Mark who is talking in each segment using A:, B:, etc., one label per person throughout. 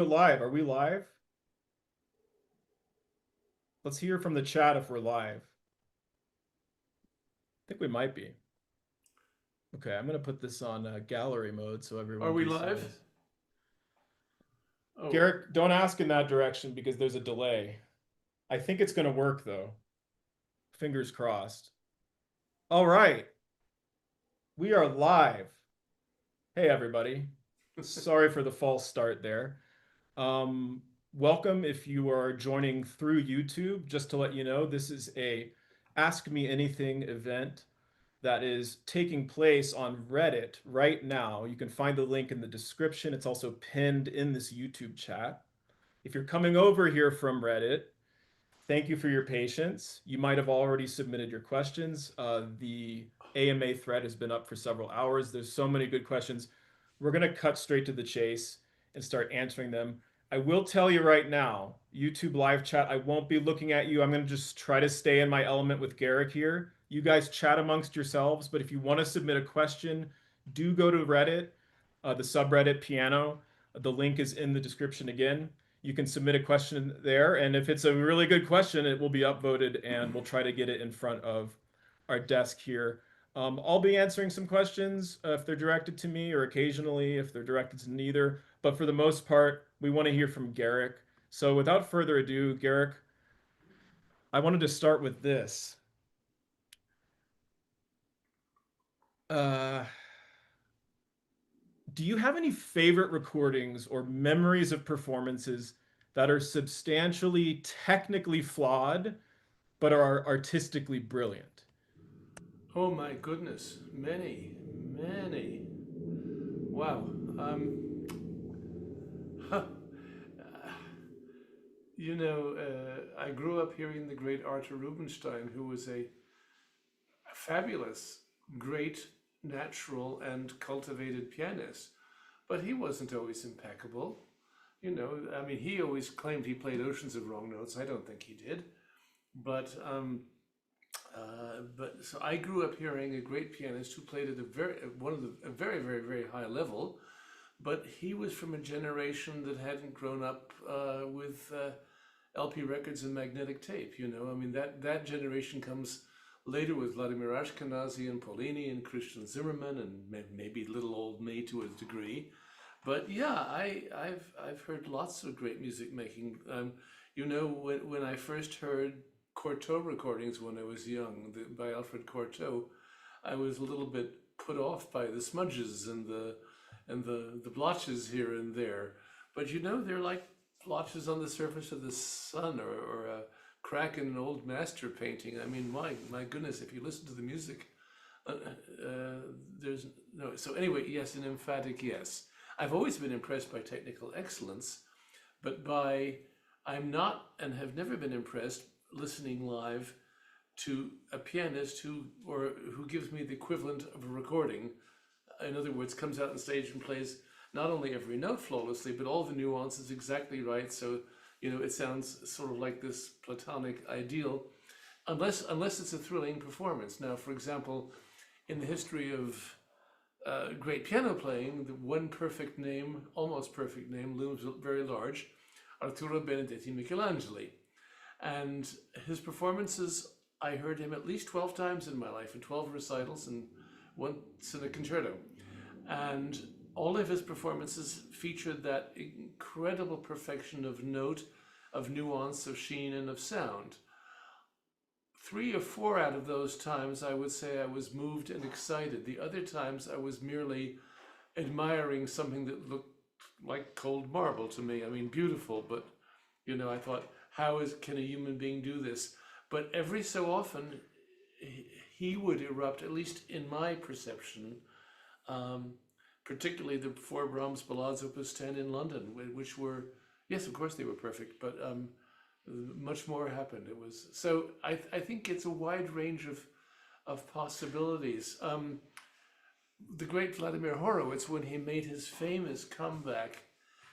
A: We're live. Are we live? Let's hear from the chat if we're live. I think we might be. Okay, I'm going to put this on gallery mode so
B: Are
A: everyone
B: we
A: can see
B: live?
A: us.
B: Oh,
A: Garrick, don't ask in that direction because there's a delay. I think it's going to work though. Fingers crossed. All right, we are live. Hey, everybody. Sorry for the false start there. Welcome if you are joining through YouTube. Just to let you know, this is a Ask Me Anything event that is taking place on Reddit right now. You can find the link in the description. It's also pinned in this YouTube chat. If you're coming over here from Reddit, thank you for your patience. You might have already submitted your questions. The AMA thread has been up for several hours. There's so many good questions. We're going to cut straight to the chase and start answering them. I will tell you right now, YouTube live chat, I won't be looking at you. I'm going to just try to stay in my element with Garrick here. You guys chat amongst yourselves, but if you want to submit a question, do go to Reddit, the subreddit piano. The link is in the description again. You can submit a question there, and if it's a really good question, it will be upvoted, and we'll try to get it in front of our desk here. I'll be answering some questions if they're directed to me, or occasionally if they're directed to neither. But for the most part, we want to hear from Garrick. So without further ado, Garrick, I wanted to start with this. Uh, do you have any favorite recordings or memories of performances that are substantially technically flawed but are artistically brilliant?
B: oh my goodness, many, many. Wow. Huh. I grew up hearing the great Arthur Rubinstein, who was a fabulous, great, natural, and cultivated pianist. But he wasn't always impeccable. He always claimed he played oceans of wrong notes. I don't think he did. But so I grew up hearing a great pianist who played at a very, very, very high level, but he was from a generation that hadn't grown up with LP records and magnetic tape. That generation comes later with Vladimir Ashkenazy and Paulini and Christian Zimmerman and maybe little old me to a degree. But yeah, I've heard lots of great music making. When I first heard Cortot recordings when I was young, by Alfred Cortot, I was a little bit put off by the smudges and the blotches here and there. But they're like blotches on the surface of the sun, or a crack in an old master painting. I mean, my goodness, if you listen to the music, there's no. So anyway, yes, an emphatic yes. I've always been impressed by technical excellence, but I'm not and have never been impressed listening live to a pianist who gives me the equivalent of a recording. In other words, comes out on stage and plays not only every note flawlessly, but all the nuances exactly right. So it sounds sort of like this platonic ideal, unless it's a thrilling performance. Now, for example, in the history of great piano playing, the one perfect name, almost perfect name, looms very large: Arturo Benedetti Michelangeli. And his performances, I heard him at least 12 times in my life, in 12 recitals and once in a concerto. And all of his performances featured that incredible perfection of note, of nuance, of sheen, and of sound. 3 or 4 out of those times, I would say I was moved and excited. The other times, I was merely admiring something that looked like cold marble to me. I mean, beautiful, but I thought, can a human being do this? But every so often, he would erupt, at least in my perception, particularly the 4 Brahms Ballades Opus 10 in London, which were, yes, of course they were perfect, but much more happened. It was so. I think it's a wide range of possibilities. The great Vladimir Horowitz, when he made his famous comeback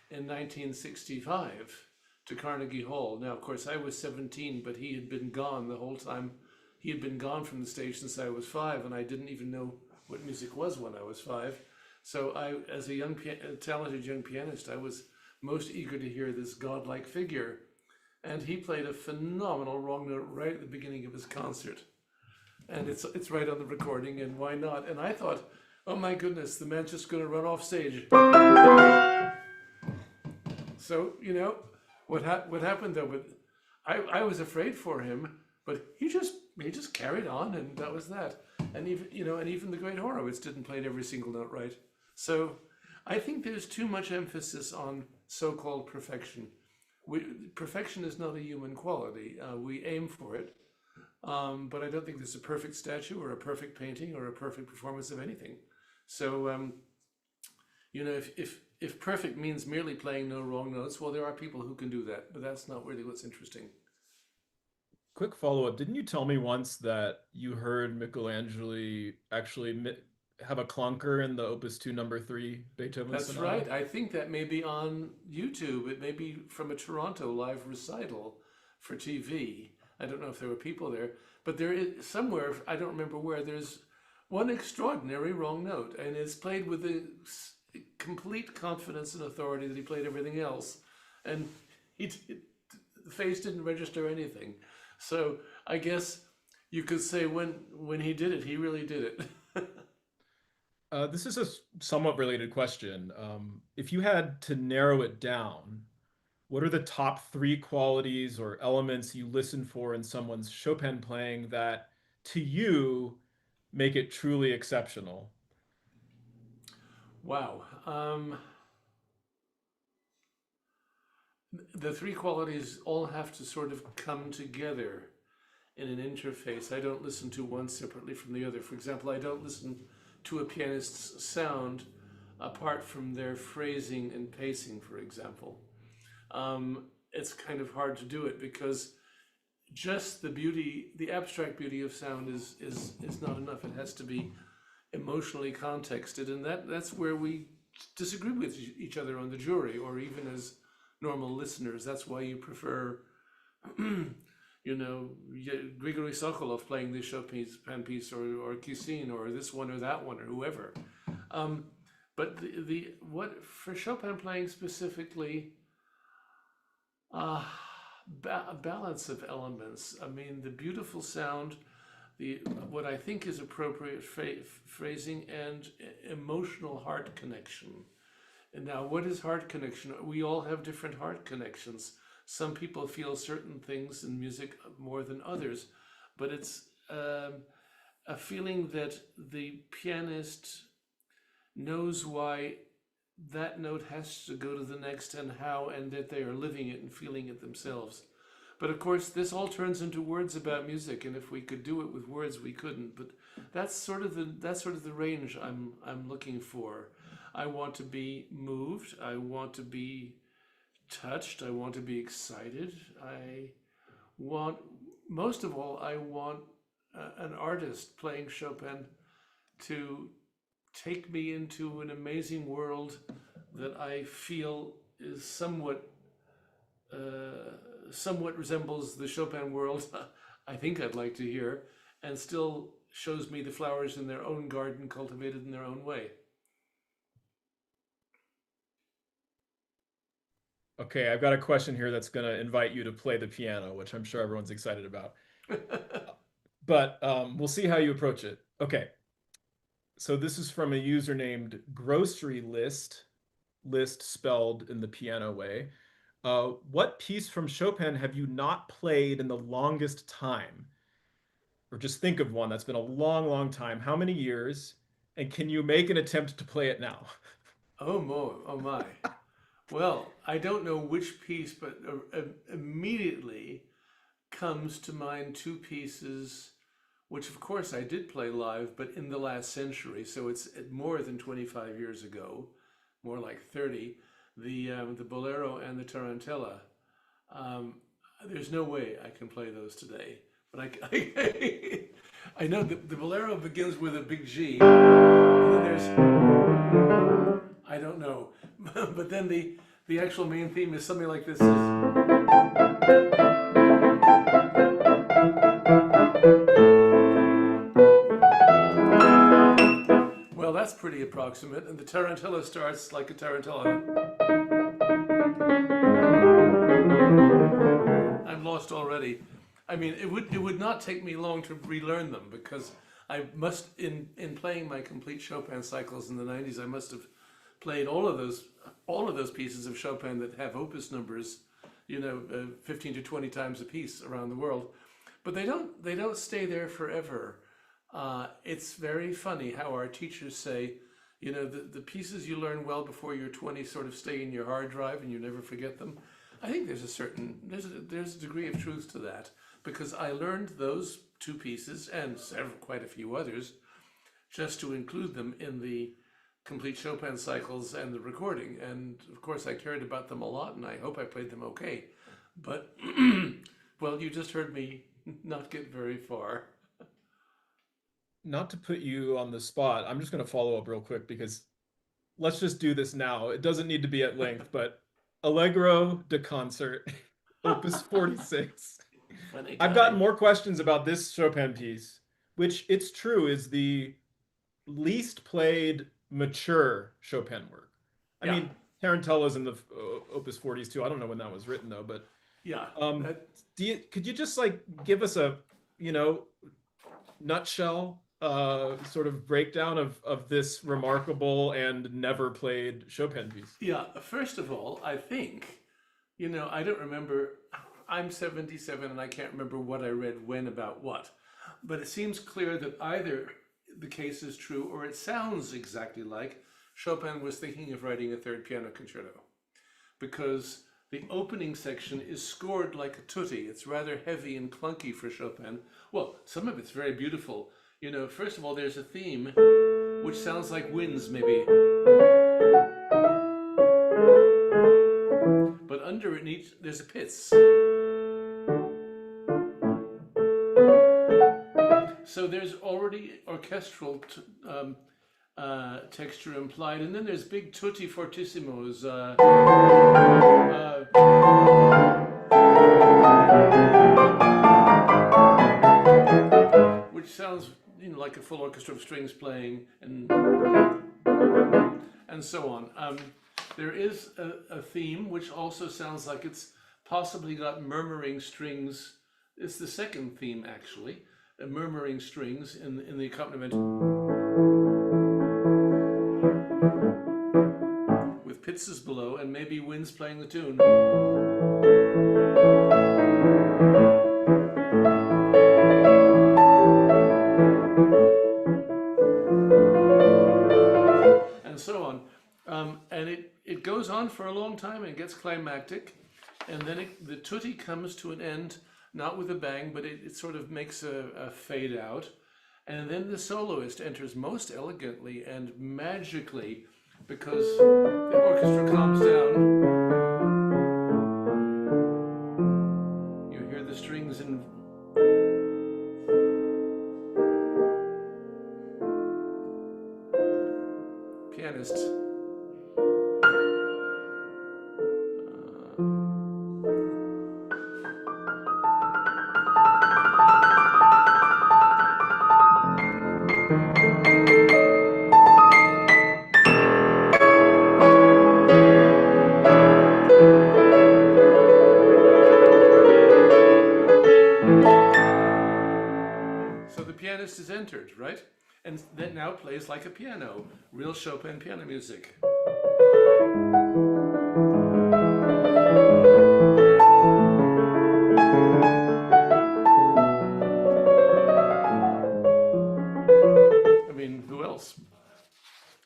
B: in 1965 to Carnegie Hall. Now, of course, I was 17, but he had been gone the whole time. He had been gone from the stage since I was 5, and I didn't even know what music was when I was 5. So as a talented young pianist, I was most eager to hear this godlike figure. And he played a phenomenal wrong note right at the beginning of his concert. And it's right on the recording, and why not? And I thought, oh my goodness, the man's just going to run off stage. So, what happened though, but I was afraid for him, but he just carried on, and that was that. And even the great Horowitz didn't play every single note right. So I think there's too much emphasis on so-called perfection. Perfection is not a human quality. We aim for it, but I don't think there's a perfect statue or a perfect painting or a perfect performance of anything. So, if perfect means merely playing no wrong notes, well, there are people who can do that, but that's not really what's interesting.
A: Quick follow-up. Didn't you tell me once that you heard Michelangelo actually have a clunker in the Opus 2 number 3 Beethoven
B: That's
A: Sonata?
B: right. I think that may be on YouTube. It may be from a Toronto live recital for TV. I don't know if there were people there, but there is somewhere, I don't remember where, there's one extraordinary wrong note, and it's played with a complete confidence and authority that he played everything else. And the face didn't register anything. So I guess you could say when he did it, he really did it.
A: This is a somewhat related question. If you had to narrow it down, what are the top 3 qualities or elements you listen for in someone's Chopin playing that, to you, make it truly exceptional?
B: Wow. The 3 qualities all have to sort of come together in an interface. I don't listen to one separately from the other. For example, I don't listen to a pianist's sound apart from their phrasing and pacing, for example. It's kind of hard to do it because just the beauty, the abstract beauty of sound is not enough. It has to be emotionally contexted, and that's where we disagree with each other on the jury, or even as normal listeners. That's why you prefer, Grigory Sokolov playing the Chopin piece, or Kissin, or this one or that one, or whoever. But what for Chopin playing specifically, balance of elements. I mean, the beautiful sound, what I think is appropriate phrasing, and emotional heart connection. And now, what is heart connection? We all have different heart connections. Some people feel certain things in music more than others, but it's a feeling that the pianist knows why that note has to go to the next and how, and that they are living it and feeling it themselves. But of course, this all turns into words about music, and if we could do it with words, we couldn't. But that's sort of the range I'm looking for. I want to be moved. I want to be touched. I want to be excited. Most of all, I want an artist playing Chopin to take me into an amazing world that I feel is somewhat resembles the Chopin world I think I'd like to hear, and still shows me the flowers in their own garden, cultivated in their own way.
A: Okay, I've got a question here that's going to invite you to play the piano, which I'm sure everyone's excited about. But we'll see how you approach it. Okay, so this is from a user named Grocery List spelled in the piano way. What piece from Chopin have you not played in the longest time? Or just think of one that's been a long, long time. How many years? And can you make an attempt to play it now?
B: Oh my. Well, I don't know which piece, but immediately comes to mind 2 pieces, which of course I did play live, but in the last century, so it's more than 25 years ago, more like 30. The Bolero and the Tarantella. There's no way I can play those today, but I know the Bolero begins with a big G, and then there's, I don't know, but then the actual main theme is something like this. Well, that's pretty approximate, and the Tarantella starts like a Tarantella. I'm lost already. I mean, it would not take me long to relearn them, because I must, in playing my complete Chopin cycles in the 90s, I must have played all of those pieces of Chopin that have opus numbers, 15 to 20 times a piece around the world. But they don't stay there forever. It's very funny how our teachers say, the pieces you learn well before you're 20 sort of stay in your hard drive and you never forget them. I think there's a degree of truth to that, because I learned those two pieces and quite a few others just to include them in the complete Chopin cycles and the recording. And of course I cared about them a lot, and I hope I played them okay. But, well, you just heard me not get very far.
A: Not to put you on the spot, I'm just going to follow up real quick because let's just do this now. It doesn't need to be at length, but Allegro de concert, Opus 46.
B: Funny
A: I've
B: guy.
A: gotten more questions about this Chopin piece, which it's true is the least played mature Chopin work. I
B: Yeah.
A: mean, Tarantella's in the Opus 40s too. I don't know when that was written though, but
B: Yeah.
A: could you just like give us a, nutshell sort of breakdown of this remarkable and never played Chopin piece?
B: Yeah, first of all, I think, I don't remember, I'm 77 and I can't remember what I read when about what, but it seems clear that either the case is true or it sounds exactly like Chopin was thinking of writing a third piano concerto, because the opening section is scored like a tutti. It's rather heavy and clunky for Chopin. Well, some of it's very beautiful. First of all, there's a theme which sounds like winds, maybe. But underneath, there's a pizz. So there's already orchestral texture implied, and then there's big tutti fortissimos. Which sounds, like a full orchestra of strings playing, and so on. There is a theme which also sounds like it's possibly got murmuring strings. It's the second theme, actually, murmuring strings in the accompaniment, with pizzas below and maybe winds playing the tune. And so on. And it goes on for a long time and gets climactic, and then the tutti comes to an end, not with a bang, but it sort of makes a fade out, and then the soloist enters most elegantly and magically, because the orchestra calms down. You hear the strings and pianist. So the pianist is entered, right? And that now plays like a piano, real Chopin piano music. I mean, who else?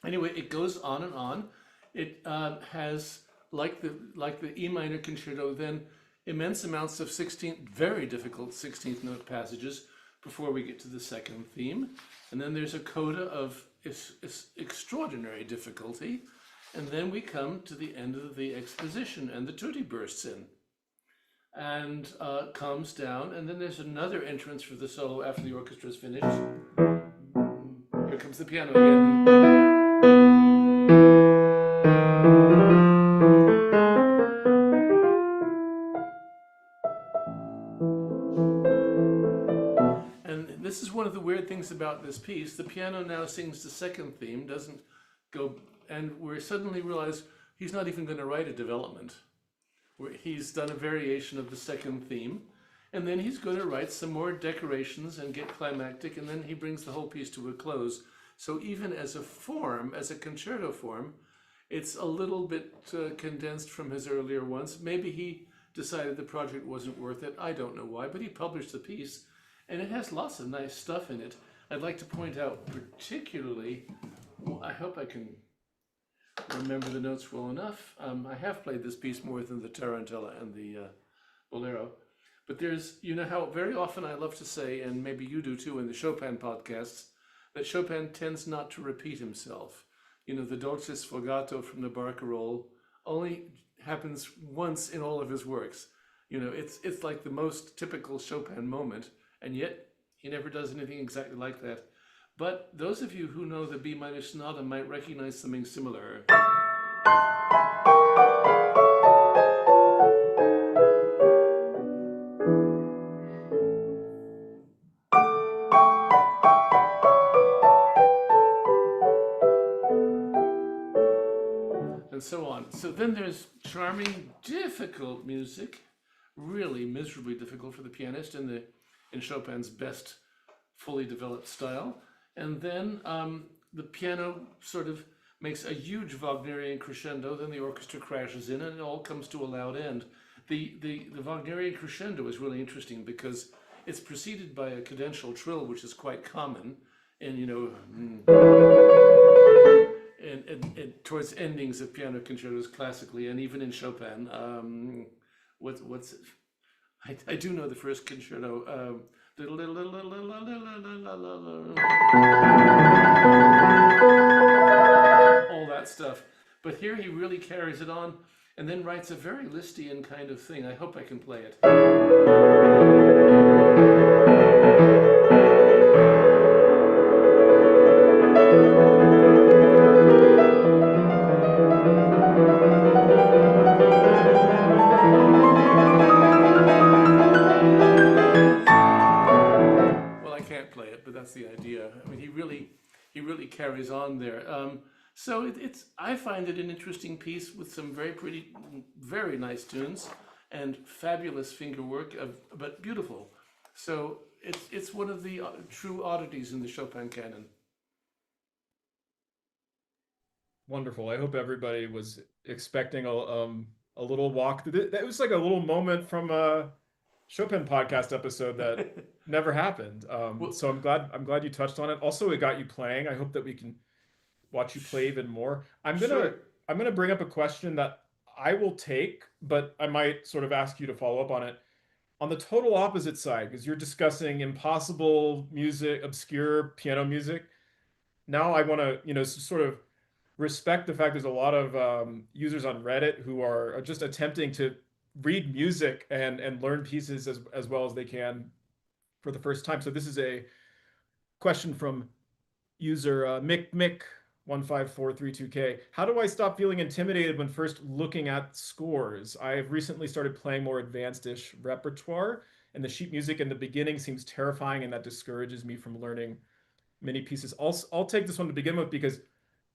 B: Anyway, it goes on and on. It has, like the E minor concerto, then immense amounts of very difficult 16th note passages before we get to the second theme. And then there's a coda of extraordinary difficulty. And then we come to the end of the exposition, and the tutti bursts in and calms down. And then there's another entrance for the solo after the orchestra is finished. Here comes the piano again. This is one of the weird things about this piece. The piano now sings the second theme, doesn't go, and we suddenly realize he's not even going to write a development. Where he's done a variation of the second theme, and then he's going to write some more decorations and get climactic, and then he brings the whole piece to a close. So even as a form, as a concerto form, it's a little bit condensed from his earlier ones. Maybe he decided the project wasn't worth it. I don't know why, but he published the piece, and it has lots of nice stuff in it. I'd like to point out particularly, well, I hope I can remember the notes well enough. I have played this piece more than the Tarantella and the Bolero. But there's, you know how very often I love to say, and maybe you do too in the Chopin podcasts, that Chopin tends not to repeat himself. You know, the dolce sfogato from the barcarolle only happens once in all of his works. You know, it's like the most typical Chopin moment, and yet he never does anything exactly like that. But those of you who know the B minor sonata might recognize something similar. And so on. So then there's charming, difficult music, really miserably difficult for the pianist in Chopin's best fully developed style. And then the piano sort of makes a huge Wagnerian crescendo, then the orchestra crashes in and it all comes to a loud end. The Wagnerian crescendo is really interesting because it's preceded by a cadential trill, which is quite common, and you know, and towards endings of piano concertos classically, and even in Chopin. What's I do know the first concerto. All that stuff. But here he really carries it on and then writes a very Lisztian kind of thing. I hope I can play it. Well, I can't play it, but that's the idea. I mean, he really carries on there. So I find it an interesting piece with some very pretty, very nice tunes and fabulous finger work, but beautiful. So it's one of the true oddities in the Chopin canon.
A: Wonderful. I hope everybody was expecting a little walk. That was like a little moment from a Chopin podcast episode that never happened.
B: Well,
A: So I'm glad you touched on it. Also, it got you playing. I hope that we can watch you play even more.
B: sure.
A: I'm gonna bring up a question that I will take, but I might sort of ask you to follow up on it. On the total opposite side, because you're discussing impossible music, obscure piano music. Now I want to, sort of respect the fact there's a lot of users on Reddit who are just attempting to read music and learn pieces as well as they can for the first time. So this is a question from user Mick 15432K. How do I stop feeling intimidated when first looking at scores? I've recently started playing more advanced-ish repertoire, and the sheet music in the beginning seems terrifying, and that discourages me from learning many pieces. I'll take this one to begin with because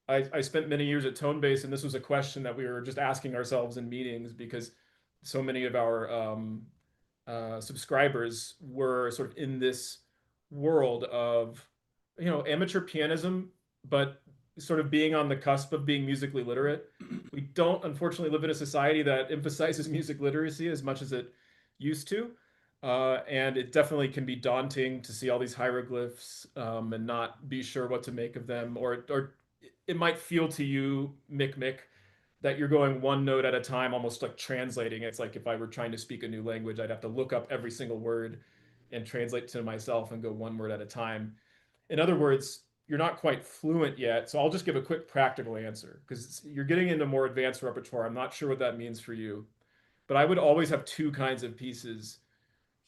A: I spent many years at Tone Base, and this was a question that we were just asking ourselves in meetings because so many of our subscribers were sort of in this world of, amateur pianism, but sort of being on the cusp of being musically literate. We don't, unfortunately, live in a society that emphasizes music literacy as much as it used to. And it definitely can be daunting to see all these hieroglyphs and not be sure what to make of them, or it might feel to you, Mick, that you're going one note at a time, almost like translating. It's like if I were trying to speak a new language, I'd have to look up every single word and translate to myself and go one word at a time. In other words, you're not quite fluent yet. So I'll just give a quick practical answer because you're getting into more advanced repertoire. I'm not sure what that means for you, but I would always have two kinds of pieces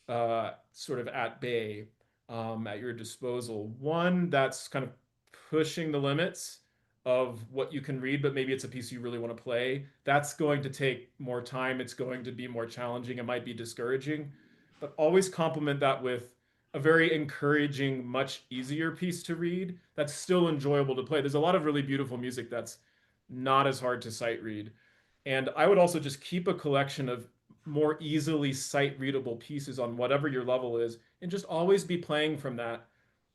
A: sort of at bay at your disposal. One that's kind of pushing the limits of what you can read, but maybe it's a piece you really want to play. That's going to take more time. It's going to be more challenging. It might be discouraging, but always complement that with a very encouraging, much easier piece to read that's still enjoyable to play. There's a lot of really beautiful music that's not as hard to sight read. And I would also just keep a collection of more easily sight readable pieces on whatever your level is and just always be playing from that.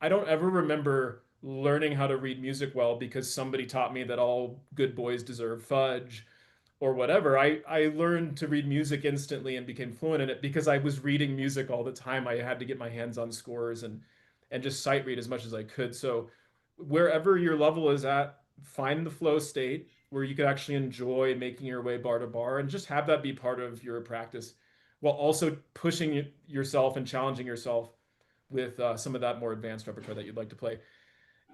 A: I don't ever remember learning how to read music well because somebody taught me that all good boys deserve fudge or whatever. I learned to read music instantly and became fluent in it because I was reading music all the time. I had to get my hands on scores and just sight read as much as I could. So wherever your level is at, find the flow state where you could actually enjoy making your way bar to bar and just have that be part of your practice while also pushing yourself and challenging yourself with some of that more advanced repertoire that you'd like to play.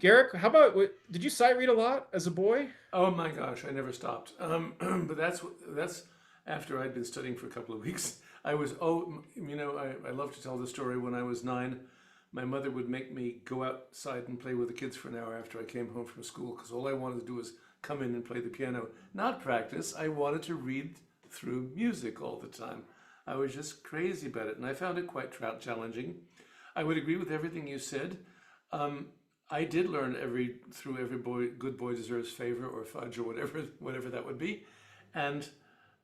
A: Garrick, how about did you sight read a lot as a boy?
B: Oh my gosh, I never stopped. But that's after I'd been studying for a couple of weeks. I was I love to tell the story. When I was 9, my mother would make me go outside and play with the kids for an hour after I came home from school because all I wanted to do was come in and play the piano, not practice. I wanted to read through music all the time. I was just crazy about it, and I found it quite challenging. I would agree with everything you said. I did learn through every good boy deserves favor or fudge or whatever that would be, and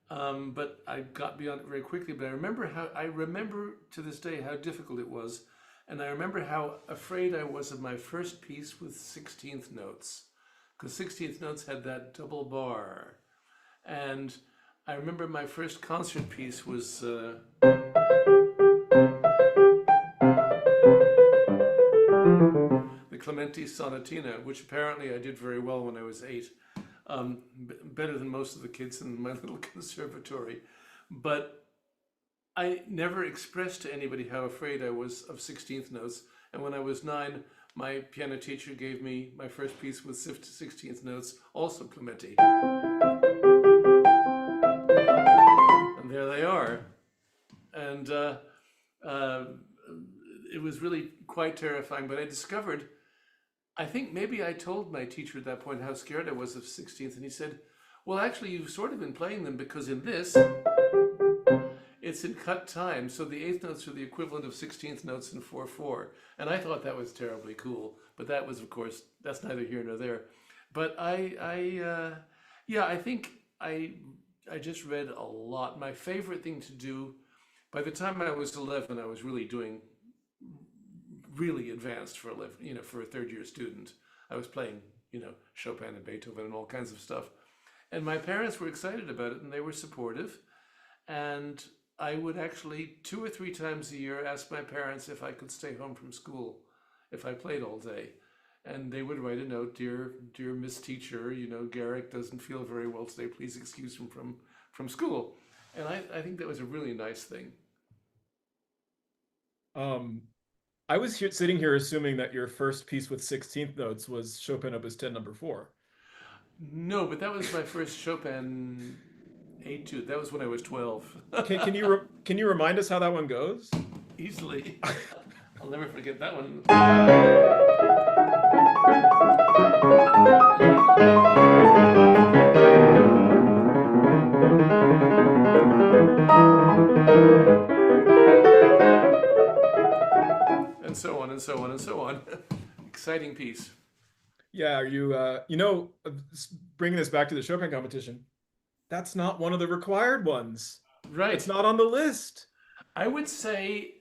B: but I got beyond it very quickly. But I remember to this day how difficult it was, and I remember how afraid I was of my first piece with 16th notes, because 16th notes had that double bar, and I remember my first concert piece was. The Clementi Sonatina, which apparently I did very well when I was 8, better than most of the kids in my little conservatory. But I never expressed to anybody how afraid I was of 16th notes. And when I was 9, my piano teacher gave me my first piece with 16th notes, also Clementi. And there they are. And it was really quite terrifying, but I discovered, I think maybe I told my teacher at that point how scared I was of 16th, and he said, well, actually, you've sort of been playing them because in this, it's in cut time, so the 8th notes are the equivalent of 16th notes in 4/4. And I thought that was terribly cool, but that was, of course, that's neither here nor there. But I think I just read a lot. My favorite thing to do, by the time I was 11, I was really doing really advanced for a third-year student. I was playing, Chopin and Beethoven and all kinds of stuff. And my parents were excited about it and they were supportive. And I would actually 2 or 3 times a year ask my parents if I could stay home from school if I played all day. And they would write a note, dear Miss Teacher, Garrick doesn't feel very well today. Please excuse him from school. And I think that was a really nice thing.
A: I was sitting here assuming that your first piece with 16th notes was Chopin Opus 10 number 4.
B: No, but that was my first Chopin etude. That was when I was 12.
A: Can you remind us how that one goes?
B: Easily. I'll never forget that one. And so on and so on and so on. Exciting piece.
A: Yeah, are you, bringing this back to the Chopin competition, that's not one of the required ones.
B: Right.
A: It's not on the list.
B: I would say,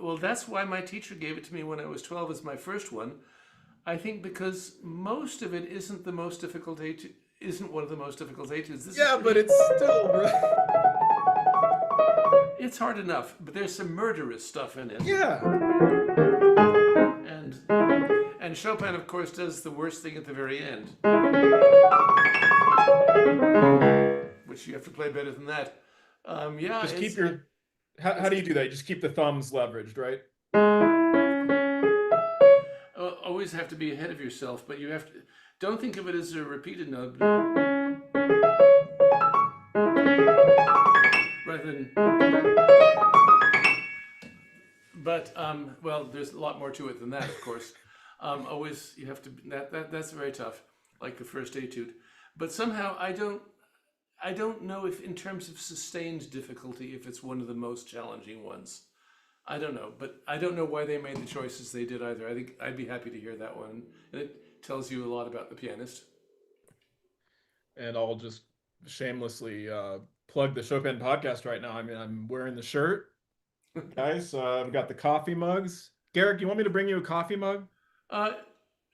B: well, that's why my teacher gave it to me when I was 12 as my first one. I think because most of it isn't the most difficult etude, isn't one of the most difficult etudes.
A: But it's still...
B: It's hard enough, but there's some murderous stuff in it.
A: Yeah.
B: And Chopin, of course, does the worst thing at the very end, which you have to play better than that.
A: Just keep your... How do you do that? You just keep the thumbs leveraged, right?
B: Always have to be ahead of yourself, but you have to... Don't think of it as a repeated note. Rather than... But, well, there's a lot more to it than that, of course. Always, you have to... That's very tough, like the first etude. But somehow, I don't know if, in terms of sustained difficulty, if it's one of the most challenging ones. I don't know, but I don't know why they made the choices they did either. I think I'd be happy to hear that one. And it tells you a lot about the pianist.
A: And I'll just shamelessly plug the Chopin podcast right now. I mean, I'm wearing the shirt, guys. I've got the coffee mugs. Garrick, you want me to bring you a coffee mug?
B: Uh,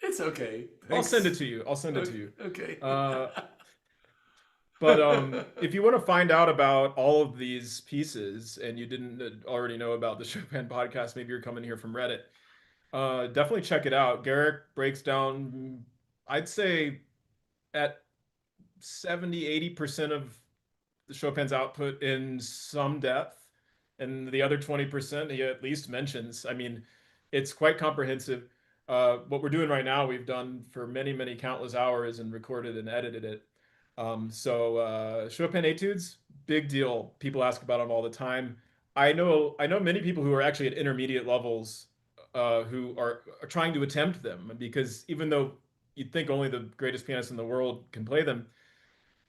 B: it's okay.
A: I'll send it
B: Thanks.
A: to you. I'll send it to you.
B: Okay.
A: Uh, but if you want to find out about all of these pieces and you didn't already know about the Chopin podcast, maybe you're coming here from Reddit. Definitely check it out. Garrick breaks down, I'd say, at 70-80% of the Chopin's output in some depth, and the other 20% he at least mentions. I mean, it's quite comprehensive. What we're doing right now, we've done for many, many countless hours and recorded and edited it. Chopin etudes, big deal. People ask about them all the time. I know many people who are actually at intermediate levels who are trying to attempt them because even though you'd think only the greatest pianists in the world can play them,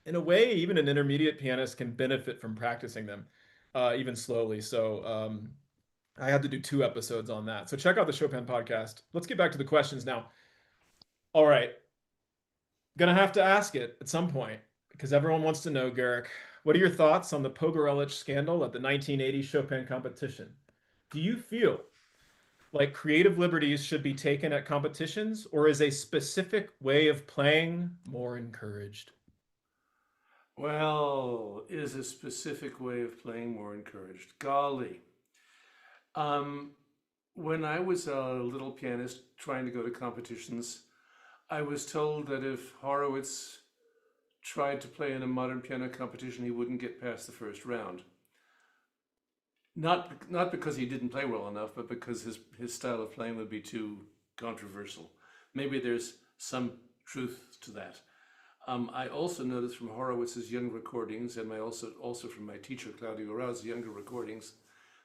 A: in a way, even an intermediate pianist can benefit from practicing them, even slowly. I had to do 2 episodes on that. So check out the Chopin podcast. Let's get back to the questions now. All right, gonna have to ask it at some point because everyone wants to know, Garrick. What are your thoughts on the Pogorelich scandal at the 1980 Chopin competition? Do you feel like creative liberties should be taken at competitions, or is a specific way of playing more encouraged?
B: Well, is a specific way of playing more encouraged? Golly. Um, when I was a little pianist trying to go to competitions, I was told that if Horowitz tried to play in a modern piano competition, he wouldn't get past the first round. Not because he didn't play well enough, but because his style of playing would be too controversial. Maybe there's some truth to that. I also noticed from Horowitz's young recordings, and also from my teacher Claudio Rao's younger recordings,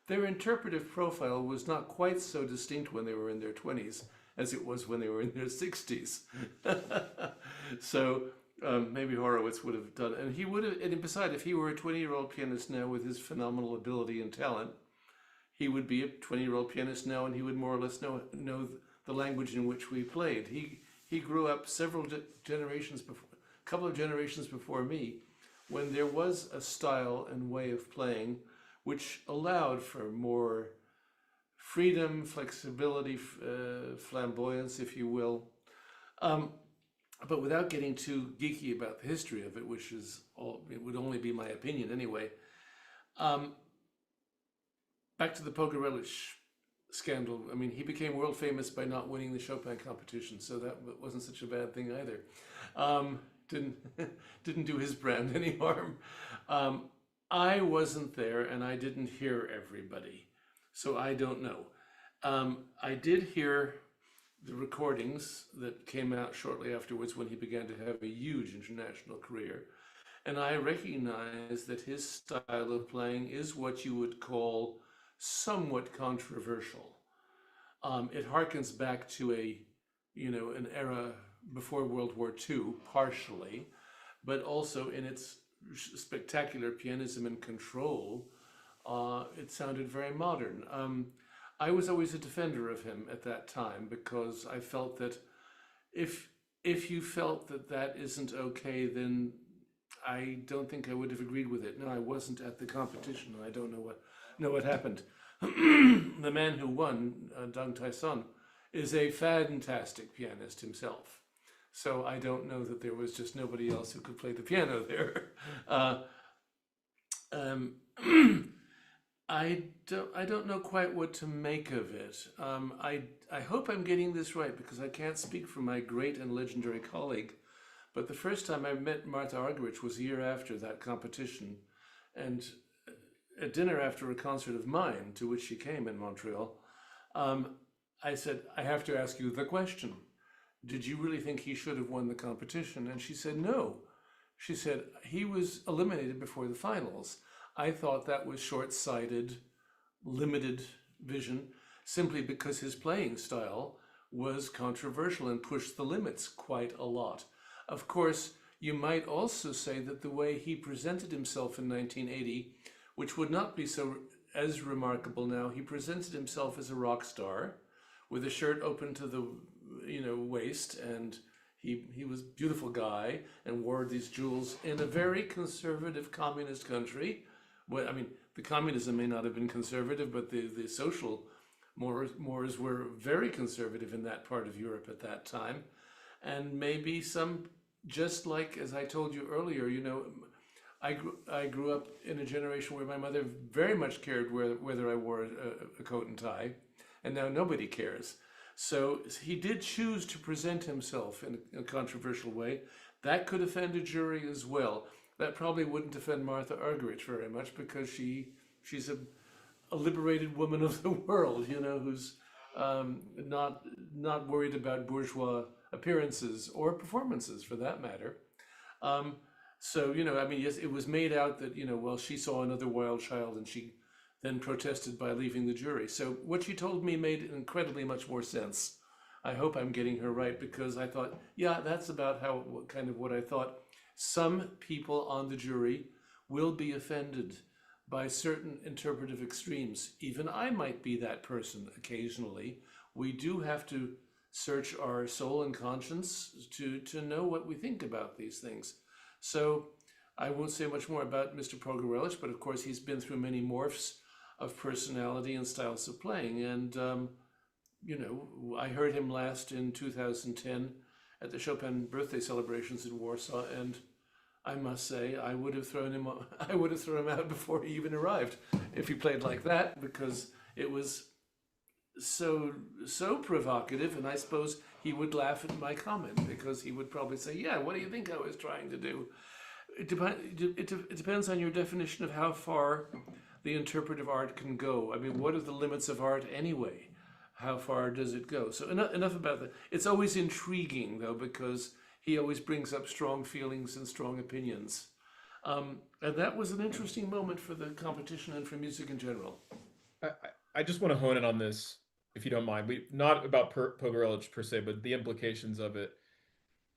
B: their interpretive profile was not quite so distinct when they were in their 20s as it was when they were in their 60s. So maybe Horowitz would have done, and he would have. And besides, if he were a 20-year-old pianist now with his phenomenal ability and talent, he would be a 20-year-old pianist now, and he would more or less know the language in which we played. He grew up several generations before, a couple of generations before me, when there was a style and way of playing which allowed for more freedom, flexibility, flamboyance, if you will. But without getting too geeky about the history of it, which is it would only be my opinion anyway. Back to the Pogorelich scandal. I mean, he became world famous by not winning the Chopin competition, so that wasn't such a bad thing either. Didn't do his brand any harm. I wasn't there, and I didn't hear everybody, so I don't know. I did hear the recordings that came out shortly afterwards when he began to have a huge international career. And I recognize that his style of playing is what you would call somewhat controversial. It harkens back to an era before World War II, partially, but also in its spectacular pianism and control, it sounded very modern. I was always a defender of him at that time because I felt that if you felt that isn't okay, then I don't think I would have agreed with it. No, I wasn't at the competition, and I don't know what happened. The man who won, Deng Taishan, is a fantastic pianist himself. So I don't know that there was just nobody else who could play the piano there. I don't know quite what to make of it. I hope I'm getting this right because I can't speak for my great and legendary colleague. But the first time I met Martha Argerich was a year after that competition, and at dinner after a concert of mine to which she came in Montreal, I said, I have to ask you the question. Did you really think he should have won the competition? And she said, no. She said, he was eliminated before the finals. I thought that was short-sighted, limited vision, simply because his playing style was controversial and pushed the limits quite a lot. Of course, you might also say that the way he presented himself in 1980, which would not be as remarkable now, he presented himself as a rock star with a shirt open to the waist, and he was a beautiful guy and wore these jewels in a very conservative communist country. Well, I mean, the communism may not have been conservative, but the social mores were very conservative in that part of Europe at that time. And maybe some, just like as I told you earlier, I grew up in a generation where my mother very much cared whether I wore a coat and tie, and now nobody cares. So he did choose to present himself in a controversial way. That could offend a jury as well. That probably wouldn't offend Martha Argerich very much, because she's a liberated woman of the world, who's not worried about bourgeois appearances or performances for that matter. So, yes, it was made out that, well, she saw another wild child and she then protested by leaving the jury. So what she told me made incredibly much more sense. I hope I'm getting her right, because I thought, yeah, that's about what I thought. Some people on the jury will be offended by certain interpretive extremes. Even I might be that person occasionally. We do have to search our soul and conscience to know what we think about these things. So I won't say much more about Mr. Pogorelich, but of course he's been through many morphs of personality and styles of playing. And, I heard him last in 2010 at the Chopin birthday celebrations in Warsaw, and I must say I would have thrown him out before he even arrived if he played like that, because it was so provocative, and I suppose he would laugh at my comment, because he would probably say, yeah, what do you think I was trying to do? It depends on your definition of how far the interpretive art can go. I mean, what are the limits of art anyway? How far does it go? So enough about that. It's always intriguing, though, because he always brings up strong feelings and strong opinions. And that was an interesting moment for the competition and for music in general.
A: I just want to hone in on this, if you don't mind. Not about Pogorelich per se, but the implications of it.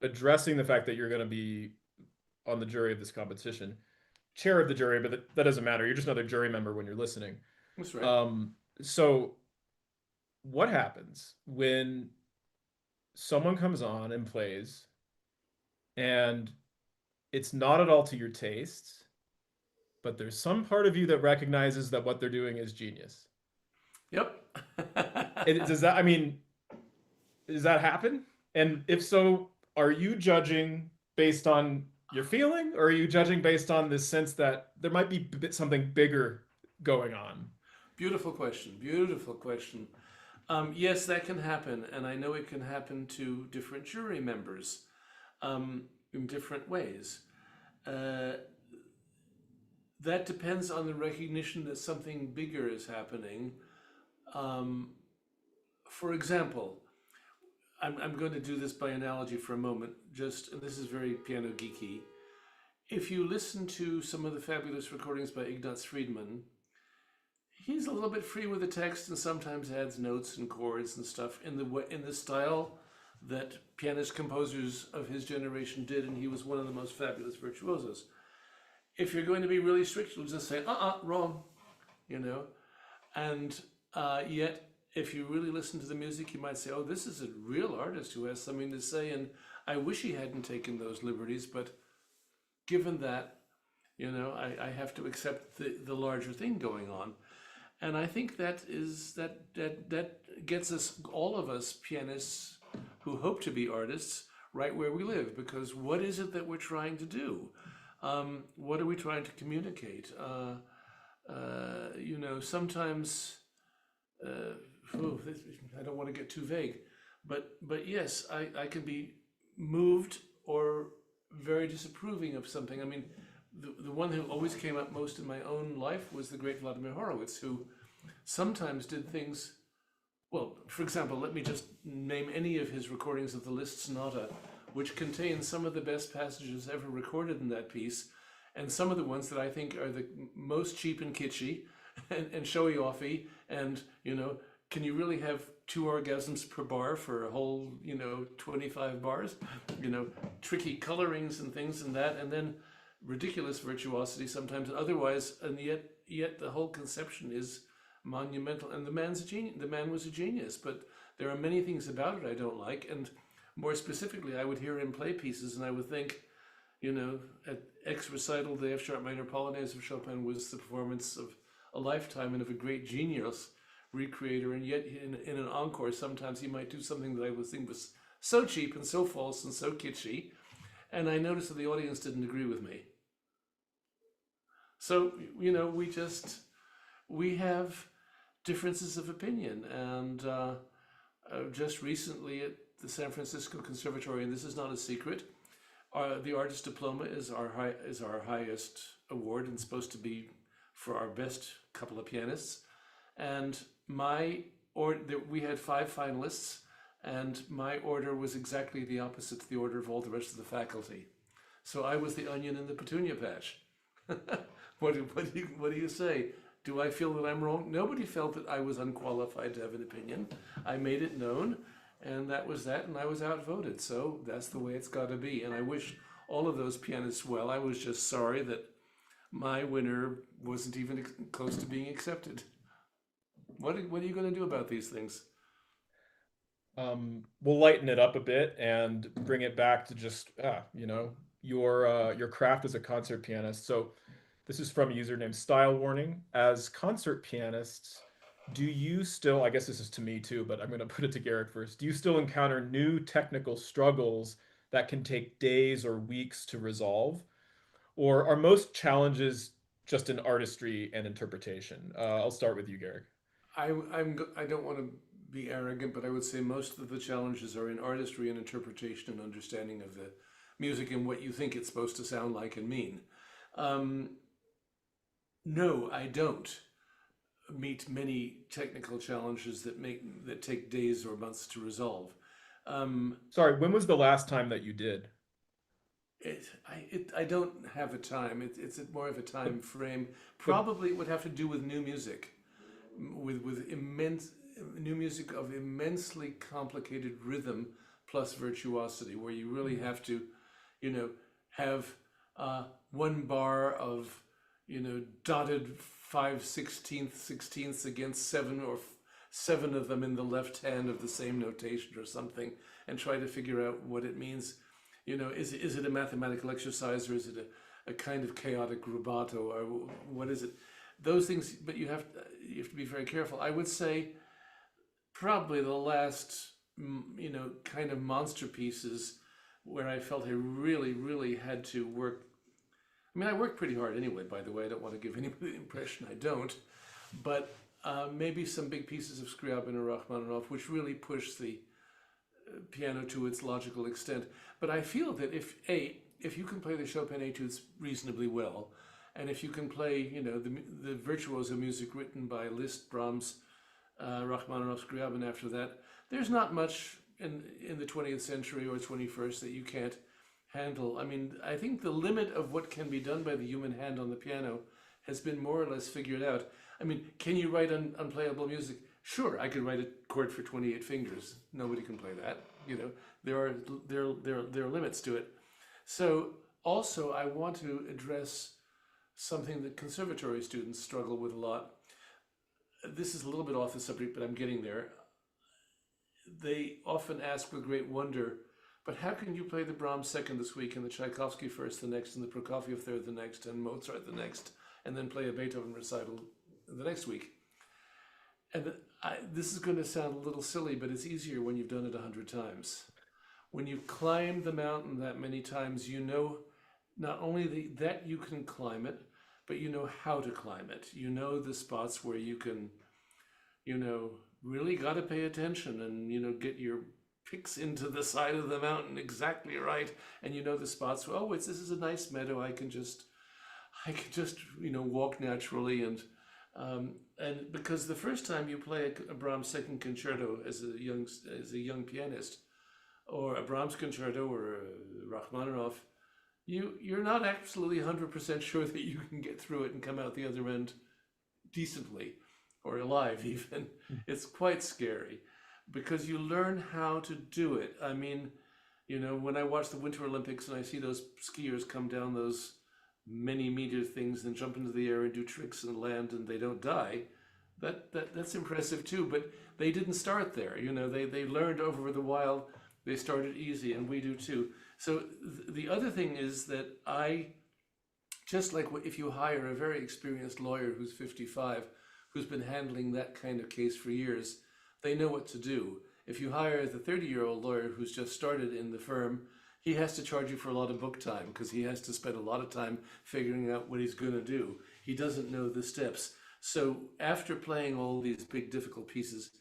A: Addressing the fact that you're going to be on the jury of this competition, chair of the jury, but that doesn't matter. You're just another jury member when you're listening.
B: That's right.
A: So what happens when someone comes on and plays and it's not at all to your tastes, but there's some part of you that recognizes that what they're doing is genius?
B: Yep.
A: Does that happen? And if so, are you judging based on your feeling, or are you judging based on this sense that there might be something bigger going on?
B: Beautiful question. Yes, that can happen, and I know it can happen to different jury members in different ways. That depends on the recognition that something bigger is happening. For example, I'm going to do this by analogy for a moment, and this is very piano geeky. If you listen to some of the fabulous recordings by Ignaz Friedman, he's a little bit free with the text and sometimes adds notes and chords and stuff in the style that pianist composers of his generation did, and he was one of the most fabulous virtuosos. If you're going to be really strict, you'll just say, wrong, and yet if you really listen to the music, you might say, oh, this is a real artist who has something to say, and I wish he hadn't taken those liberties, but given that, I have to accept the larger thing going on. And I think that gets us, all of us pianists who hope to be artists, right where we live, because what is it that we're trying to do? What are we trying to communicate? Sometimes, I don't want to get too vague, but yes, I can be moved or very disapproving of something. I mean, the one who always came up most in my own life was the great Vladimir Horowitz, who sometimes did things. Well, for example, let me just name any of his recordings of the Liszt Sonata, which contains some of the best passages ever recorded in that piece, and some of the ones that I think are the most cheap and kitschy and showy-offy, and, can you really have 2 orgasms per bar for a whole, 25 bars? Tricky colorings and things and that, and then ridiculous virtuosity sometimes, otherwise, and yet the whole conception is monumental. And the man was a genius, but there are many things about it I don't like, and more specifically, I would hear him play pieces and I would think, at X recital, the F sharp minor Polonaise of Chopin was the performance of a lifetime and of a great genius recreator. And yet, in an encore, sometimes he might do something that I would think was so cheap and so false and so kitschy. And I noticed that the audience didn't agree with me. So, we have differences of opinion. And just recently at the San Francisco Conservatory, and this is not a secret, the artist diploma is our highest award and supposed to be for our best couple of pianists. And we had 5 finalists, and my order was exactly the opposite to the order of all the rest of the faculty. So I was the onion in the petunia patch. What do you say? Do I feel that I'm wrong? Nobody felt that I was unqualified to have an opinion. I made it known, and that was that, and I was outvoted. So that's the way it's got to be. And I wish all of those pianists well. I was just sorry that my winner wasn't even close to being accepted. What are you going to do about these things?
A: We'll lighten it up a bit and bring it back to just your craft as a concert pianist. So this is from a user named Style Warning. As concert pianists, do you still, I guess this is to me too, but I'm going to put it to Garrick first. Do you still encounter new technical struggles that can take days or weeks to resolve? Or are most challenges just in artistry and interpretation? I'll start with you, Garrick.
B: I don't want to be arrogant, but I would say most of the challenges are in artistry and interpretation and understanding of the music and what you think it's supposed to sound like and mean. No, I don't meet many technical challenges that take days or months to resolve.
A: Sorry, when was the last time that you did?
B: I don't have a time. It's more of a time frame. Probably it would have to do with new music, with immense new music of immensely complicated rhythm plus virtuosity, where you really have to, have one bar of, dotted 5/16 against 7 of them in the left hand of the same notation or something, and try to figure out what it means. Is it a mathematical exercise, or is it a kind of chaotic rubato, or what is it? Those things, but you have to be very careful. I would say probably the last, kind of monster pieces where I felt I really, really had to work. I mean, I work pretty hard anyway, by the way. I don't want to give anybody the impression I don't. But maybe some big pieces of Scriabin or Rachmaninoff, which really push the piano to its logical extent. But I feel that if you can play the Chopin etudes reasonably well, and if you can play, the virtuoso music written by Liszt, Brahms, Rachmaninoff, Scriabin after that, there's not much in the 20th century or 21st that you can't handle. I mean, I think the limit of what can be done by the human hand on the piano has been more or less figured out. I mean, can you write unplayable music? Sure, I could write a chord for 28 fingers. Nobody can play that. There are limits to it. So also, I want to address something that conservatory students struggle with a lot. This is a little bit off the subject, but I'm getting there. They often ask with great wonder, but how can you play the Brahms second this week and the Tchaikovsky first the next and the Prokofiev third the next and Mozart the next, and then play a Beethoven recital the next week? And this is going to sound a little silly, but it's easier when you've done it 100 times. When you've climbed the mountain that many times, not only that you can climb it, but you know how to climb it. You know the spots where you can, really got to pay attention and, get your picks into the side of the mountain exactly right. And the spots where, this is a nice meadow. I can just, walk naturally. And because the first time you play a Brahms second concerto as a young pianist, or a Brahms concerto or a Rachmaninoff, you're not absolutely 100% sure that you can get through it and come out the other end decently or alive even. It's quite scary because you learn how to do it. I mean, when I watch the Winter Olympics and I see those skiers come down those many meter things and jump into the air and do tricks and land and they don't die, that's impressive too. But they didn't start there. They learned over the while They started easy, and we do too. So the other thing is that just like if you hire a very experienced lawyer who's 55, who's been handling that kind of case for years, they know what to do. If you hire the 30-year-old lawyer who's just started in the firm, he has to charge you for a lot of book time because he has to spend a lot of time figuring out what he's going to do. He doesn't know the steps. So after playing all these big, difficult pieces,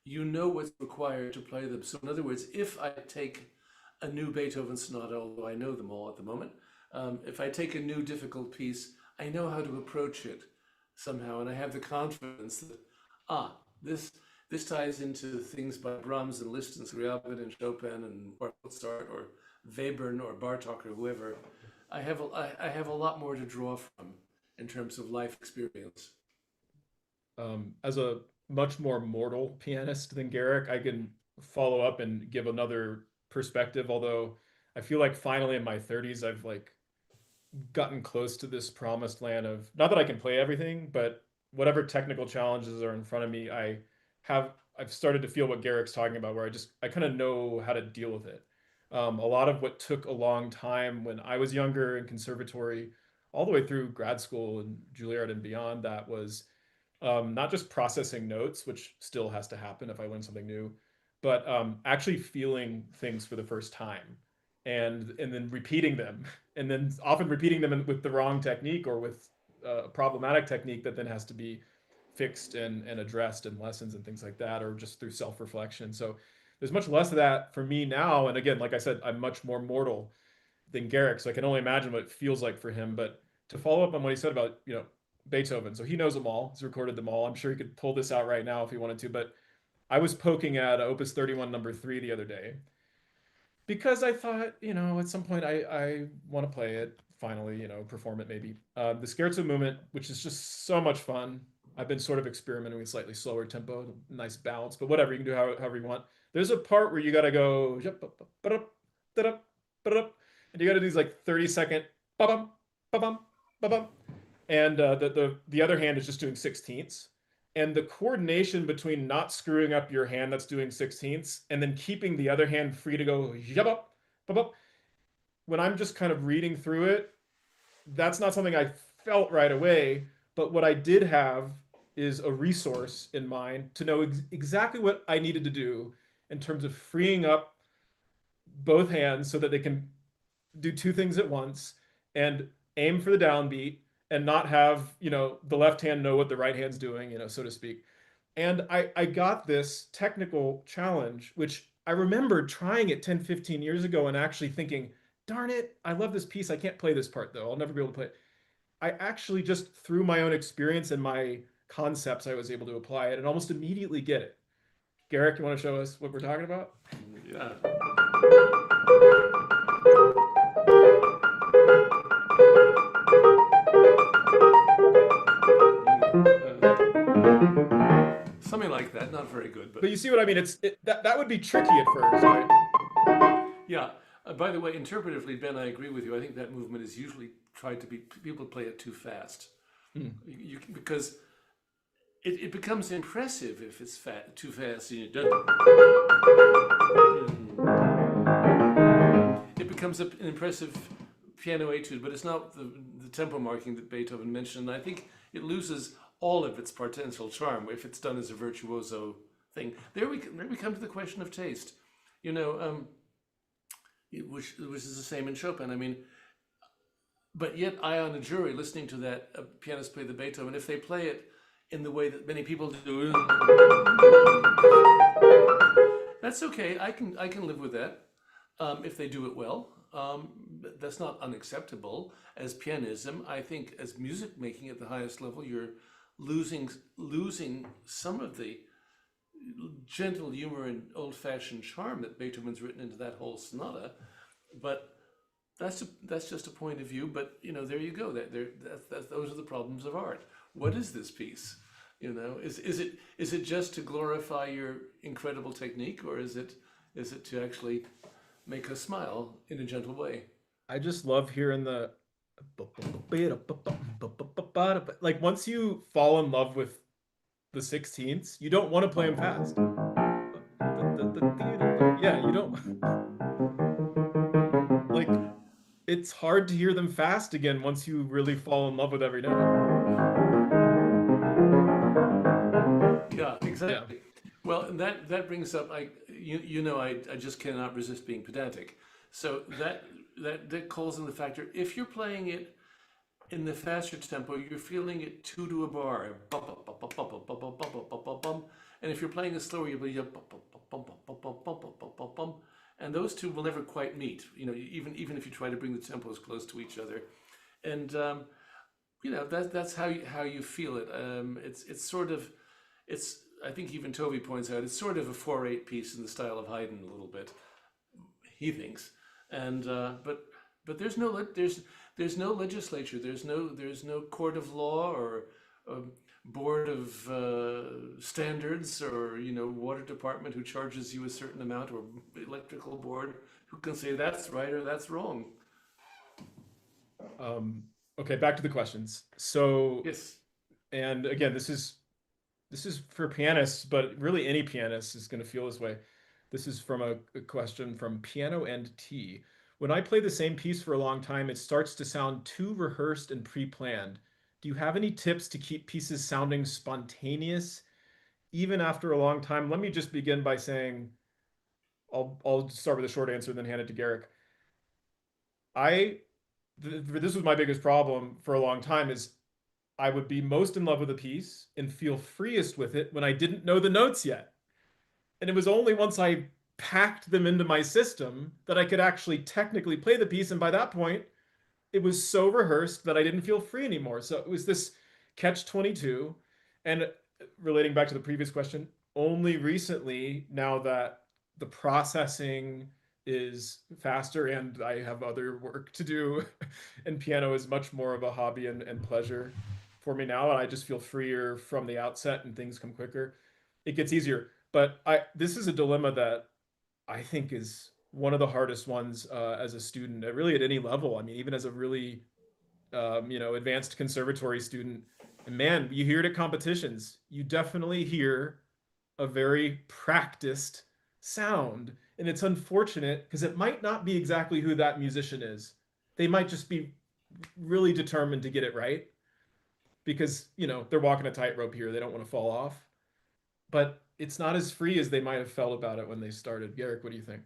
B: you know what's required to play them. So in other words, if I take a new Beethoven sonata, although I know them all at the moment, if I take a new difficult piece, I know how to approach it somehow, and I have the confidence that, this ties into things by Brahms and Liszt and Scriabin and Chopin and Mozart or Webern or Bartok or whoever. I have a lot more to draw from in terms of life experience.
A: As a much more mortal pianist than Garrick, I can follow up and give another perspective. Although I feel like finally in my 30s, I've like gotten close to this promised land of not that I can play everything, but whatever technical challenges are in front of me, I've started to feel what Garrick's talking about, where I kind of know how to deal with it. A lot of what took a long time when I was younger in conservatory, all the way through grad school and Juilliard and beyond, that was not just processing notes, which still has to happen if I learn something new, but actually feeling things for the first time and then repeating them, and then often repeating them with the wrong technique or with a problematic technique that then has to be fixed and addressed in lessons and things like that, or just through self-reflection. So there's much less of that for me now. And again, like I said, I'm much more mortal than Garrick, so I can only imagine what it feels like for him. But to follow up on what he said about, Beethoven, so he knows them all. He's recorded them all. I'm sure he could pull this out right now if he wanted to. But I was poking at Opus 31 number 3 the other day because I thought, at some point I want to play it finally, perform it maybe. The Scherzo movement, which is just so much fun. I've been sort of experimenting with slightly slower tempo, nice balance, but whatever, you can do however you want. There's a part where you got to go, and you got to do these like 30-second, ba-bum, ba-bum, ba-bum. And the other hand is just doing sixteenths. And the coordination between not screwing up your hand that's doing sixteenths and then keeping the other hand free to go, when I'm just kind of reading through it, that's not something I felt right away. But what I did have is a resource in mind to know exactly what I needed to do in terms of freeing up both hands so that they can do two things at once and aim for the downbeat and not have, the left hand know what the right hand's doing, so to speak. And I got this technical challenge, which I remember trying it 10, 15 years ago and actually thinking, darn it, I love this piece. I can't play this part though. I'll never be able to play it. I actually just through my own experience and my concepts, I was able to apply it and almost immediately get it. Garrick, you want to show us what we're talking about?
B: Yeah. Something like that, not very good,
A: but you see what I mean? That would be tricky at first, right?
B: Yeah. By the way, interpretively, Ben, I agree with you. I think that movement is usually tried to be, people play it too fast. Because it becomes impressive if it's too fast. It becomes an impressive piano etude, but it's not the tempo marking that Beethoven mentioned. I think it loses all of its potential charm if it's done as a virtuoso thing. There we come to the question of taste. Which is the same in Chopin. I mean, but yet I, on a jury, listening to that pianist play the Beethoven, if they play it in the way that many people do, that's okay. I can live with that if they do it well. That's not unacceptable as pianism. I think as music making at the highest level, you're losing some of the gentle humor and old-fashioned charm that Beethoven's written into that whole sonata. But that's just a point of view. But there you go. Those are the problems of art. What is this piece? Is it just to glorify your incredible technique, or is it to actually make us smile in a gentle way?
A: I just love hearing the like once you fall in love with the sixteenths, you don't want to play them fast. Yeah, you don't like it's hard to hear them fast again once you really fall in love with every note.
B: Yeah,
A: Yeah.
B: exactly. Well, and that brings up I just cannot resist being pedantic. So that calls in the factor. If you're playing it in the faster tempo, you're feeling it two to a bar, bum, bum, bum, bum, bum, bum, bum, bum, bum, bum, bum, bum. And if you're playing it slower, you'll be bum, bum, bum, bum, bum, bum, bum, bum, bum, bum, bum. And those two will never quite meet. Even if you try to bring the tempos close to each other, and that's how you feel it. It's sort of it's. I think even Tovey points out it's sort of a 4/8 piece in the style of Haydn a little bit. He thinks, and but there's no legislature, there's no court of law or board of standards, or water department who charges you a certain amount, or electrical board who can say that's right or that's wrong.
A: Um, okay, back to the questions. So,
B: Yes.
A: and again, this is for pianists, but really any pianist is going to feel this way. This is from a question from Piano and T. When I play the same piece for a long time, it starts to sound too rehearsed and pre-planned. Do you have any tips to keep pieces sounding spontaneous even after a long time? Let me just begin by saying I'll start with a short answer, then hand it to Garrick. I this was my biggest problem for a long time is I would be most in love with a piece and feel freest with it when I didn't know the notes yet. And it was only once I packed them into my system that I could actually technically play the piece. And by that point, it was so rehearsed that I didn't feel free anymore. So it was this catch 22. And relating back to the previous question, only recently, now that the processing is faster and I have other work to do, and piano is much more of a hobby and pleasure for me now, and I just feel freer from the outset and things come quicker. It gets easier. But this is a dilemma that I think is one of the hardest ones as a student, really at any level. I mean, even as a really advanced conservatory student, and man, you hear it at competitions. You definitely hear a very practiced sound, and it's unfortunate because it might not be exactly who that musician is. They might just be really determined to get it right because they're walking a tightrope here. They don't want to fall off, but it's not as free as they might have felt about it when they started. Garrick, what do you think?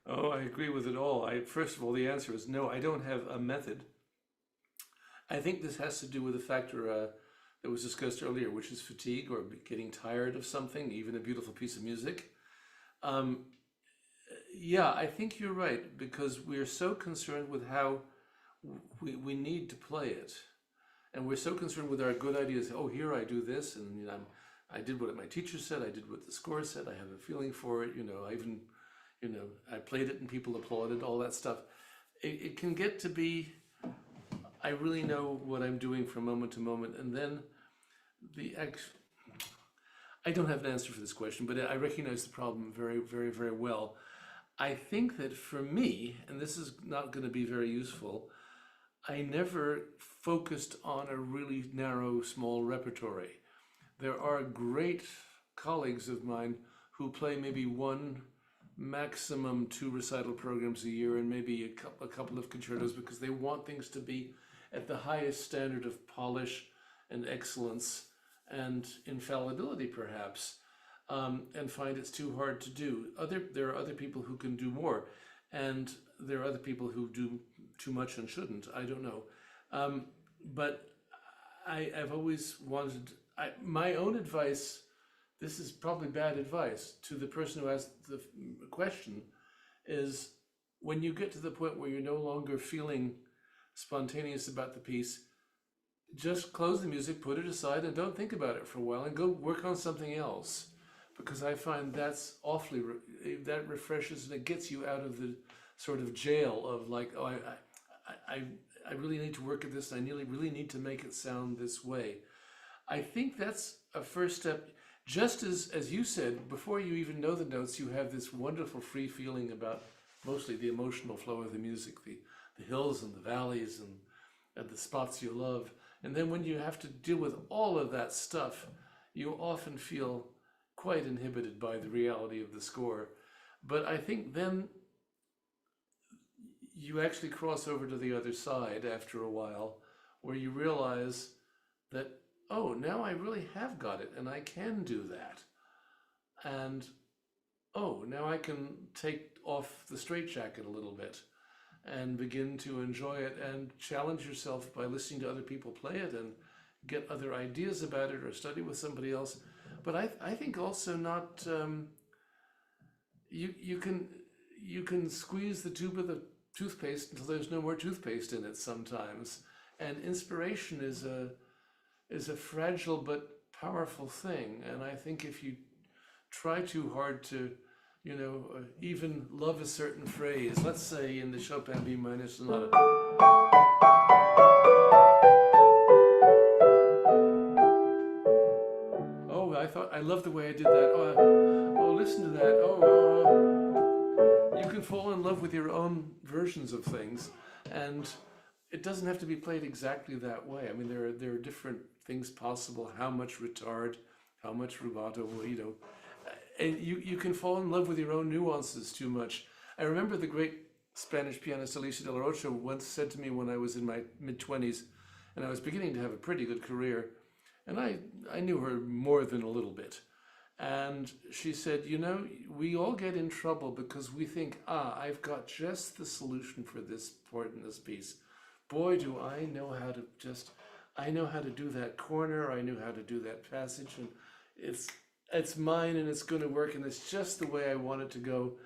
B: Oh, I agree with it all. First of all, the answer is no. I don't have a method. I think this has to do with the factor that was discussed earlier, which is fatigue or getting tired of something, even a beautiful piece of music. Um, yeah, I think you're right, because we're so concerned with how we need to play it. And we're so concerned with our good ideas. Oh, here I do this, and I did what my teacher said, I did what the score said, I have a feeling for it, I even, I played it and people applauded, all that stuff. It can get to be, I really know what I'm doing from moment to moment, and then I don't have an answer for this question, but I recognize the problem very, very, very well. I think that for me, and this is not going to be very useful, I never focused on a really narrow, small repertory. There are great colleagues of mine who play maybe one, maximum two recital programs a year, and maybe a couple of concertos, because they want things to be at the highest standard of polish and excellence and infallibility, perhaps, and find it's too hard to do. There are other people who can do more, and there are other people who do too much and shouldn't. I don't know. But I've always wanted, my own advice, this is probably bad advice to the person who asked the question, is when you get to the point where you're no longer feeling spontaneous about the piece, just close the music, put it aside, and don't think about it for a while, and go work on something else. Because I find that's awfully, that refreshes, and it gets you out of the sort of jail of like, oh, I really need to work at this, and I really need to make it sound this way. I think that's a first step. Just as you said, before you even know the notes, you have this wonderful free feeling about mostly the emotional flow of the music, the hills and the valleys and the spots you love. And then when you have to deal with all of that stuff, you often feel quite inhibited by the reality of the score. But I think then you actually cross over to the other side after a while, where you realize that, oh, now I really have got it and I can do that. And oh, now I can take off the straitjacket a little bit and begin to enjoy it and challenge yourself by listening to other people play it and get other ideas about it or study with somebody else. But I think also not, you can squeeze the tube of the toothpaste until there's no more toothpaste in it sometimes. And inspiration is a fragile but powerful thing. And I think if you try too hard to, even love a certain phrase, let's say in the Chopin B minor sonata. Oh, I love the way I did that. Oh, listen to that. You can fall in love with your own versions of things, and it doesn't have to be played exactly that way. I mean, there are different things possible. How much retard, how much rubato, and you can fall in love with your own nuances too much. I remember the great Spanish pianist Alicia de la Rocha once said to me when I was in my mid-20s, and I was beginning to have a pretty good career, and I knew her more than a little bit. And she said, we all get in trouble because we think, I've got just the solution for this part in this piece. Boy, do I know how to do that corner, I know how to do that passage, and it's mine and it's going to work and it's just the way I want it to go.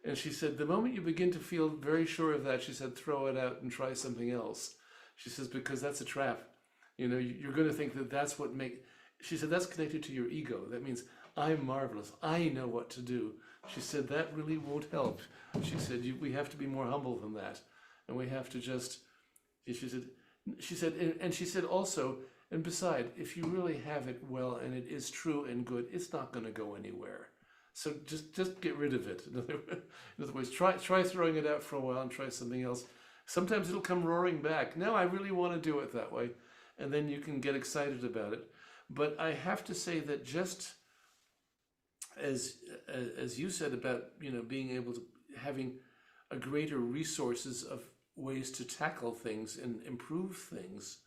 B: And she said, the moment you begin to feel very sure of that, she said, throw it out and try something else. She says, because that's a trap. You're going to think that that's what she said, that's connected to your ego. That means I'm marvelous. I know what to do. She said, that really won't help. She said, we have to be more humble than that. And we have to just, she said also, and beside, if you really have it well and it is true and good, it's not going to go anywhere. So just get rid of it. In other words, try throwing it out for a while and try something else. Sometimes it'll come roaring back. No, I really want to do it that way. And then you can get excited about it. But I have to say that just as you said about, being able to having a greater resources of ways to tackle things and improve things,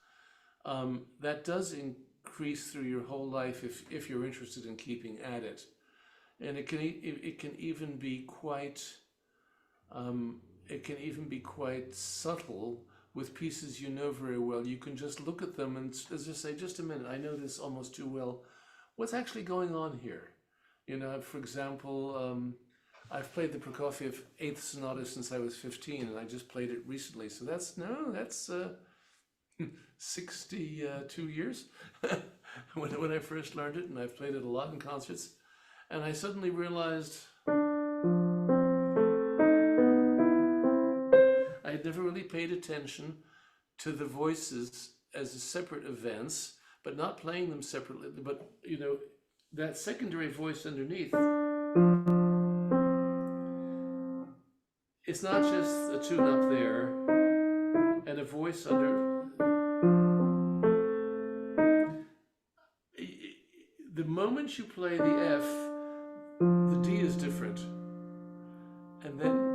B: that does increase through your whole life if you're interested in keeping at it. And it can even be quite subtle with pieces very well. You can just look at them and just say, just a minute, I know this almost too well. What's actually going on here? For example, I've played the Prokofiev 8th Sonata since I was 15, and I just played it recently. So that's 62 years when I first learned it, and I've played it a lot in concerts. And I suddenly realized I had never really paid attention to the voices as separate events, but not playing them separately. But, that secondary voice underneath, it's not just a tune up there and a voice under. The moment you play the F, the D is different. And then,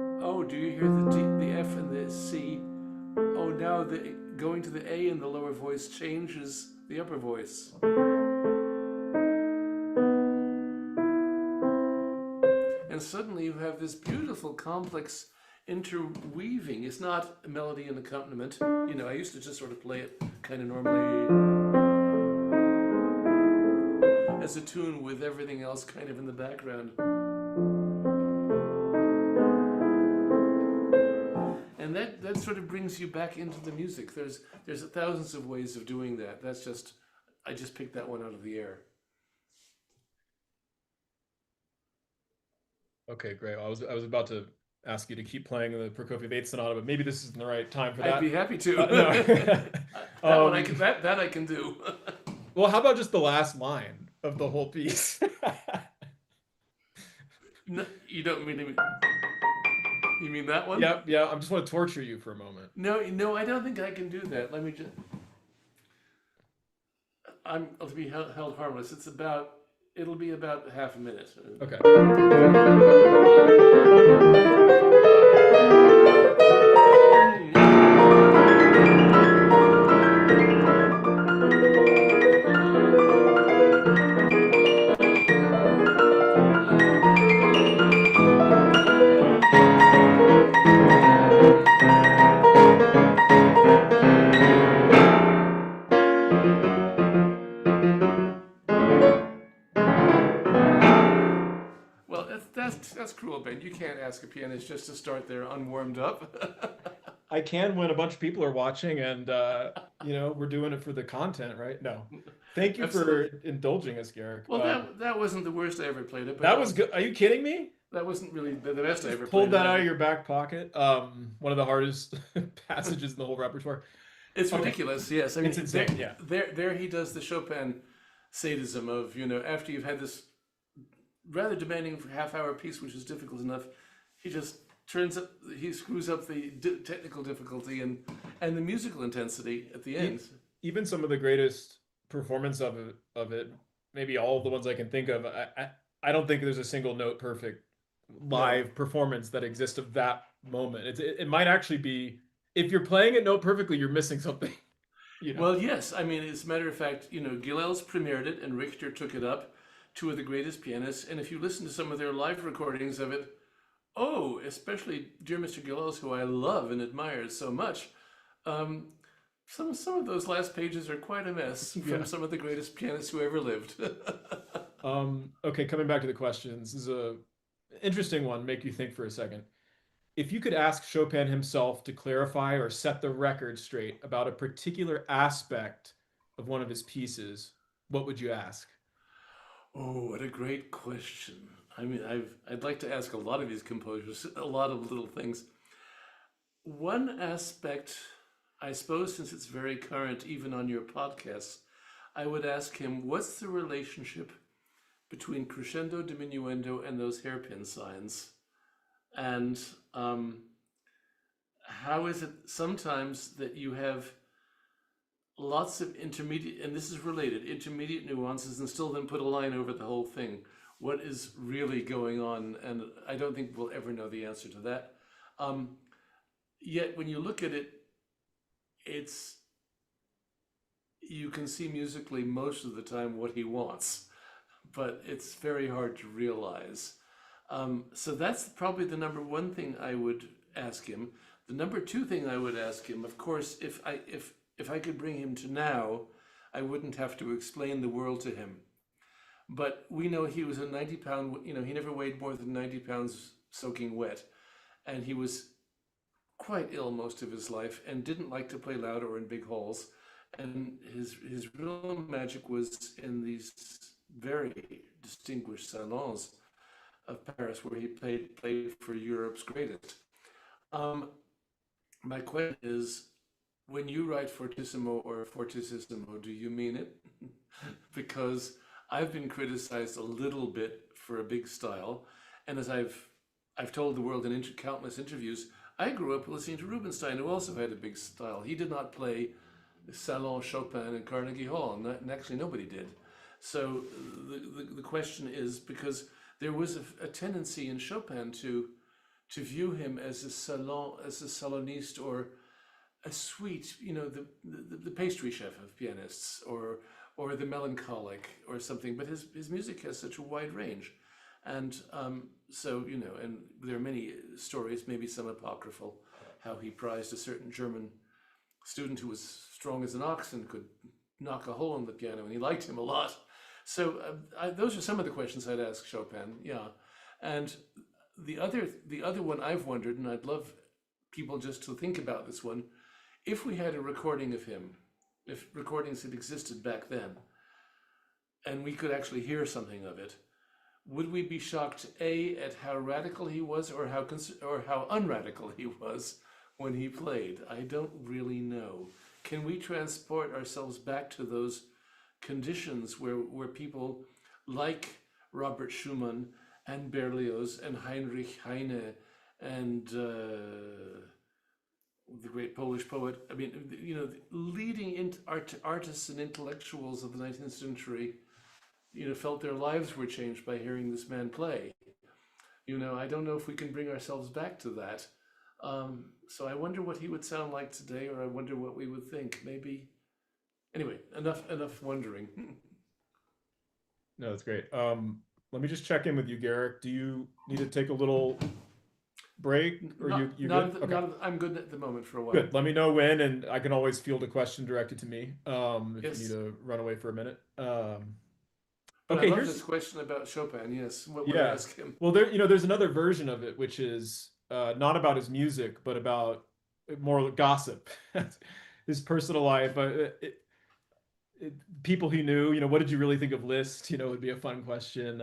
B: do you hear the D, the F and the C? Oh, now going to the A in the lower voice changes the upper voice. And suddenly you have this beautiful, complex interweaving. It's not a melody and accompaniment. I used to just sort of play it kind of normally as a tune with everything else kind of in the background. And that sort of brings you back into the music. There's thousands of ways of doing that. I just picked that one out of the air.
A: Okay, great. Well, I was about to ask you to keep playing the Prokofiev 8th Sonata, but maybe this isn't the right time for that.
B: I'd be happy to.
A: No.
B: That I can do.
A: Well, how about just the last line of the whole piece?
B: No, you don't mean you mean that one?
A: Yep, yeah. I just want to torture you for a moment.
B: No, I don't think I can do that. Let me just. I'm to be held harmless. It's about It'll be about half a minute.
A: Okay.
B: Well, that's cruel, Ben. You can't ask a pianist just to start there unwarmed up.
A: I can when a bunch of people are watching and we're doing it for the content, right? No. Thank you for
B: Absolutely.
A: indulging us, Garrick.
B: Well, that wasn't the worst I ever played it, but
A: That was good. Are you kidding me?
B: that wasn't really the best I
A: Just
B: ever
A: pulled
B: played it
A: that out of
B: either.
A: your back pocket. One of the hardest passages in the whole repertoire.
B: It's
A: Okay.
B: ridiculous. Yes, I
A: It's
B: mean
A: insane. Yeah.
B: there he does the Chopin sadism of after you've had this rather demanding half-hour piece, which is difficult enough, he just he screws up the technical difficulty and the musical intensity at the end.
A: Even some of the greatest performance of it, maybe all of the ones I can think of, I don't think there's a single note perfect
B: No.
A: live performance that exists of that moment. It might actually be, if you're playing it note perfectly, you're missing something. You know.
B: Well, yes. I mean, as a matter of fact, Gilels premiered it and Richter took it up, two of the greatest pianists. And if you listen to some of their live recordings of it, oh, especially dear Mr. Gilels, who I love and admire so much, um, some of those last pages are quite a mess
A: Yeah.
B: from some of the greatest pianists who ever lived.
A: Okay, coming back to the questions, this is a interesting one. Make you think for a second. If you could ask Chopin himself to clarify or set the record straight about a particular aspect of one of his pieces, what would you ask?
B: Oh, what a great question. I mean, I'd like to ask a lot of these composers a lot of little things. One aspect, I suppose, since it's very current, even on your podcast, I would ask him, what's the relationship between crescendo, diminuendo, and those hairpin signs? And how is it sometimes that you have lots of intermediate, and this is related, intermediate nuances and still then put a line over the whole thing? What is really going on? And I don't think we'll ever know the answer to that. Yet when you look at it, you can see musically most of the time what he wants, but it's very hard to realize. So that's probably the number one thing I would ask him. The number two thing I would ask him, of course, if I could bring him to now, I wouldn't have to explain the world to him. But we know he was a 90-pound, he never weighed more than 90 pounds soaking wet. And he was quite ill most of his life and didn't like to play loud or in big halls. And his real magic was in these very distinguished salons of Paris where he played for Europe's greatest. My question is, when you write fortissimo or fortissimo, do you mean it? Because I've been criticized a little bit for a big style, and as I've told the world in countless interviews, I grew up listening to Rubinstein, who also had a big style. He did not play Salon Chopin in Carnegie Hall, and actually nobody did. So the question is, because there was a tendency in Chopin to view him as a saloniste or a sweet, the pastry chef of pianists, or the melancholic or something. But his music has such a wide range, and so and there are many stories, maybe some apocryphal, how he prized a certain German student who was strong as an ox and could knock a hole in the piano, and he liked him a lot. So those are some of the questions I'd ask Chopin. Yeah, and the other one I've wondered, and I'd love people just to think about this one. If we had a recording of him, if recordings had existed back then, and we could actually hear something of it, would we be shocked at how radical he was, or how unradical he was when he played? I don't really know. Can we transport ourselves back to those conditions where people like Robert Schumann and Berlioz and Heinrich Heine and the great Polish poet, I mean, leading artists and intellectuals of the 19th century felt their lives were changed by hearing this man play. I don't know if we can bring ourselves back to that. So I wonder what he would sound like today, or I wonder what we would think. Maybe. Anyway, enough wondering.
A: No, that's great. Let me just check in with you, Garrick. Do you need to take a little break, or you good? Okay.
B: I'm good at the moment for a while.
A: Good. Let me know when, and I can always field a question directed to me if
B: Yes.
A: you need to run away for a minute.
B: But
A: okay,
B: I love this question about Chopin. Yes, what would I ask him?
A: Well, there's another version of it, which is not about his music, but about more gossip, his personal life. People he knew, what did you really think of Liszt? Would be a fun question.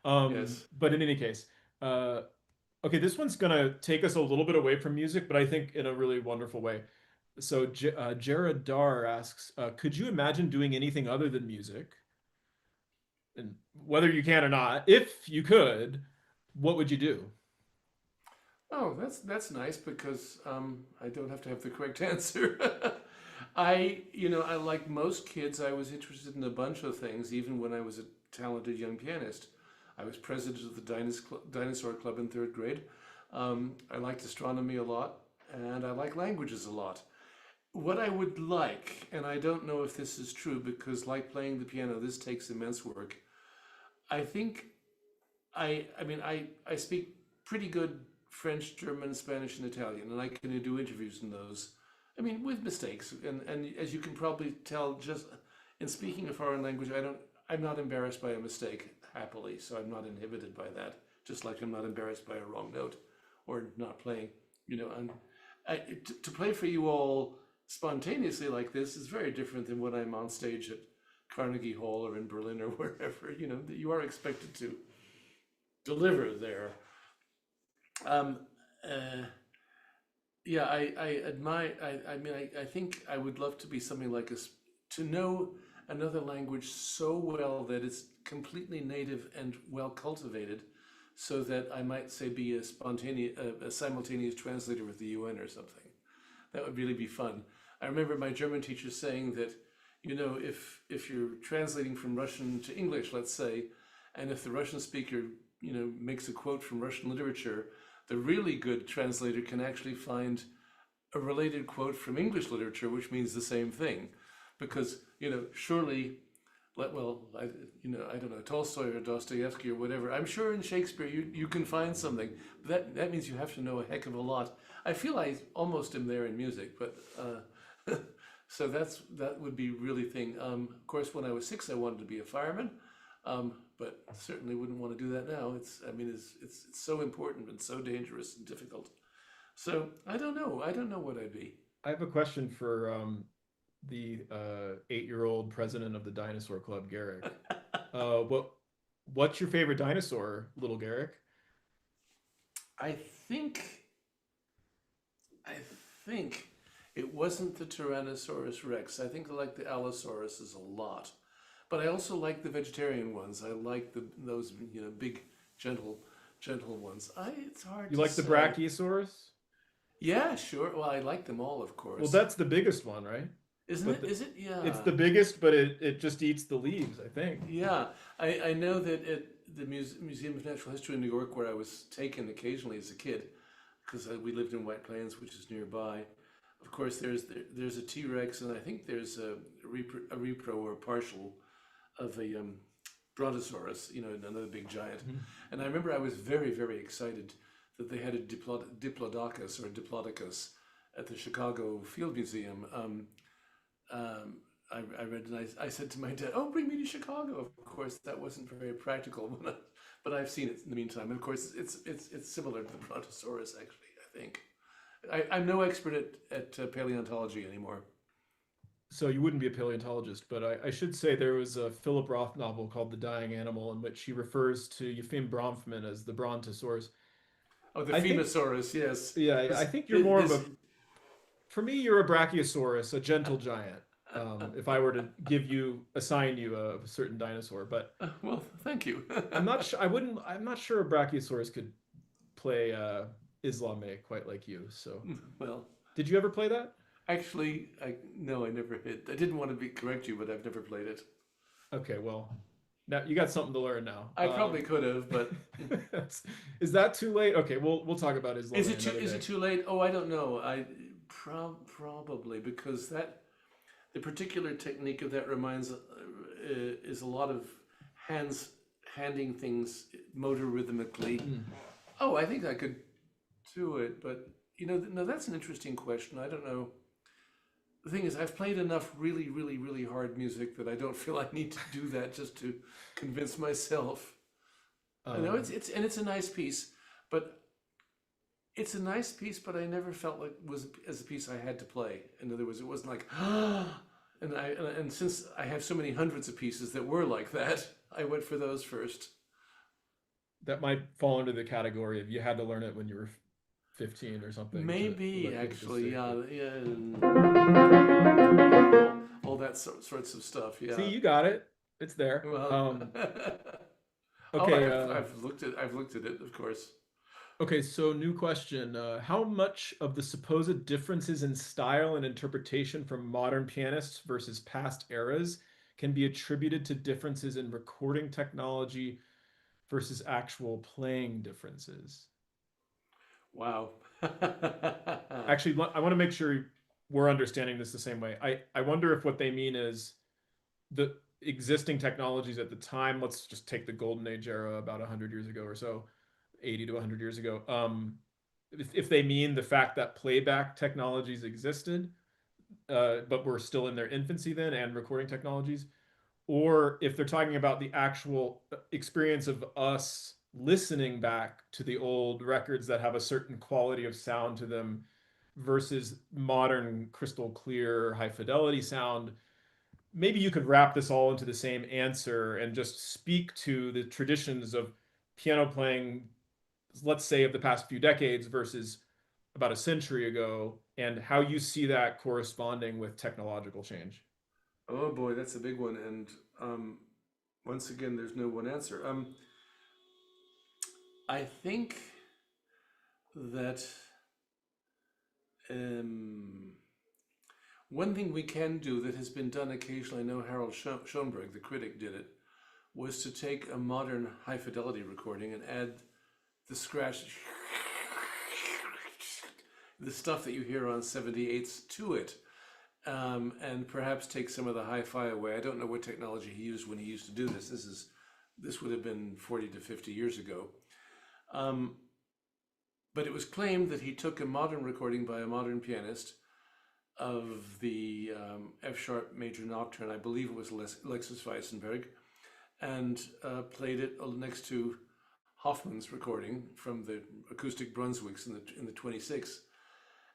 B: Yes.
A: But in any case, okay, this one's gonna take us a little bit away from music, but I think in a really wonderful way. So Jared Dar asks, could you imagine doing anything other than music? And whether you can or not, if you could, what would you do?
B: Oh, that's nice because I don't have to have the correct answer. I like most kids, I was interested in a bunch of things, even when I was a talented young pianist. I was president of the Dinosaur Club in third grade. I liked astronomy a lot, and I like languages a lot. What I would like, and I don't know if this is true because, like playing the piano, this takes immense work. I think I speak pretty good French, German, Spanish, and Italian, and I can do interviews in those. With mistakes, and as you can probably tell, just in speaking a foreign language, I'm not embarrassed by a mistake, happily, so I'm not inhibited by that. Just like I'm not embarrassed by a wrong note or not playing. And to play for you all spontaneously like this is very different than when I'm on stage at Carnegie Hall or in Berlin or wherever. That you are expected to deliver there. Yeah, I admire. I think I would love to be something like to know another language so well that it's completely native and well cultivated, so that I might say be a simultaneous translator with the UN or something. That would really be fun. I remember my German teacher saying that, if you're translating from Russian to English, let's say, and if the Russian speaker, makes a quote from Russian literature, the really good translator can actually find a related quote from English literature, which means the same thing. Because, surely, I don't know, Tolstoy or Dostoevsky or whatever, I'm sure in Shakespeare you can find something. But that means you have to know a heck of a lot. I feel I almost am there in music, but so that would be really thing. Of course, when I was 6, I wanted to be a fireman. But certainly wouldn't want to do that now. It's so important and so dangerous and difficult. So I don't know what I'd be.
A: I have a question for the 8-year-old president of the Dinosaur Club, Garrick. What's your favorite dinosaur, little Garrick?
B: I think it wasn't the Tyrannosaurus Rex. I think I like the Allosauruses a lot. But I also like the vegetarian ones. I like those big, gentle ones. It's hard.
A: You like the Brachiosaurus?
B: Yeah, sure. Well, I like them all, of course.
A: Well, that's the biggest one, right?
B: Isn't it? Is it? Yeah.
A: It's the biggest, but it just eats the leaves, I think.
B: Yeah, I know that at the Museum of Natural History in New York, where I was taken occasionally as a kid, because we lived in White Plains, which is nearby. Of course, there's a T-Rex, and I think there's a repro or a partial of a Brontosaurus, another big giant. Mm-hmm. And I remember I was very, very excited that they had a Diplodocus or Diplodocus at the Chicago Field Museum. I read and I said to my dad, "Oh, bring me to Chicago." Of course, that wasn't very practical, but I've seen it in the meantime. And of course, it's similar to the Brontosaurus, actually, I think. I'm no expert at paleontology anymore.
A: So you wouldn't be a paleontologist, but I should say there was a Philip Roth novel called The Dying Animal in which he refers to Eupheme Bronfman as the Brontosaurus.
B: Oh, the Phenosaurus, yes.
A: Yeah, I think you're more of a... For me, you're a Brachiosaurus, a gentle giant. If I were to assign you a certain dinosaur, but
B: well, thank you.
A: I'm not sure. I'm not sure a Brachiosaurus could play Islame quite like you. So,
B: well,
A: did you ever play that?
B: Actually, no, I never did. I didn't want to correct you, but I've never played it.
A: Okay, well, now you got something to learn now.
B: I probably could have, but
A: Is that too late? Okay, we'll talk about his
B: is
A: loving
B: it too
A: another
B: is
A: day.
B: it too late? Oh, I don't know. Probably because the particular technique of that reminds is a lot of hands handing things motor rhythmically.
A: Mm.
B: Oh, I think I could do it, but no, that's an interesting question. I don't know. The thing is, I've played enough really, really, really hard music that I don't feel I need to do that just to convince myself. I know
A: Um,
B: it's a nice piece, but it's a nice piece, but I never felt like it was as a piece I had to play. In other words, it wasn't like and since I have so many hundreds of pieces that were like that, I went for those first.
A: that might fall under the category of you had to learn it when you were 15 or something to
B: Maybe
A: let people just
B: actually,
A: say.
B: yeah, and all that sorts of stuff.
A: See,
B: Yeah.
A: you got it. It's there.
B: Well, oh,
A: Okay.
B: I've looked at it, of course.
A: Okay. So, new question: how much of the supposed differences in style and interpretation from modern pianists versus past eras can be attributed to differences in recording technology versus actual playing differences?
B: Wow.
A: Actually, I want to make sure we're understanding this the same way. I wonder if what they mean is the existing technologies at the time. Let's just take the golden age era about 100 years ago or so, 80 to 100 years ago. If they mean the fact that playback technologies existed, but were still in their infancy then, and recording technologies, or if they're talking about the actual experience of us listening back to the old records that have a certain quality of sound to them versus modern crystal clear high fidelity sound. Maybe you could wrap this all into the same answer and just speak to the traditions of piano playing, let's say, of the past few decades versus about a century ago, and how you see that corresponding with technological change.
B: Oh boy, that's a big one, and um, once again, there's no one answer. I think that um, one thing we can do that has been done occasionally, I know Harold Schoenberg, the critic, did it, was to take a modern high fidelity recording and add the scratch, the stuff that you hear on 78s to it, and perhaps take some of the hi-fi away. I don't know what technology he used when he used to do this. This would have been 40 to 50 years ago. But it was claimed that he took a modern recording by a modern pianist of the F-sharp major nocturne, I believe it was Alexis Weissenberg, and played it next to Hoffman's recording from the acoustic Brunswicks in the 26.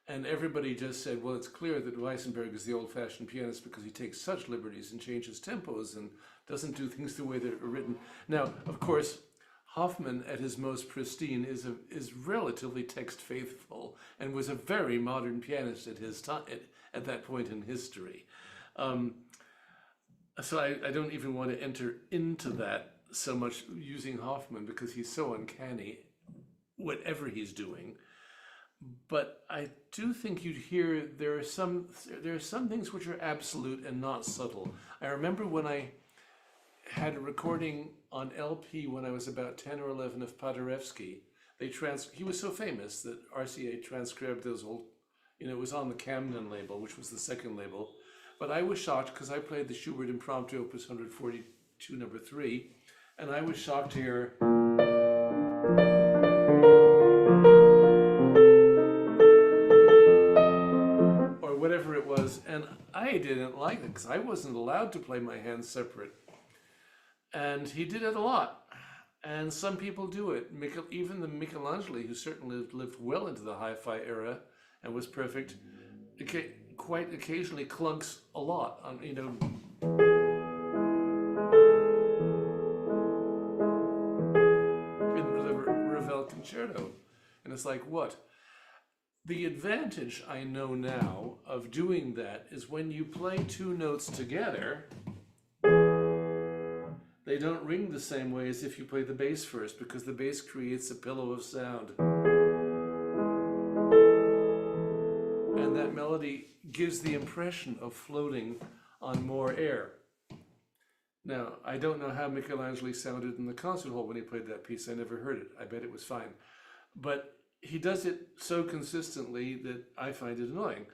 B: And everybody just said, well, it's clear that Weissenberg is the old-fashioned pianist because he takes such liberties and changes tempos and doesn't do things the way they're written. Now, of course, Hoffman, at his most pristine, is relatively text faithful and was a very modern pianist at his time, at that point in history. So I don't even want to enter into that so much using Hoffman because he's so uncanny, whatever he's doing. But I do think you'd hear there are some things which are absolute and not subtle. I remember when I had a recording on LP when I was about 10 or 11 of Paderewski. He was so famous that RCA transcribed those old, it was on the Camden label, which was the second label. But I was shocked because I played the Schubert Impromptu Opus 142 number 3, and I was shocked to hear or whatever it was, and I didn't like it because I wasn't allowed to play my hands separate. And he did it a lot. And some people do it. Even the Michelangelo, who certainly lived well into the hi-fi era and was perfect, quite occasionally clunks a lot on, in the Ravel Concerto. And it's like, what? The advantage I know now of doing that is when you play two notes together, they don't ring the same way as if you play the bass first, because the bass creates a pillow of sound. And that melody gives the impression of floating on more air. Now, I don't know how Michelangelo sounded in the concert hall when he played that piece. I never heard it. I bet it was fine. But he does it so consistently that I find it annoying.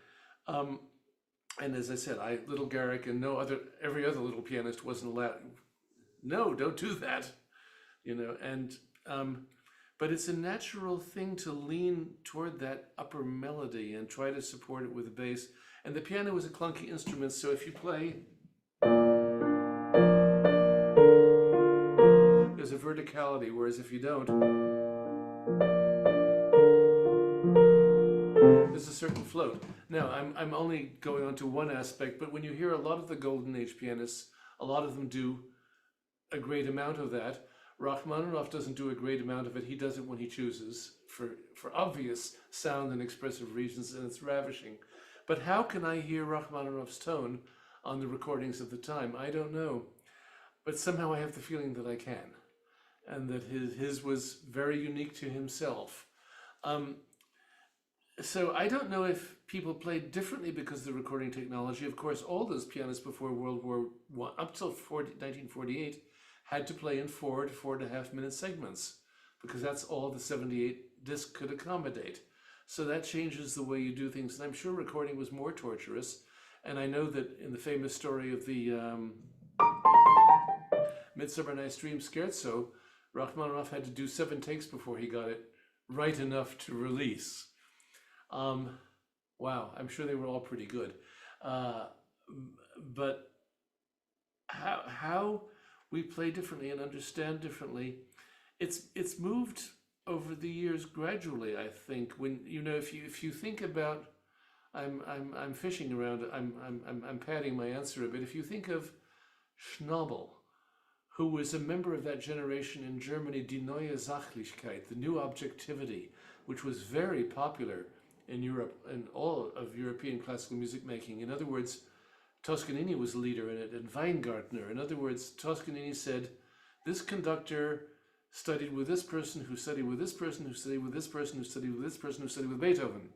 B: And as I said, little Garrick and every other little pianist wasn't allowed. No, don't do that. But it's a natural thing to lean toward that upper melody and try to support it with a bass. And the piano is a clunky instrument, so if you play, there's a verticality, whereas if you don't, there's a certain float. Now, I'm only going on to one aspect, but when you hear a lot of the Golden Age pianists, a lot of them do a great amount of that. Rachmaninoff doesn't do a great amount of it. He does it when he chooses for obvious sound and expressive reasons, and it's ravishing. But how can I hear Rachmaninoff's tone on the recordings of the time? I don't know. But somehow I have the feeling that I can, and that his was very unique to himself. So I don't know if people played differently because of the recording technology. Of course, all those pianists before World War I, up till 1948, had to play in 4 to 4.5 minute segments because that's all the 78 disc could accommodate. So that changes the way you do things. And I'm sure recording was more torturous. And I know that in the famous story of the Midsummer Night's Dream Scherzo, Rachmaninoff had to do 7 takes before he got it right enough to release. Wow, I'm sure they were all pretty good. But how we play differently and understand differently, it's moved over the years gradually. I think when if you think about, I'm fishing around. I'm padding my answer a bit. If you think of Schnabel, who was a member of that generation in Germany, Die Neue Sachlichkeit, the new objectivity, which was very popular in Europe and all of European classical music making. In other words, Toscanini was a leader in it, and Weingartner. In other words, Toscanini said, this conductor studied with this person, who studied with this person, who studied with this person, who studied with this person, who studied with Beethoven.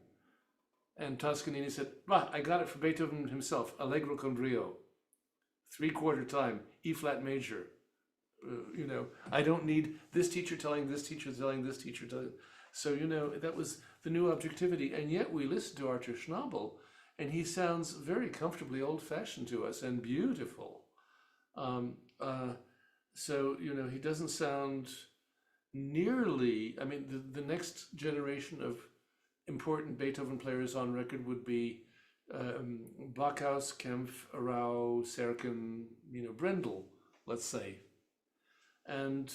B: And Toscanini said, I got it from Beethoven himself, Allegro con brio, 3/4 time, E-flat major. I don't need this teacher telling this teacher telling this teacher telling. So, that was the new objectivity. And yet we listen to Arthur Schnabel, and he sounds very comfortably old-fashioned to us and beautiful. So, he doesn't sound nearly, the next generation of important Beethoven players on record would be Backhaus, Kempf, Arau, Serkin, Brendel, let's say. And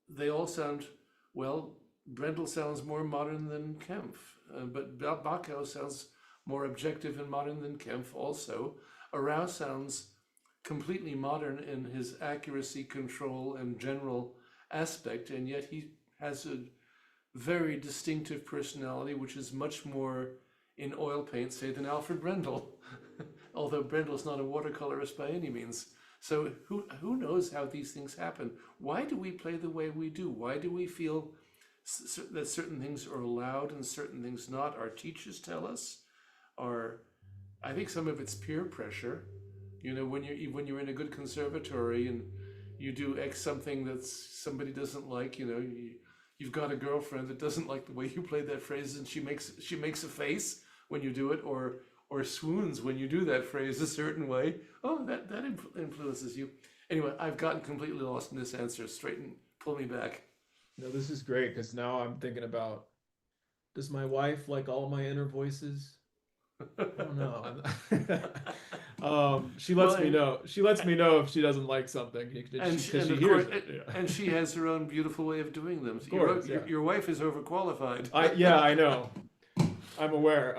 B: they all sound, well, Brendel sounds more modern than Kempf, but Backhaus sounds more objective and modern than Kempf also. Arau sounds completely modern in his accuracy, control, and general aspect, and yet he has a very distinctive personality, which is much more in oil paint, say, than Alfred Brendel, although Brendel's not a watercolorist by any means. So who knows how these things happen? Why do we play the way we do? Why do we feel that certain things are allowed and certain things not? Our teachers tell us, or I think some of it's peer pressure. When you're in a good conservatory and you do X something that somebody doesn't like, you've got a girlfriend that doesn't like the way you play that phrase, and she makes a face when you do it, or swoons when you do that phrase a certain way. Oh, that influences you. Anyway, I've gotten completely lost in this answer. Pull me back.
A: No, this is great, because now I'm thinking about, does my wife like all my inner voices? I don't know. She lets me know. She lets me know if she doesn't like something, because she hears it. Yeah.
B: And she has her own beautiful way of doing them.
A: Of course,
B: your wife is overqualified.
A: I know. I'm aware.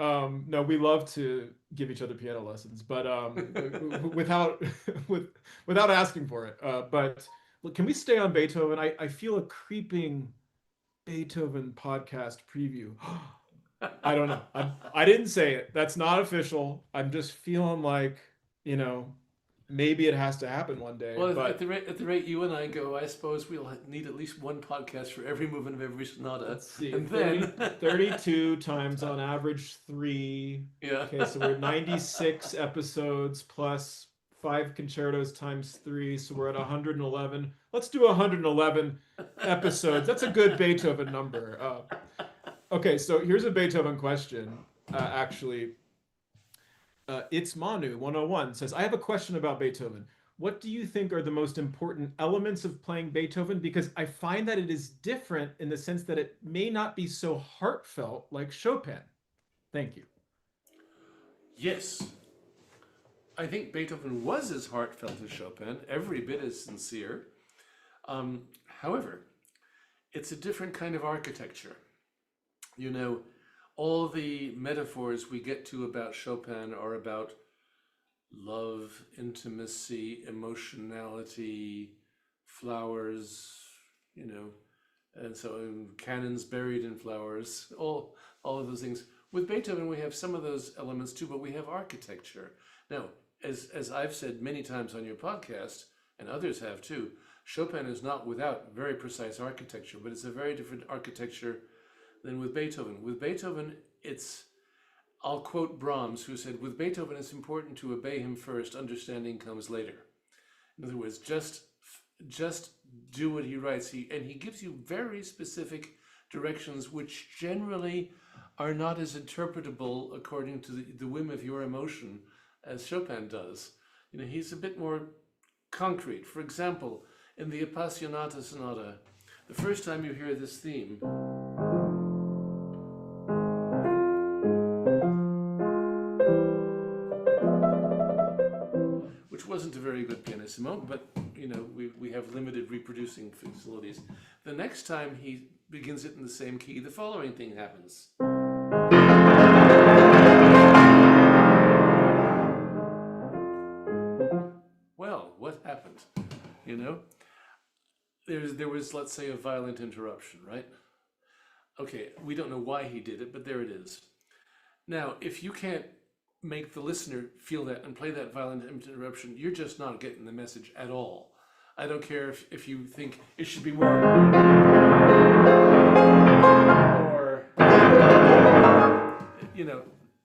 A: No, we love to give each other piano lessons, but without asking for it. But look, can we stay on Beethoven? I feel a creeping Beethoven podcast preview. I don't know. I didn't say it. That's not official. I'm just feeling like, maybe it has to happen one day.
B: Well, at the rate you and I go, I suppose we'll need at least one podcast for every movement of every sonata.
A: Let's see.
B: And
A: 32 times on average 3.
B: Yeah.
A: Okay, so we're 96 episodes plus 5 concertos times 3, so we're at 111. Let's do 111 episodes. That's a good Beethoven number. Okay, so here's a Beethoven question, actually. It's Manu 101 says, I have a question about Beethoven. What do you think are the most important elements of playing Beethoven? Because I find that it is different in the sense that it may not be so heartfelt like Chopin. Thank you.
B: Yes, I think Beethoven was as heartfelt as Chopin, every bit as sincere. However, it's a different kind of architecture. You know, all the metaphors we get to about Chopin are about love, intimacy, emotionality, flowers, you know, and so cannons buried in flowers, all of those things. With Beethoven, we have some of those elements too, but we have architecture. Now, as I've said many times on your podcast, and others have too, Chopin is not without very precise architecture, but it's a very different architecture than with Beethoven. With Beethoven, I'll quote Brahms, who said, with Beethoven, it's important to obey him first, understanding comes later. In other words, just do what he writes. And he gives you very specific directions, which generally are not as interpretable according to the whim of your emotion as Chopin does. You know, he's a bit more concrete. For example, in the Appassionata Sonata, the first time you hear this theme, which wasn't a very good pianissimo, but you know, we have limited reproducing facilities. The next time he begins it in the same key, the following thing happens. Well, what happened? You know, there was, let's say, a violent interruption, right? Okay, we don't know why he did it, but there it is. Now, if you can't make the listener feel that and play that violent interruption, you're just not getting the message at all. I don't care if you think it should be more, or, you know,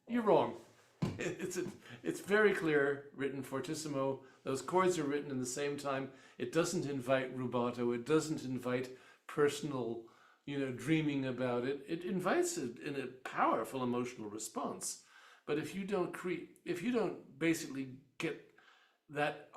B: you're wrong. It's very clear, written fortissimo. Those chords are written in the same time. It doesn't invite rubato. It doesn't invite personal, you know, dreaming about it. It invites it in a powerful emotional response. But if you don't basically get that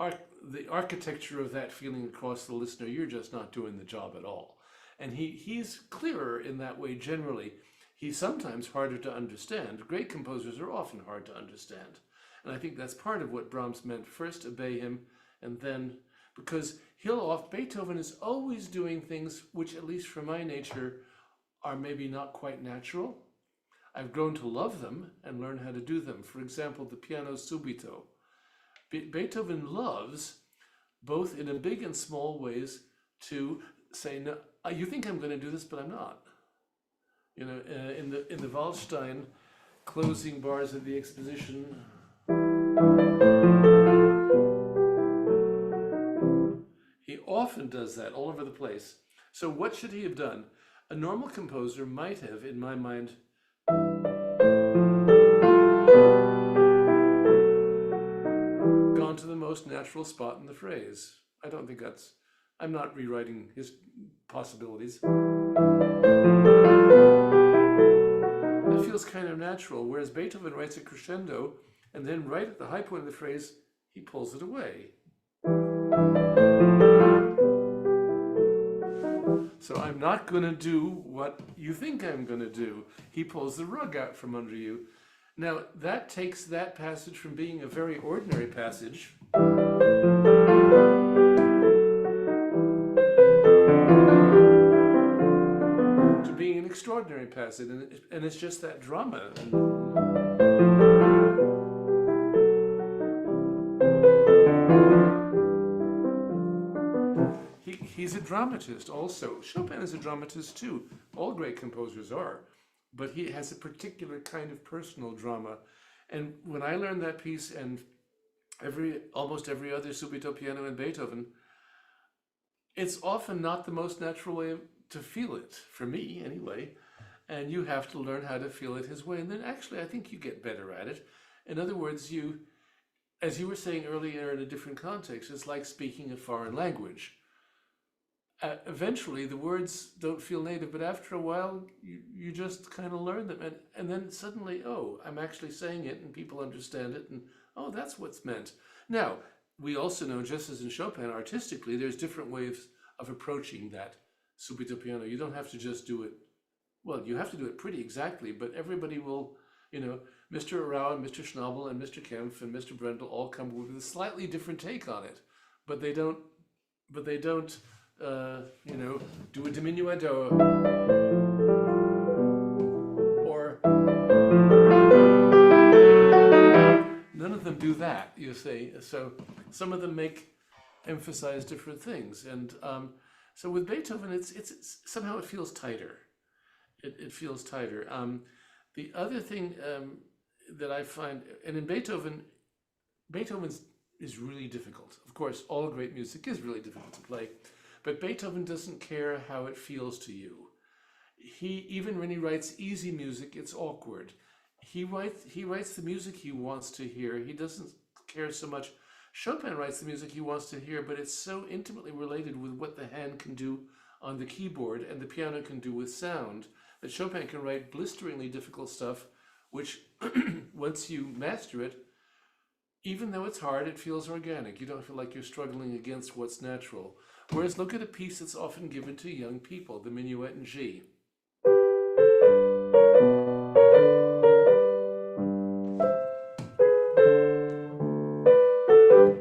B: the architecture of that feeling across the listener, you're just not doing the job at all. And he's clearer in that way generally. He's sometimes harder to understand. Great composers are often hard to understand. And I think that's part of what Brahms meant. First, obey him, and then, because Beethoven is always doing things which, at least for my nature, are maybe not quite natural. I've grown to love them and learn how to do them. For example, the piano subito. Beethoven loves, both in a big and small ways, to say, no, you think I'm going to do this, but I'm not. You know, in the Waldstein closing bars of the exposition, he often does that all over the place. So what should he have done? A normal composer might have, in my mind, gone to the most natural spot in the phrase. I'm not rewriting his possibilities. That feels kind of natural, whereas Beethoven writes a crescendo, and then right at the high point of the phrase, he pulls it away. So I'm not going to do what you think I'm going to do. He pulls the rug out from under you. Now, that takes that passage from being a very ordinary passage to being an extraordinary passage. And it's just that drama. He's a dramatist also. Chopin is a dramatist too. All great composers are. But he has a particular kind of personal drama. And when I learned that piece, and almost every other subito piano in Beethoven, it's often not the most natural way to feel it, for me anyway. And you have to learn how to feel it his way. And then actually I think you get better at it. In other words, as you were saying earlier in a different context, it's like speaking a foreign language. Eventually, the words don't feel native, but after a while, you just kind of learn them. And then suddenly, oh, I'm actually saying it and people understand it. And oh, that's what's meant. Now, we also know, just as in Chopin, artistically, there's different ways of approaching that subito piano. You don't have to just do it, well, you have to do it pretty exactly, but everybody will, Mr. Arau and Mr. Schnabel and Mr. Kempf and Mr. Brendel all come with a slightly different take on it. But they don't, do a diminuendo or none of them do that, you see. So some of them emphasize different things. And so with Beethoven, it's somehow it feels tighter. It feels tighter. The other thing that I find, and in Beethoven's is really difficult. Of course, all great music is really difficult to play, but Beethoven doesn't care how it feels to you. Even when he writes easy music, it's awkward. He writes the music he wants to hear. He doesn't care so much. Chopin writes the music he wants to hear, but it's so intimately related with what the hand can do on the keyboard and the piano can do with sound that Chopin can write blisteringly difficult stuff, which once you master it, even though it's hard, it feels organic. You don't feel like you're struggling against what's natural. Whereas look at a piece that's often given to young people, the Minuet in G.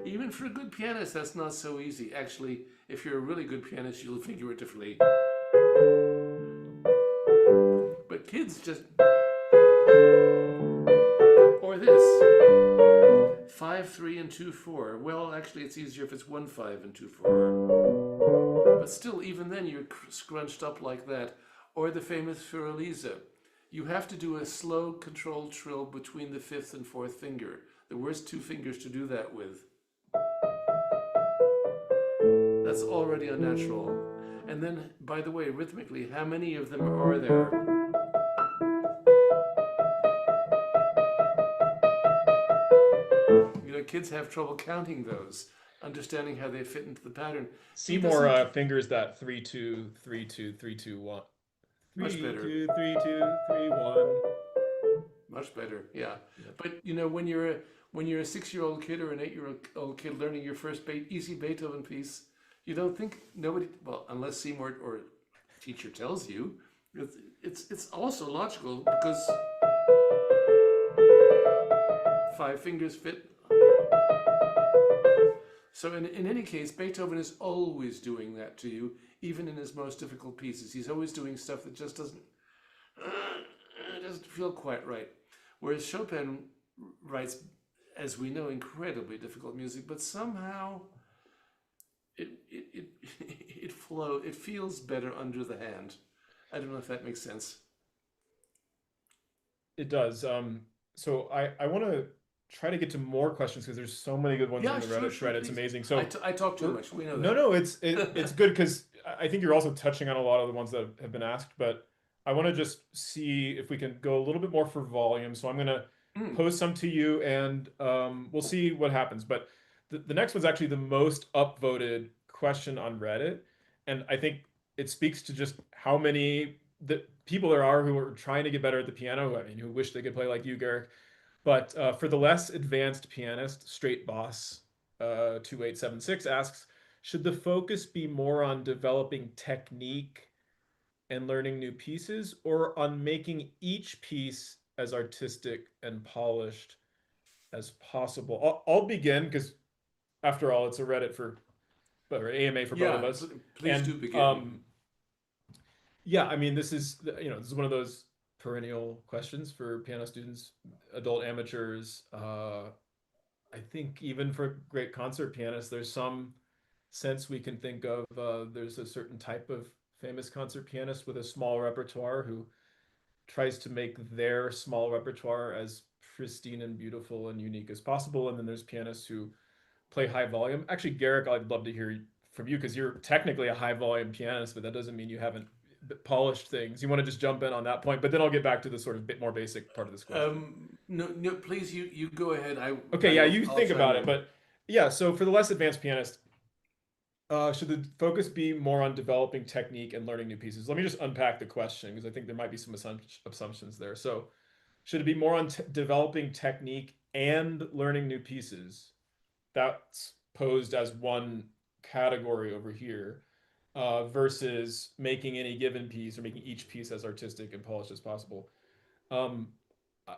B: Even for a good pianist, that's not so easy. Actually, if you're a really good pianist, you'll figure it differently. But kids just... Or this. 5-3 and 2-4. Well, actually, it's easier if it's 1-5 and 2-4. But still, even then, you're scrunched up like that. Or the famous Fürelise. You have to do a slow, controlled trill between the fifth and fourth finger. The worst two fingers to do that with. That's already unnatural. And then, by the way, rhythmically, how many of them are there? Kids have trouble counting those, understanding how they fit into the pattern.
A: See more fingers that 3-2, 3-2, 3-2, 1.
B: Much better.
A: 3-2, 3-2, 3-1.
B: Much better, yeah. But when you're a 6-year-old kid or an 8-year-old kid learning your first easy Beethoven piece, you don't think unless Seymour or teacher tells you, it's also logical because 5 fingers fit. So in any case, Beethoven is always doing that to you, even in his most difficult pieces. He's always doing stuff that just doesn't feel quite right. Whereas Chopin writes, as we know, incredibly difficult music, but somehow it feels better under the hand. I don't know if that makes sense.
A: It does. So I want to try to get to more questions because there's so many good ones in the Reddit thread. It's amazing. So
B: I talk too much. We know that.
A: No, it's good because I think you're also touching on a lot of the ones that have been asked, but I want to just see if we can go a little bit more for volume. So I'm going to pose some to you and we'll see what happens. But the next one's actually the most upvoted question on Reddit. And I think it speaks to just how many people there are who are trying to get better at the piano. I mean, who wish they could play like you, Garrick. But for the less advanced pianist, Straight Boss 2876 asks, should the focus be more on developing technique and learning new pieces or on making each piece as artistic and polished as possible? I'll begin because after all, it's a Reddit or AMA for both of us.
B: Please do begin.
A: Yeah, I mean, this is one of those perennial questions for piano students, adult amateurs. I think even for great concert pianists, there's some sense we can think of. There's a certain type of famous concert pianist with a small repertoire who tries to make their small repertoire as pristine and beautiful and unique as possible. And then there's pianists who play high volume. Actually, Garrick, I'd love to hear from you because you're technically a high volume pianist, but that doesn't mean you haven't polished things. You want to just jump in on that point, but then I'll get back to the sort of bit more basic part of this question.
B: No, no, please, you go ahead.
A: Okay, yeah, you
B: I'll
A: think
B: chime
A: about it,
B: in.
A: but yeah. So for the less advanced pianist, should the focus be more on developing technique and learning new pieces? Let me just unpack the question because I think there might be some assumptions there. So should it be more on developing technique and learning new pieces? That's posed as one category over here, versus making any given piece or making each piece as artistic and polished as possible. Um, I-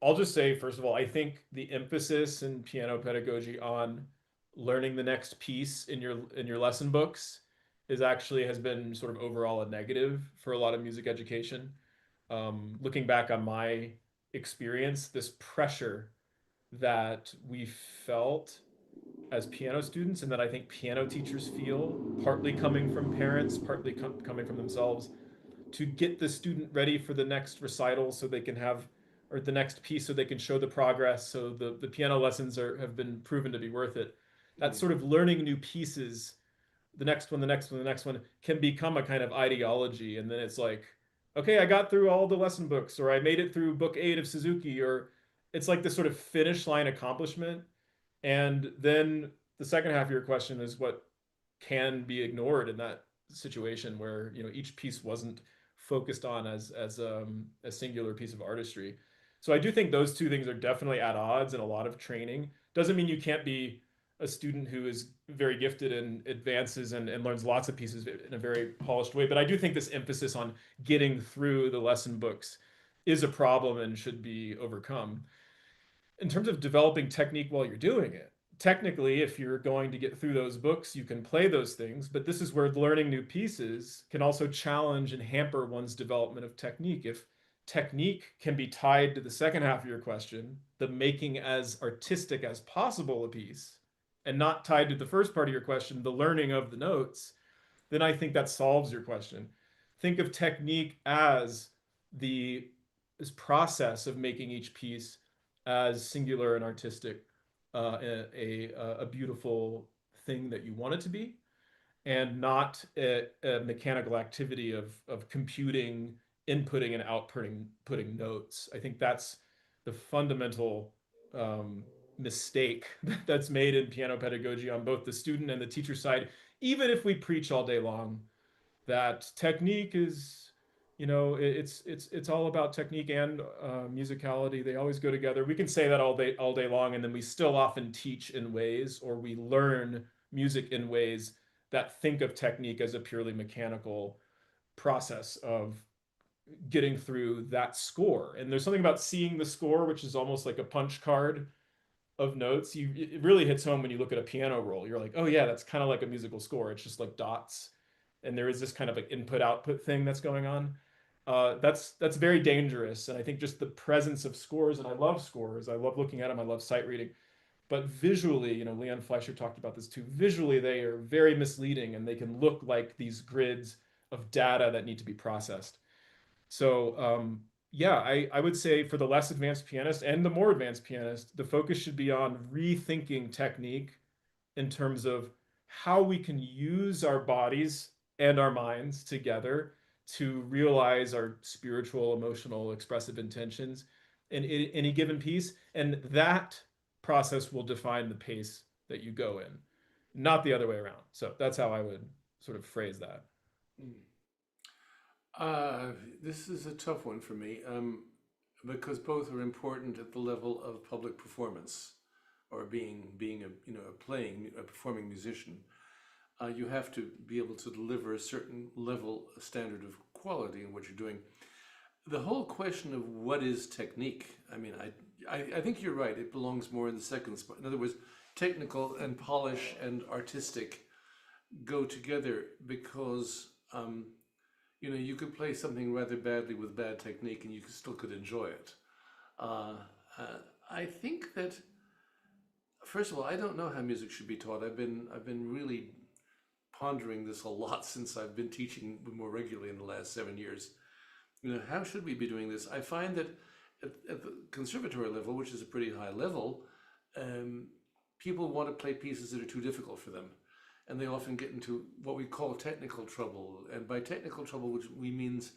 A: will just say, first of all, I think the emphasis in piano pedagogy on learning the next piece in your lesson books is actually has been sort of overall a negative for a lot of music education. Looking back on my experience, this pressure that we felt as piano students and that I think piano teachers feel, partly coming from parents, partly coming from themselves, to get the student ready for the next recital so they can have, or the next piece so they can show the progress. So the piano lessons have been proven to be worth it. That
B: Mm,
A: sort of learning new pieces, the next one, the next one, the next one, can become a kind of ideology. And then it's like, okay, I got through all the lesson books, or I made it through book 8 of Suzuki, or it's like this sort of finish line accomplishment. And then the second half of your question is what can be ignored in that situation where, you know, each piece wasn't focused on as a singular piece of artistry. So I do think those two things are definitely at odds in a lot of training. Doesn't mean you can't be a student who is very gifted and advances and learns lots of pieces in a very polished way. But I do think this emphasis on getting through the lesson books is a problem and should be overcome. In terms of developing technique while you're doing it, technically, if you're going to get through those books, you can play those things, but this is where learning new pieces can also challenge and hamper one's development of technique. If technique can be tied to the second half of your question, the making as artistic as possible a piece, and not tied to the first part of your question, the learning of the notes, then I think that solves your question. Think of technique as the this process of making each piece as singular and artistic, a beautiful thing that you want it to be, and not a mechanical activity of computing, inputting, and outputting putting notes. I think that's the fundamental um, mistake that's made in piano pedagogy on both the student and the teacher side. Even if we preach all day long that technique is, you know, it's all about technique and musicality. They always go together. We can say that all day long, and then we still often teach in ways, or we learn music in ways that think of technique as a purely mechanical process of getting through that score. And there's something about seeing the score, which is almost like a punch card of notes. It really hits home when you look at a piano roll. You're like, oh yeah, that's kind of like a musical score. It's just like dots, and there is this kind of like input output thing that's going on. That's very dangerous, and I think just the presence of scores. And I love scores. I love looking at them. I love sight reading. But visually, you know, Leon Fleischer talked about this too. Visually, they are very misleading, and they can look like these grids of data that need to be processed. So yeah, I would say for the less advanced pianist and the more advanced pianist, the focus should be on rethinking technique in terms of how we can use our bodies and our minds together to realize our spiritual, emotional, expressive intentions in any given piece. And that process will define the pace that you go in, not the other way around. So that's how I would sort of phrase that.
B: mm. Uh, this is a tough one for me, because both are important at the level of public performance, or being a a performing musician. You have to be able to deliver a certain level, a standard of quality in what you're doing. The whole question of what is technique, I mean, I think you're right. It belongs more in the second spot. In other words, technical and polish and artistic go together because you could play something rather badly with bad technique and you still could enjoy it. Uh, I think that first of all, I don't know how music should be taught. I've been really pondering this a lot since I've been teaching more regularly in the last 7 years. How should we be doing this? I find that at the conservatory level, which is a pretty high level, um, people want to play pieces that are too difficult for them. And they often get into what we call technical trouble. And by technical trouble, which we means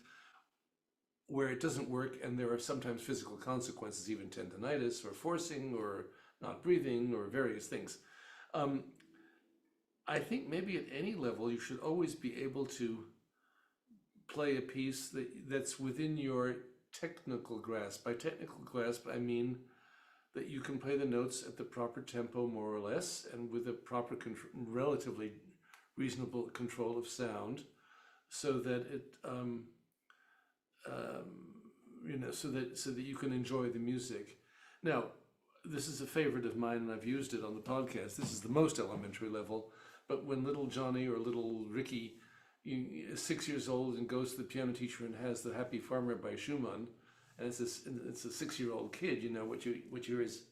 B: where it doesn't work, and there are sometimes physical consequences, even tendonitis or forcing or not breathing or various things. I think maybe at any level you should always be able to play a piece that's within your technical grasp. By technical grasp, I mean that you can play the notes at the proper tempo, more or less, and with a proper, relatively reasonable control of sound, so that it, so that you can enjoy the music. Now, this is a favorite of mine, and I've used it on the podcast. This is the most elementary level, but when little Johnny or little Ricky is 6 years old and goes to the piano teacher and has the Happy Farmer by Schumann, and it's a 6-year-old kid, what you hear is,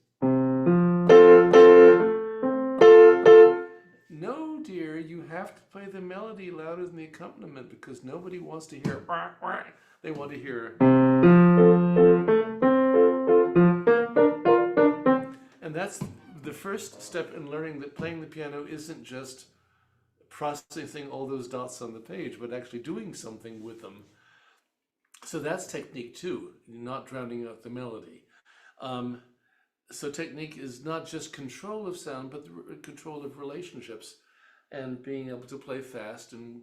B: no, dear, you have to play the melody louder than the accompaniment, because nobody wants to hear wah, wah. They want to hear. And that's the first step in learning that playing the piano isn't just processing all those dots on the page, but actually doing something with them. So that's technique too, not drowning out the melody. So technique is not just control of sound, but the control of relationships and being able to play fast and,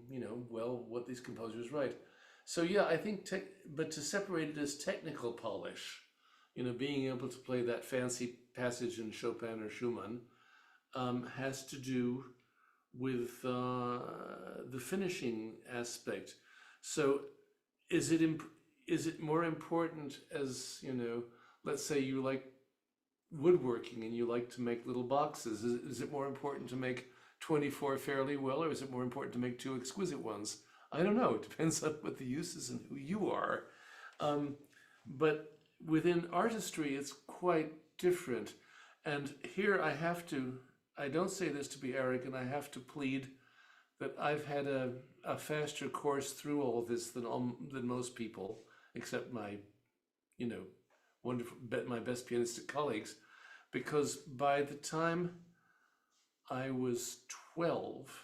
B: what these composers write. So yeah, I think, but to separate it as technical polish, being able to play that fancy passage in Chopin or Schumann, has to do with the finishing aspect. So is it more important as, let's say you like woodworking and you like to make little boxes, is it more important to make 24 fairly well, or is it more important to make 2 exquisite ones? I don't know. It depends on what the use is and who you are. But within artistry, it's quite different. And here I don't say this to be arrogant, I have to plead that I've had a faster course through all this than most people, except my, my best pianistic colleagues, because by the time I was 12,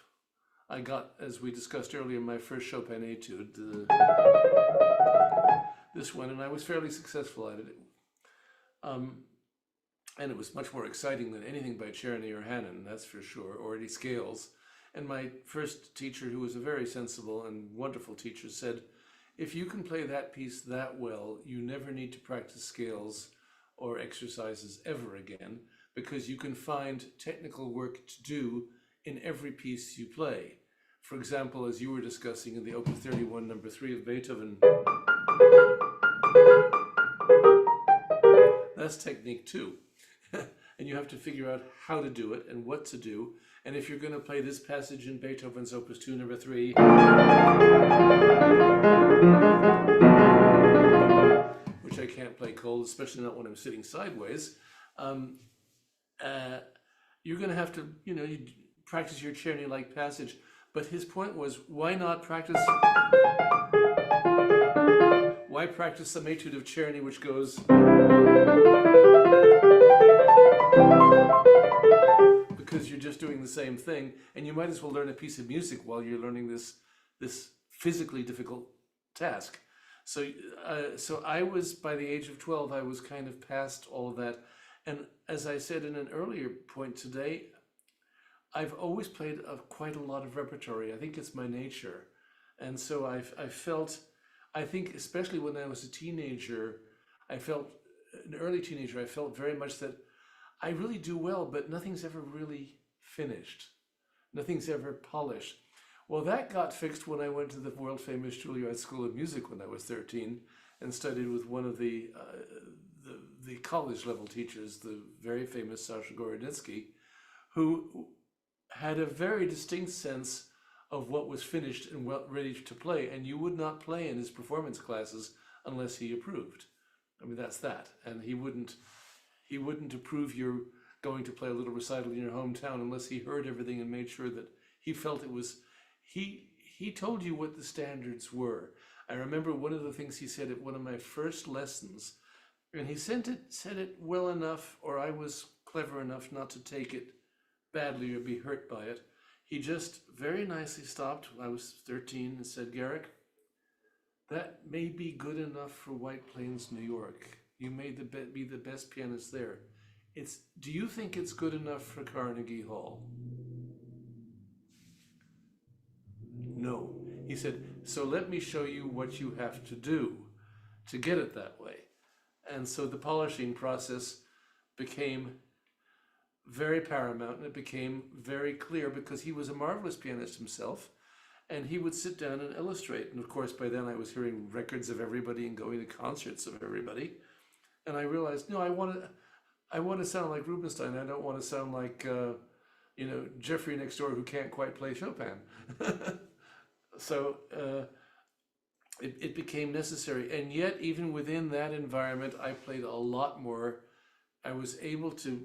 B: I got, as we discussed earlier, my first Chopin etude, this one, and I was fairly successful at it. And it was much more exciting than anything by Czerny or Hannon, that's for sure, or any scales. And my first teacher, who was a very sensible and wonderful teacher, said, if you can play that piece that well, you never need to practice scales or exercises ever again, because you can find technical work to do in every piece you play. For example, as you were discussing in the Opus 31, number 3 of Beethoven, that's technique too. And you have to figure out how to do it and what to do. And if you're going to play this passage in Beethoven's Opus 2, number 3, which I can't play cold, especially not when I'm sitting sideways, you're going to have to, you practice your Czerny-like passage. But his point was, why practice some etude of Czerny which goes, because you're just doing the same thing, and you might as well learn a piece of music while you're learning this physically difficult task. So I was, by the age of 12, I was kind of past all of that. And as I said in an earlier point today, I've always played quite a lot of repertory. I think it's my nature. And so I felt, I think especially when I was a teenager, an early teenager, I felt very much that I really do well, but nothing's ever really finished. Nothing's ever polished. Well, that got fixed when I went to the world famous Julliard School of Music when I was 13 and studied with one of the college level teachers, the very famous Sasha Gorodnitsky, who had a very distinct sense of what was finished and ready to play, and you would not play in his performance classes unless he approved. I mean, that's that. And he wouldn't approve your going to play a little recital in your hometown unless he heard everything and made sure that he felt it was, he told you what the standards were. I remember one of the things he said at one of my first lessons, and he said it well enough, or I was clever enough not to take it badly or be hurt by it. He just very nicely stopped when I was 13 and said, Garrick, that may be good enough for White Plains, New York. You may be the best pianist there. Do you think it's good enough for Carnegie Hall? No. He said, so let me show you what you have to do to get it that way. And so the polishing process became very paramount, and it became very clear because he was a marvelous pianist himself, and he would sit down and illustrate. And of course, by then I was hearing records of everybody and going to concerts of everybody. And I realized, no, I want to sound like Rubinstein. I don't want to sound like, Jeffrey next door who can't quite play Chopin. So it became necessary. And yet, even within that environment, I played a lot more. I was able to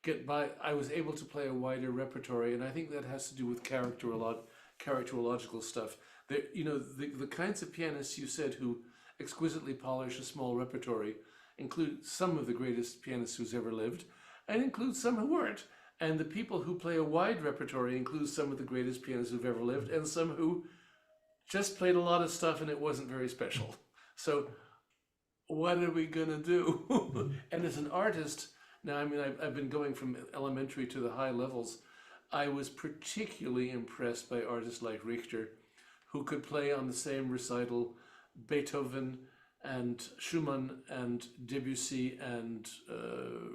B: play a wider repertory, and I think that has to do with characterological stuff. The kinds of pianists you said who exquisitely polish a small repertory include some of the greatest pianists who's ever lived, and include some who weren't. And the people who play a wide repertory include some of the greatest pianists who've ever lived, and some who just played a lot of stuff and it wasn't very special. So what are we gonna do? And as an artist, now, I mean, I've been going from elementary to the high levels. I was particularly impressed by artists like Richter, who could play on the same recital Beethoven and Schumann and Debussy and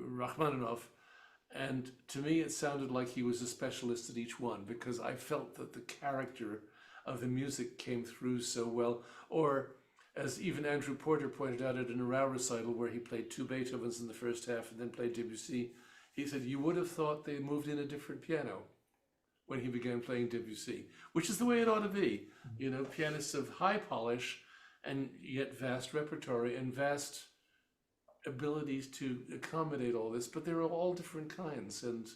B: Rachmaninoff. And to me, it sounded like he was a specialist at each one, because I felt that the character of the music came through so well. Or, as even Andrew Porter pointed out at an Arau recital where he played two Beethovens in the first half and then played Debussy, he said, you would have thought they moved in a different piano when he began playing Debussy, which is the way it ought to be. You know, pianists of high polish and yet vast repertory and vast abilities to accommodate all this, but they're all different kinds. And,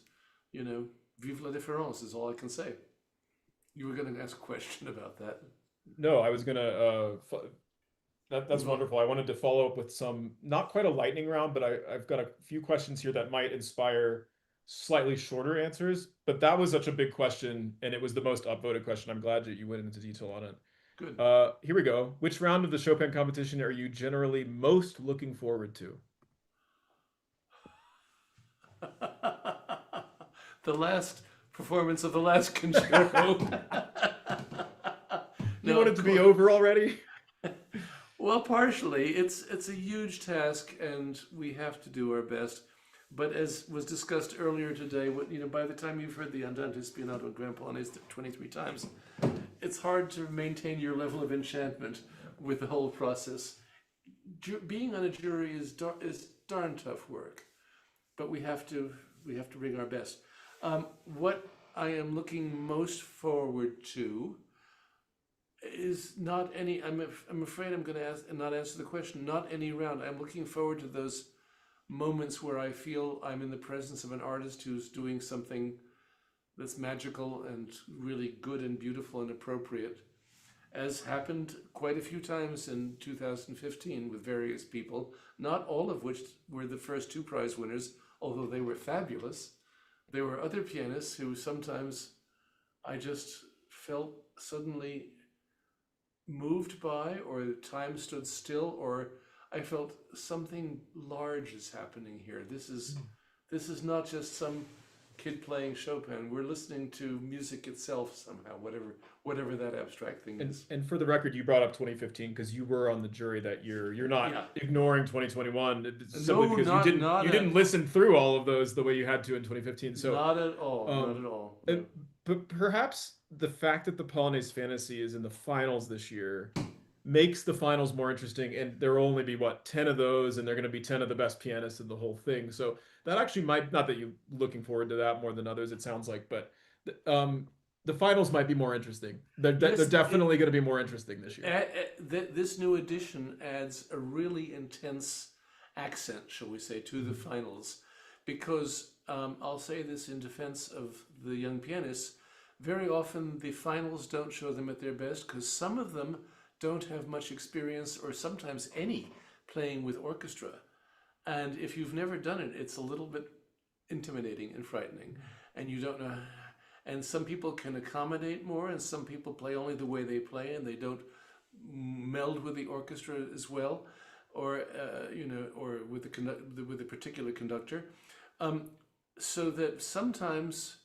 B: you know, vive la différence is all I can say. You were going to ask a question about that.
A: No, I was gonna. That's wonderful. I wanted to follow up with some, not quite a lightning round, but I've got a few questions here that might inspire slightly shorter answers. But that was such a big question, and it was the most upvoted question. I'm glad that you went into detail on it.
B: Good.
A: Here we go. Which round of the Chopin competition are you generally most looking forward to?
B: The last performance of the last concerto.
A: You want it to be over already?
B: Well, partially. It's a huge task, and we have to do our best. But as was discussed earlier today, by the time you've heard the Andante Spianato and Grand Polonaise 23 times, it's hard to maintain your level of enchantment with the whole process. Being on a jury is darn tough work, but we have to bring our best. What I am looking most forward to is not any. I'm afraid I'm going to not answer the question. Not any round. I'm looking forward to those moments where I feel I'm in the presence of an artist who's doing something that's magical and really good and beautiful and appropriate, as happened quite a few times in 2015 with various people, not all of which were the first two prize winners, although they were fabulous. There were other pianists who sometimes I just felt suddenly moved by, or the time stood still, or I felt something large is happening here. This is not just some kid playing Chopin. We're listening to music itself somehow, whatever that abstract thing is.
A: And for the record, you brought up 2015 because you were on the jury that year. You're not ignoring 2021 simply because you didn't listen through all of those the way you had to in 2015. So
B: not at all. Not at all. No.
A: But perhaps the fact that the Polonaise Fantasy is in the finals this year makes the finals more interesting, and there will only be 10 of those, and they're going to be 10 of the best pianists in the whole thing. So that actually might, not that you're looking forward to that more than others, it sounds like, but the finals might be more interesting. They're definitely going to be more interesting this year.
B: This new edition adds a really intense accent, shall we say, to the finals, because I'll say this in defense of the young pianists, very often the finals don't show them at their best because some of them don't have much experience, or sometimes any, playing with orchestra. And if you've never done it, it's a little bit intimidating and frightening. And you don't know. And some people can accommodate more, and some people play only the way they play, and they don't meld with the orchestra as well, or or with with a particular conductor, so that sometimes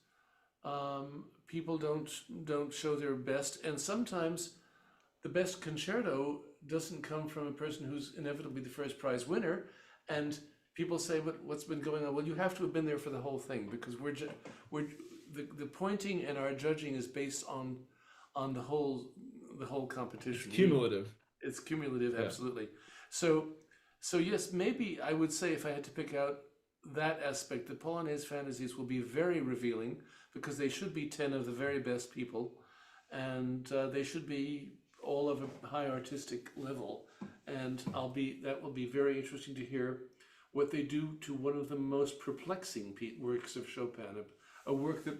B: people don't show their best, and sometimes the best concerto doesn't come from a person who's inevitably the first prize winner, and people say, what's been going on? Well, you have to have been there for the whole thing, because the pointing and our judging is based on the whole competition.
A: It's cumulative.
B: It's cumulative, yeah. Absolutely. So yes, maybe I would say, if I had to pick out that aspect, the Polonaise fantasies will be very revealing, because they should be 10 of the very best people, and they should be all of a high artistic level. And that will be very interesting to hear what they do to one of the most perplexing works of Chopin, a work that,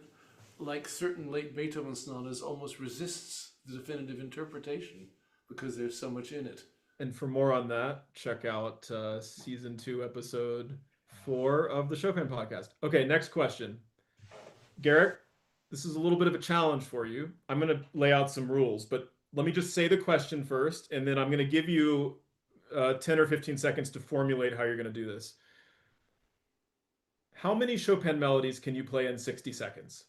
B: like certain late Beethoven sonatas, almost resists the definitive interpretation because there's so much in it.
A: And for more on that, check out season 2, episode 4 of the Chopin Podcast. Okay, next question. Garrick, this is a little bit of a challenge for you. I'm going to lay out some rules, but let me just say the question first, and then I'm going to give you 10 or 15 seconds to formulate how you're going to do this. How many Chopin melodies can you play in 60 seconds?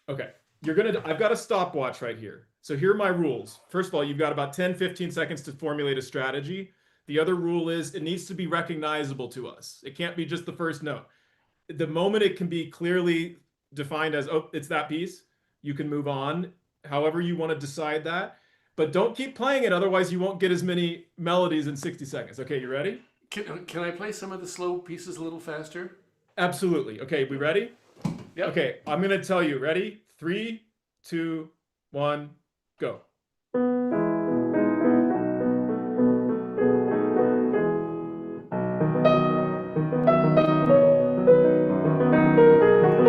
A: Okay, I've got a stopwatch right here. So here are my rules. First of all, you've got about 10, 15 seconds to formulate a strategy. The other rule is it needs to be recognizable to us. It can't be just the first note. The moment it can be clearly defined as, oh, it's that piece, you can move on, however you want to decide that. But don't keep playing it, otherwise you won't get as many melodies in 60 seconds. Okay, you ready?
B: Can I play some of the slow pieces a little faster?
A: Absolutely. Okay, we ready?
B: Yep.
A: Okay, I'm going to tell you. Ready? 3, 2, 1, go.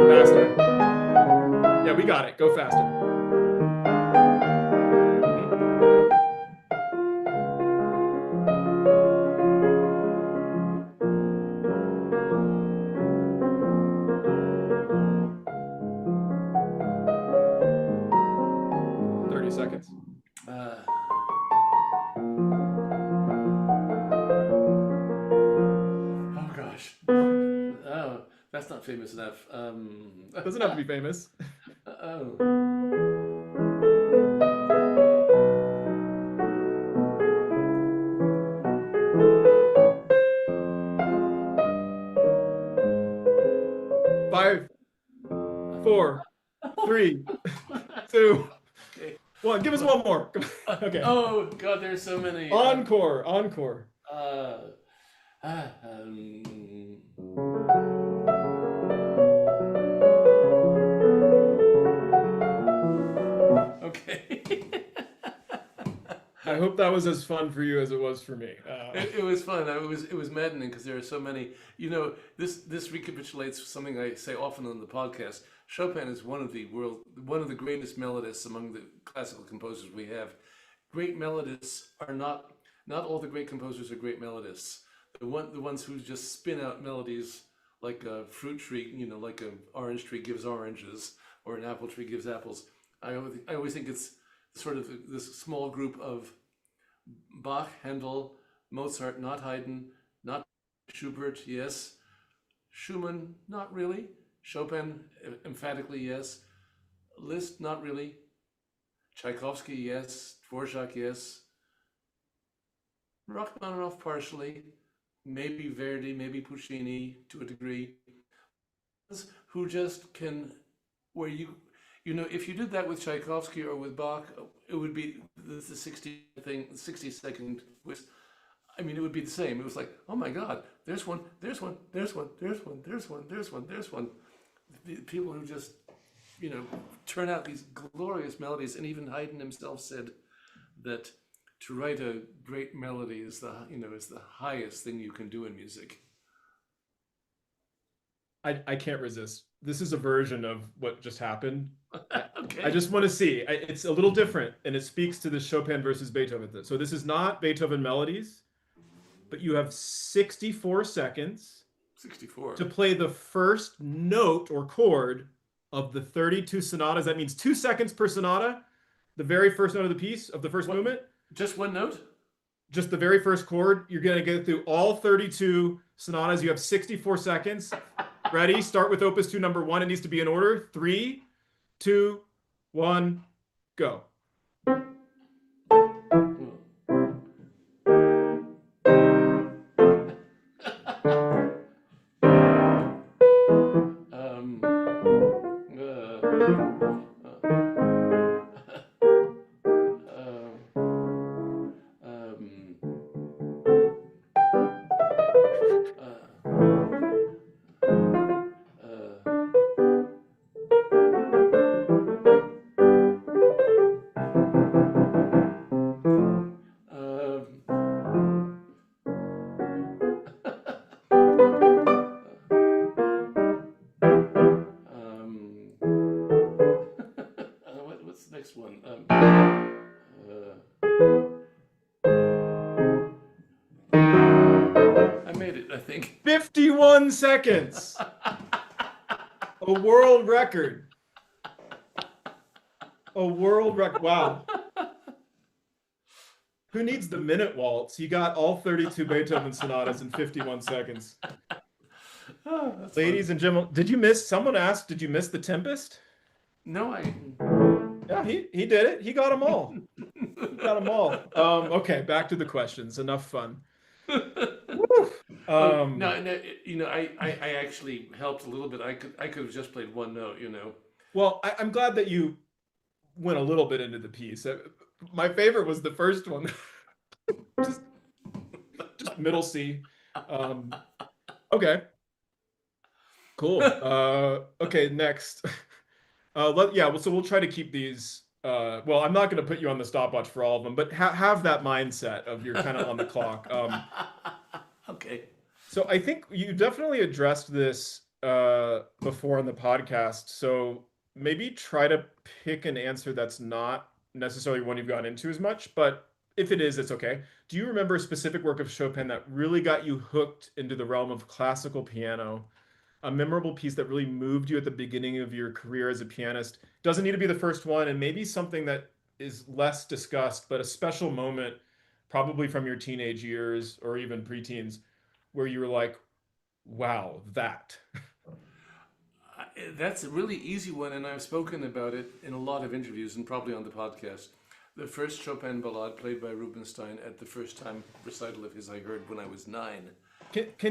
A: Faster. Yeah, we got it. Go faster. 30 seconds.
B: Oh gosh. Oh, that's not famous enough.
A: Doesn't have to be famous.
B: Oh.
A: Five, 4, 3, 2,
B: Okay.
A: 1. Give us one more. Okay.
B: Oh God, there's so many.
A: Encore.
B: Okay.
A: I hope that was as fun for you as it was for me.
B: It was fun. It was maddening because there are so many. You know, this recapitulates something I say often on the podcast. Chopin is one of the greatest melodists among the classical composers we have. Great melodists are not all the great composers are great melodists. The ones who just spin out melodies like a fruit tree, you know, like an orange tree gives oranges, or an apple tree gives apples. I always think it's sort of this small group of Bach, Handel, Mozart, not Haydn, not Schubert, yes. Schumann, not really. Chopin, emphatically yes. Liszt, not really. Tchaikovsky, yes. Dvorak, yes. Rachmaninoff, partially. Maybe Verdi, maybe Puccini, to a degree. Who just can, where you know, if you did that with Tchaikovsky or with Bach, it would be the 60-second was, I mean, it would be the same. It was like, oh my God, there's one. The people who just, you know, turn out these glorious melodies. And even Haydn himself said that to write a great melody is the highest thing you can do in music.
A: I can't resist. This is a version of what just happened.
B: Okay.
A: I just want to see. It's a little different, and it speaks to the Chopin versus Beethoven thing. So this is not Beethoven melodies, but you have 64 seconds
B: 64
A: to play the first note or chord of the 32 sonatas. That means 2 seconds per sonata, the very first note of the piece of the first movement.
B: Just one note?
A: Just the very first chord. You're going to get through all 32 sonatas. You have 64 seconds. Ready? Start with Opus 2, number 1. It needs to be in order. 3, 2, 1, go.
B: What's the next one? I made it, I think.
A: 51 seconds. A world record. A world record. Wow. Who needs the minute waltz? You got all 32 Beethoven sonatas in 51 seconds.
B: Oh,
A: Ladies and gentlemen, did you miss? Someone asked, did you miss the Tempest?
B: No,
A: Yeah, he did it. He got them all. He got them all. Okay, back to the questions. Enough fun.
B: No, you know, I actually helped a little bit. I could have just played one note, you know.
A: Well, I'm glad that you went a little bit into the piece. My favorite was the first one. just middle C. Okay. Cool. Okay, next. So we'll try to keep these. Well, I'm not going to put you on the stopwatch for all of them, but have that mindset of you're kind of on the clock.
B: Okay.
A: So I think you definitely addressed this before on the podcast. So maybe try to pick an answer that's not necessarily one you've gone into as much, but if it is, it's okay. Do you remember a specific work of Chopin that really got you hooked into the realm of classical piano? A memorable piece that really moved you at the beginning of your career as a pianist? Doesn't need to be the first one, and maybe something that is less discussed, but a special moment, probably from your teenage years or even preteens, where you were like, wow, that.
B: That's a really easy one, and I've spoken about it in a lot of interviews and probably on the podcast. The first Chopin ballade played by Rubinstein at the first time recital of his I heard when I was 9.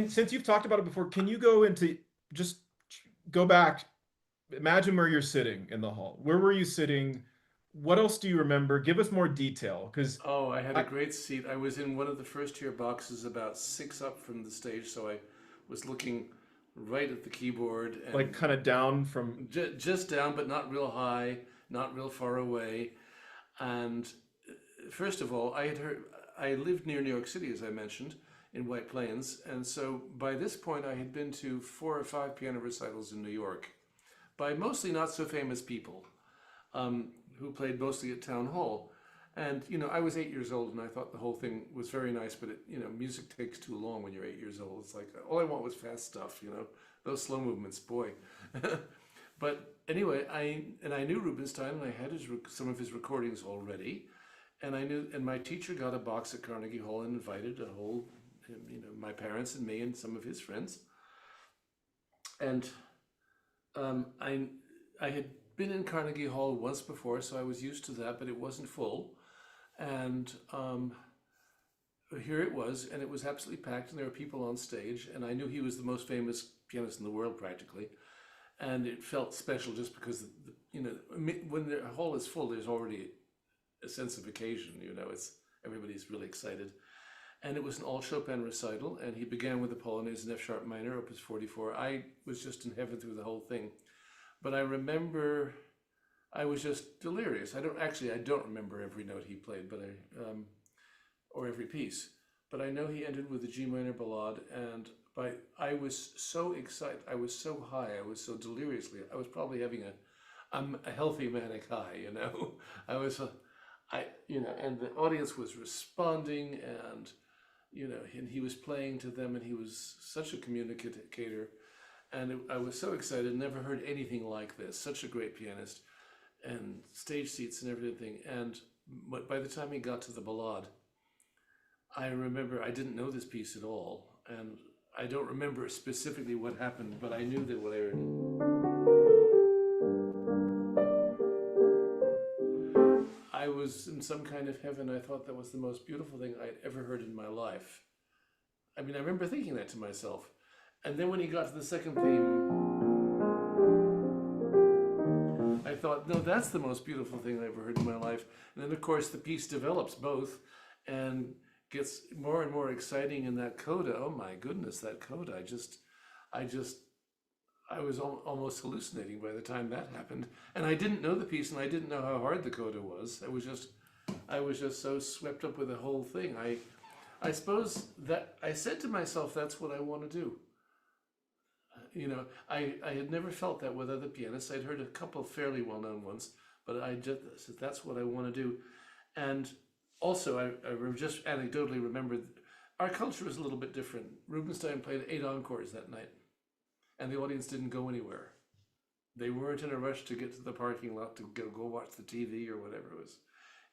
A: Since you've talked about it before, can you go into, just go back, imagine where you're sitting in the hall. Where were you sitting? What else do you remember? Give us more detail, because
B: I had a great seat. I was in one of the first tier boxes, about 6 up from the stage, so I was looking right at the keyboard, and
A: like kind of down from
B: just down, but not real high, not real far away. And first of all, I lived near New York City, as I mentioned, in White Plains, and so by this point I had been to 4 or 5 piano recitals in New York by mostly not so famous people, who played mostly at Town Hall. And you know, I was 8 years old, and I thought the whole thing was very nice, but music takes too long when you're 8 years old. It's like, all I want was fast stuff, those slow movements, boy. But anyway, I knew Rubinstein, and I had some of his recordings already, and my teacher got a box at Carnegie Hall and invited a whole, my parents and me and some of his friends. And I had been in Carnegie Hall once before, so I was used to that, but it wasn't full. And here it was, and it was absolutely packed, and there were people on stage, and I knew he was the most famous pianist in the world, practically. And it felt special just because, when the hall is full, there's already a sense of occasion, everybody's really excited. And it was an all Chopin recital, and he began with the Polonaise in F sharp minor, opus 44. I was just in heaven through the whole thing. But I remember I was just delirious. I don't remember every note he played, but or every piece. But I know he ended with the G minor ballade, and I was so excited. I was so high. I was so deliriously. I was probably having a healthy manic high. I was, and the audience was responding, and and he was playing to them, and he was such a communicator. And I was so excited, never heard anything like this. Such a great pianist. and stage seats and everything. And by the time he got to the ballade, I remember I didn't know this piece at all, and I don't remember specifically what happened, but I knew that what I heard. I was in some kind of heaven. I thought that was the most beautiful thing I'd ever heard in my life. I mean, I remember thinking that to myself. And then when he got to the second theme, I thought, no, that's the most beautiful thing I ever heard in my life. And then, of course, the piece develops both and gets more and more exciting in that coda. Oh my goodness, that coda! I was almost hallucinating by the time that happened. And I didn't know the piece, and I didn't know how hard the coda was. I was just so swept up with the whole thing. I suppose that I said to myself, that's what I want to do. You know, I had never felt that with other pianists. I'd heard a couple fairly well-known ones, but I just said, that's what I want to do. And also, I just anecdotally remembered, our culture is a little bit different. Rubinstein played 8 encores that night, and the audience didn't go anywhere. They weren't in a rush to get to the parking lot to go watch the TV or whatever it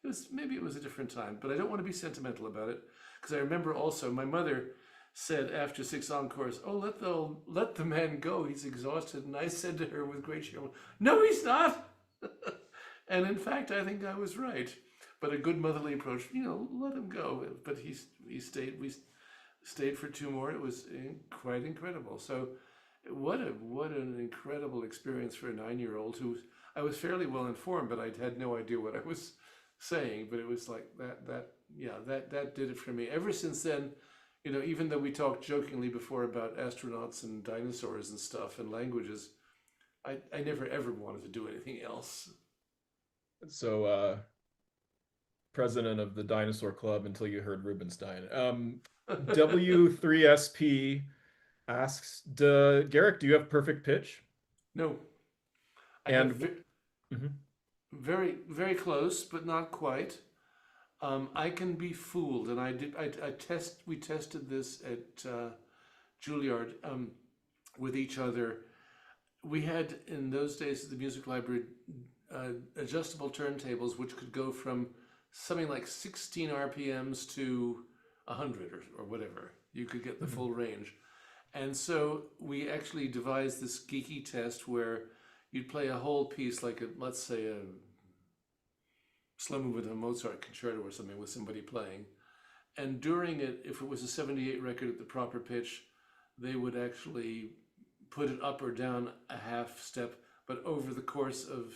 B: was. Maybe it was a different time, but I don't want to be sentimental about it, because I remember also my mother said after 6 encores, "Oh, let the man go. He's exhausted." And I said to her with great cheer, "No, he's not." And in fact, I think I was right. But a good motherly approach, let him go. But he stayed. We stayed for 2 more. It was quite incredible. So, what an incredible experience for a 9-year-old who I was fairly well informed, but I had no idea what I was saying. But it was like that did it for me. Ever since then, even though we talked jokingly before about astronauts and dinosaurs and stuff and languages, I never ever wanted to do anything else.
A: So, president of the Dinosaur Club until you heard Rubinstein. W3SP asks, Garrick, do you have perfect pitch?
B: No.
A: And
B: very, very close, but not quite. I can be fooled, and we tested this at Julliard with each other. We had, in those days at the music library, adjustable turntables which could go from something like 16 RPMs to 100 or whatever. You could get the full range. And so we actually devised this geeky test where you'd play a whole piece, like let's say a slow movement of a Mozart concerto or something with somebody playing. And during it, if it was a 78 record at the proper pitch, they would actually put it up or down a half step, but over the course of,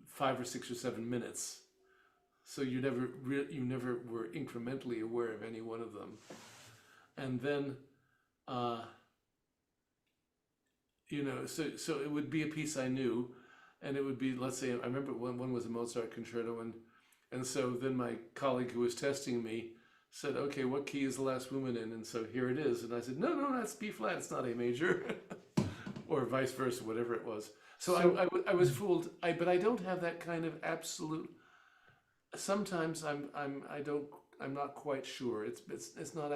B: 5 or 6 or 7 minutes. So you never were incrementally aware of any one of them. And then, so it would be a piece I knew, and it would be, let's say, I remember one was a Mozart concerto, and so then my colleague who was testing me said, "Okay, what key is the last movement in?" And so here it is. And I said, no, that's B flat, it's not A major. Or vice versa, whatever it was. So I was fooled, but I don't have that kind of absolute. Sometimes I'm not quite sure. It's not.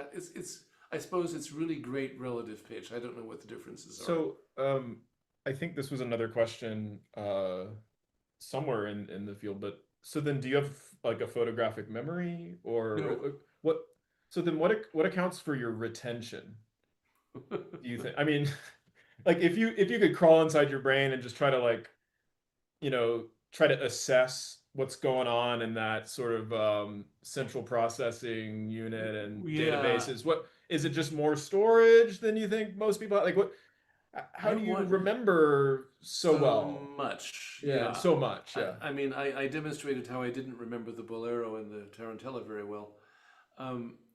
B: I suppose it's really great relative pitch. I don't know what the differences are.
A: So I think this was another question somewhere in the field. But so then, do you have like a photographic memory, or
B: No.
A: what? So then, what accounts for your retention? Do you think? I mean, like if you could crawl inside your brain and just try to try to assess what's going on in that sort of central processing unit and databases. What is it? Just more storage than you think most people like? What? How do you remember so well?
B: Much?
A: Yeah, so much. Yeah.
B: I mean, I demonstrated how I didn't remember the Bolero and the Tarantella very well.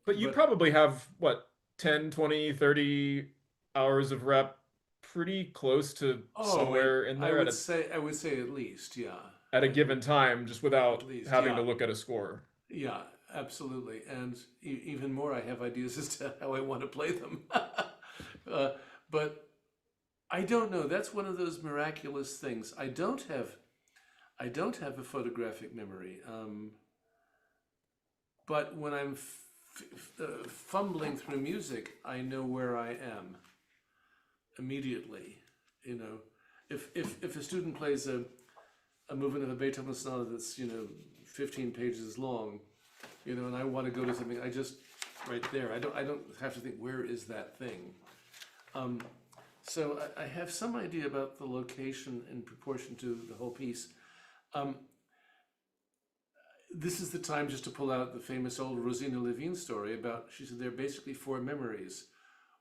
A: But you probably have what, 10, 20, 30 hours of rep pretty close to somewhere in there.
B: I would say at least, yeah.
A: At a given time, just without having to look at a score.
B: Yeah, absolutely. And even more, I have ideas as to how I want to play them. But I don't know. That's one of those miraculous things. I don't have a photographic memory. But when I'm fumbling through music, I know where I am immediately, if a student plays a movement of a Beethoven sonata that's 15 pages long, and I want to go to something, I just right there. I don't have to think where is that thing. So I have some idea about the location in proportion to the whole piece. This is the time just to pull out the famous old Rosina Levine story about, she said there are basically four memories.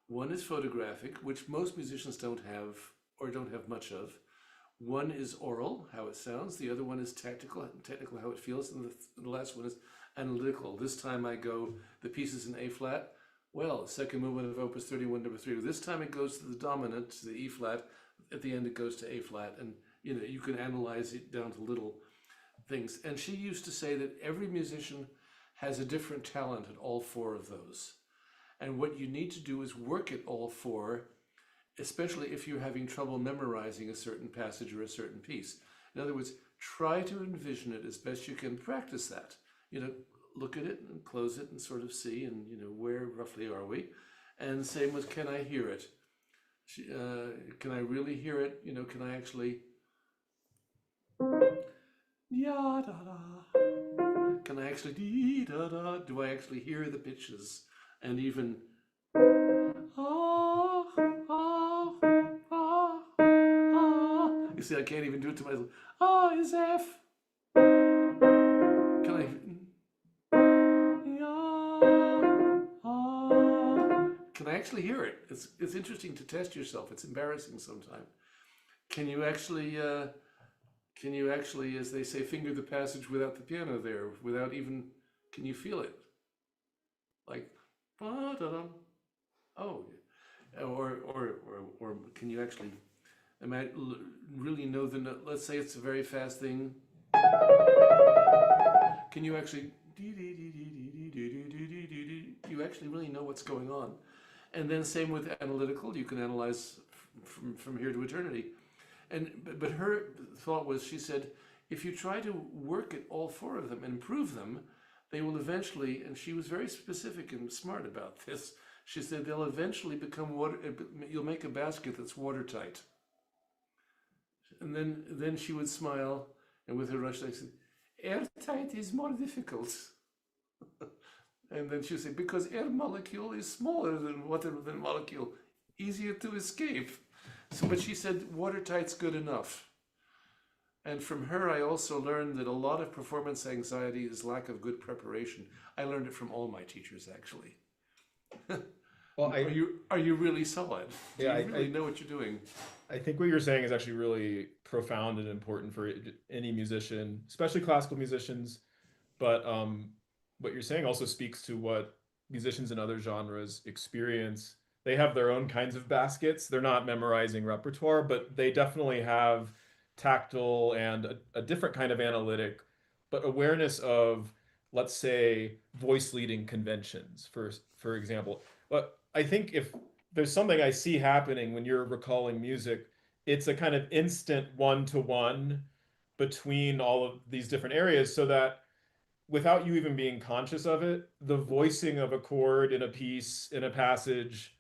B: One is photographic, which most musicians don't have or don't have much of. One is oral, how it sounds. The other one is technical, how it feels. And the last one is analytical. This time I go, the piece is in A flat. Well, second movement of Opus 31, number 3. This time it goes to the dominant, to the E flat. At the end it goes to A flat. And you can analyze it down to little things. And she used to say that every musician has a different talent at all four of those. And what you need to do is work at all four, especially if you're having trouble memorizing a certain passage or a certain piece. In other words, try to envision it as best you can. Practice that. Look at it and close it and sort of see, and where roughly are we? And same with, can I hear it? Can I really hear it? Can I actually? Ya da da. Can I actually dee da da? Do I actually hear the pitches? And even ah ah ah ah. You see, I can't even do it to myself. Ah is F. Can I? Can I actually hear it? It's interesting to test yourself. It's embarrassing sometimes. Can you actually, as they say, finger the passage without the piano there, without even? Can you feel it? Like, ba-da-dum. Oh, or can you actually? Really know the note? Let's say it's a very fast thing. Can you actually? Do you actually really know what's going on? And then same with analytical, you can analyze from here to eternity. But her thought was, she said, if you try to work at all four of them and improve them, they will eventually, and she was very specific and smart about this, she said they'll eventually become you'll make a basket that's watertight. And then she would smile, and with her Russian accent, airtight is more difficult. And then she would say, because air molecule is smaller than water than molecule, easier to escape. So, but she said watertight's good enough. And from her, I also learned that a lot of performance anxiety is lack of good preparation. I learned it from all my teachers, actually.
A: Well,
B: are you really solid? Do
A: Yeah,
B: you really know what you're doing?
A: I think what you're saying is actually really profound and important for any musician, especially classical musicians. But what you're saying also speaks to what musicians in other genres experience. They have their own kinds of baskets. They're not memorizing repertoire, but they definitely have tactile and a different kind of analytic, but awareness of, let's say, voice leading conventions, for example. But I think if there's something I see happening when you're recalling music, it's a kind of instant one-to-one between all of these different areas, so that without you even being conscious of it, the voicing of a chord in a piece, in a passage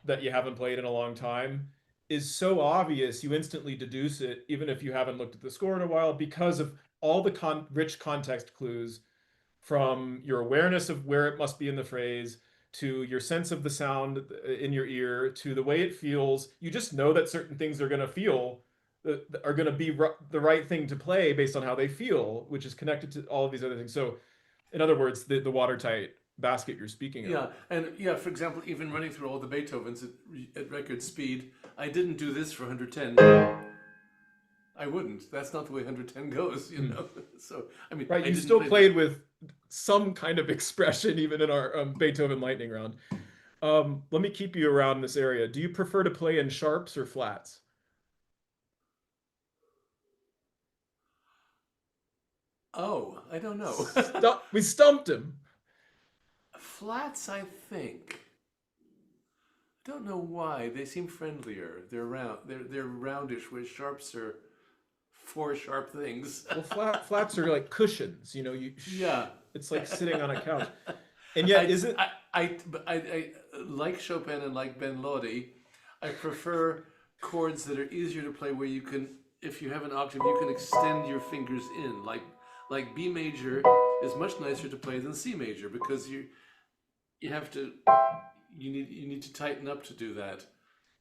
A: that you haven't played in a long time is so obvious, you instantly deduce it, even if you haven't looked at the score in a while, because of all the rich context clues, from your awareness of where it must be in the phrase, to your sense of the sound in your ear, to the way it feels. You just know that certain things are going to feel, are going to be the right thing to play based on how they feel, which is connected to all of these other things. So, in other words, the watertight basket you're speaking of.
B: Yeah, and for example, even running through all the Beethovens at record speed, I didn't do this for 110. I wouldn't. That's not the way 110 goes, So, I mean,
A: Right,
B: I
A: you
B: didn't
A: still
B: play
A: played with some kind of expression, even in our Beethoven lightning round. Let me keep you around this area. Do you prefer to play in sharps or flats?
B: Oh, I don't know.
A: We stumped him.
B: Flats, I think. I don't know why. They seem friendlier. They're round. They're roundish, whereas sharps are four sharp things.
A: Well, flats are like cushions.
B: Yeah.
A: It's like sitting on a couch. And yet,
B: I like Chopin and like Ben Laude, I prefer chords that are easier to play where you can, if you have an octave, you can extend your fingers in. Like B major is much nicer to play than C major because you have to you need to tighten up to do that.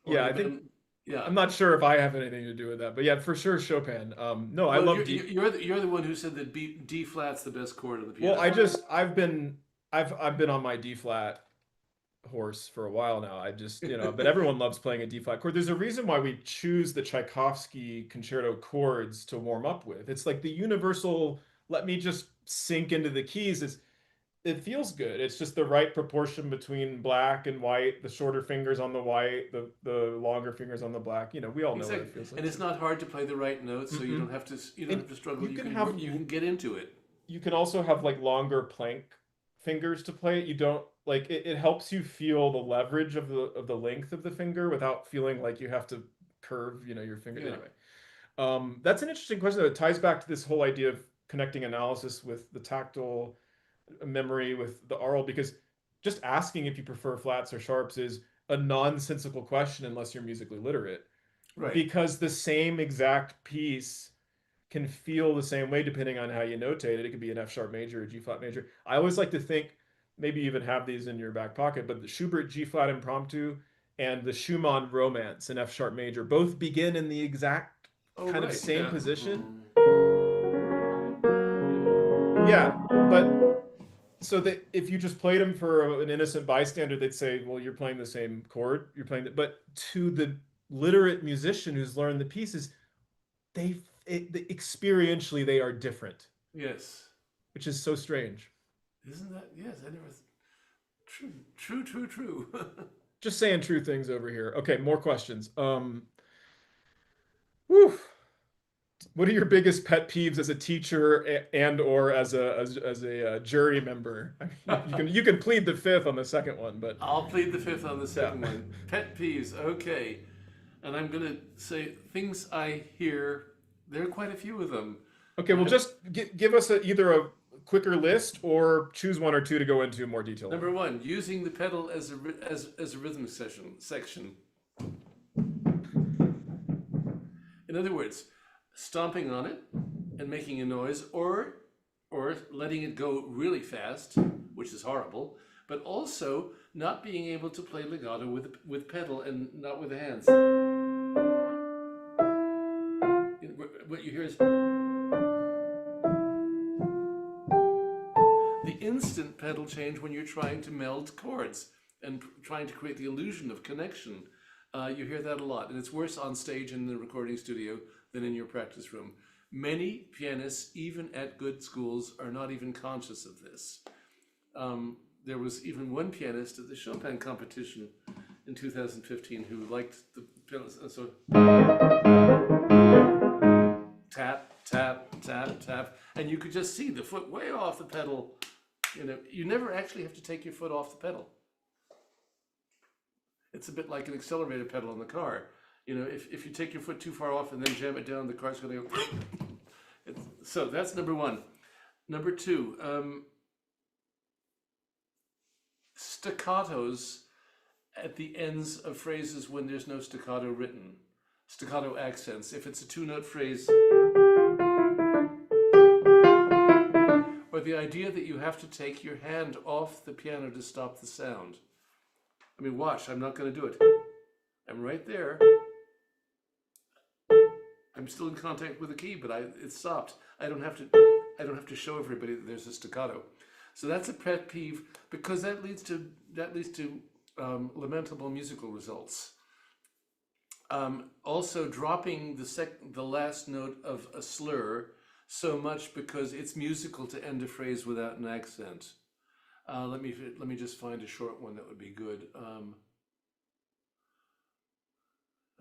B: Or
A: Yeah, I think
B: yeah.
A: I'm not sure if I have anything to do with that, but yeah, for sure Chopin. No, I
B: Well,
A: love D.
B: you're the one who said that D flat's the best chord on the
A: Well,
B: piano.
A: I've been on my D flat horse for a while now. I just, but everyone loves playing a D flat chord. There's a reason why we choose the Tchaikovsky concerto chords to warm up with. It's like the universal, let me just sink into the keys. It feels good. It's just the right proportion between black and white, the shorter fingers on the white, the longer fingers on the black. We all know what
B: Exactly,
A: it feels like.
B: and it's not hard to play the right notes, so you
A: Mm-mm.
B: don't have to
A: And
B: struggle.
A: you
B: You
A: can
B: can
A: have
B: you can get into it.
A: you can also have like longer plank fingers to play it. You don't like it helps you feel the leverage of the length of the finger without feeling like you have to curve, your finger.
B: Yeah.
A: Anyway. That's an interesting question, though. It ties back to this whole idea of connecting analysis with the tactile memory with the aural, because just asking if you prefer flats or sharps is a nonsensical question unless you're musically literate,
B: Right.
A: because the same exact piece can feel the same way depending on how you notate it. It could be an F sharp major or G flat major. I always like to think, maybe even have these in your back pocket, but the Schubert G flat impromptu and the Schumann romance in F sharp major both begin in the exact
B: Oh,
A: kind of
B: right.
A: same
B: Yeah.
A: position. Yeah, but so that if you just played them for an innocent bystander, they'd say, well, you're playing the same chord, you're playing but to the literate musician who's learned the pieces, experientially they are different,
B: Yes.
A: which is so strange.
B: Isn't that? Yes, I never. True. True. True. True.
A: Just saying true things over here. Okay, more questions. Whew. What are your biggest pet peeves as a teacher and or as a jury member? I mean, you can plead the fifth on the second one, but
B: I'll plead the fifth on the
A: yeah.
B: second one. Pet peeves. Okay, and I'm gonna say things I hear. There are quite a few of them.
A: Okay, well,
B: Uh,
A: just give us either a quicker list or choose one or two to go into more detail on.
B: Number one, using the pedal as a rhythm section. In other words, stomping on it and making a noise, or letting it go really fast, which is horrible, but also not being able to play legato with pedal and not with the hands. What you hear is the instant pedal change when you're trying to meld chords and trying to create the illusion of connection. You hear that a lot, and it's worse on stage in the recording studio than in your practice room. Many pianists, even at good schools, are not even conscious of this. There was even one pianist at the Chopin Competition in 2015 who liked the pedals, and so tap, tap, tap, tap, and you could just see the foot way off the pedal. You never actually have to take your foot off the pedal. It's a bit like an accelerator pedal in the car. If you take your foot too far off and then jam it down, the car's going to go. So that's number one. Number two, staccatos at the ends of phrases when there's no staccato written. Staccato accents. If it's a two-note phrase, or the idea that you have to take your hand off the piano to stop the sound. I mean, watch, I'm not going to do it. I'm right there. I'm still in contact with the key, but it stopped. I don't have to show everybody that there's a staccato. So that's a pet peeve because that leads to lamentable musical results. Also, dropping the last note of a slur so much because it's musical to end a phrase without an accent. Let me just find a short one that would be good.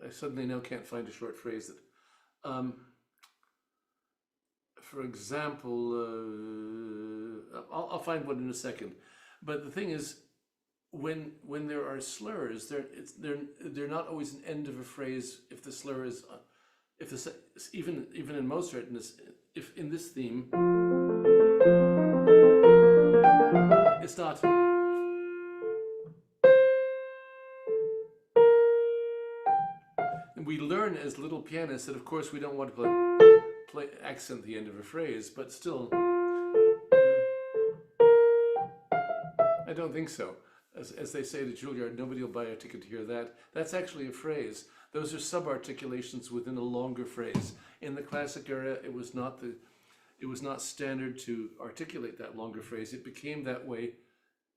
B: I suddenly now can't find a short phrase that. For example, I'll find one in a second. But the thing is, when there are slurs, they're not always an end of a phrase. If the slur is, even in Mozart, if in this theme, it's not. we learn as little pianists that, of course, we don't want to play accent the end of a phrase, but still, I don't think so. As they say to Julliard, nobody will buy a ticket to hear that. That's actually a phrase. Those are sub-articulations within a longer phrase. In the classic era, it was not standard to articulate that longer phrase. It became that way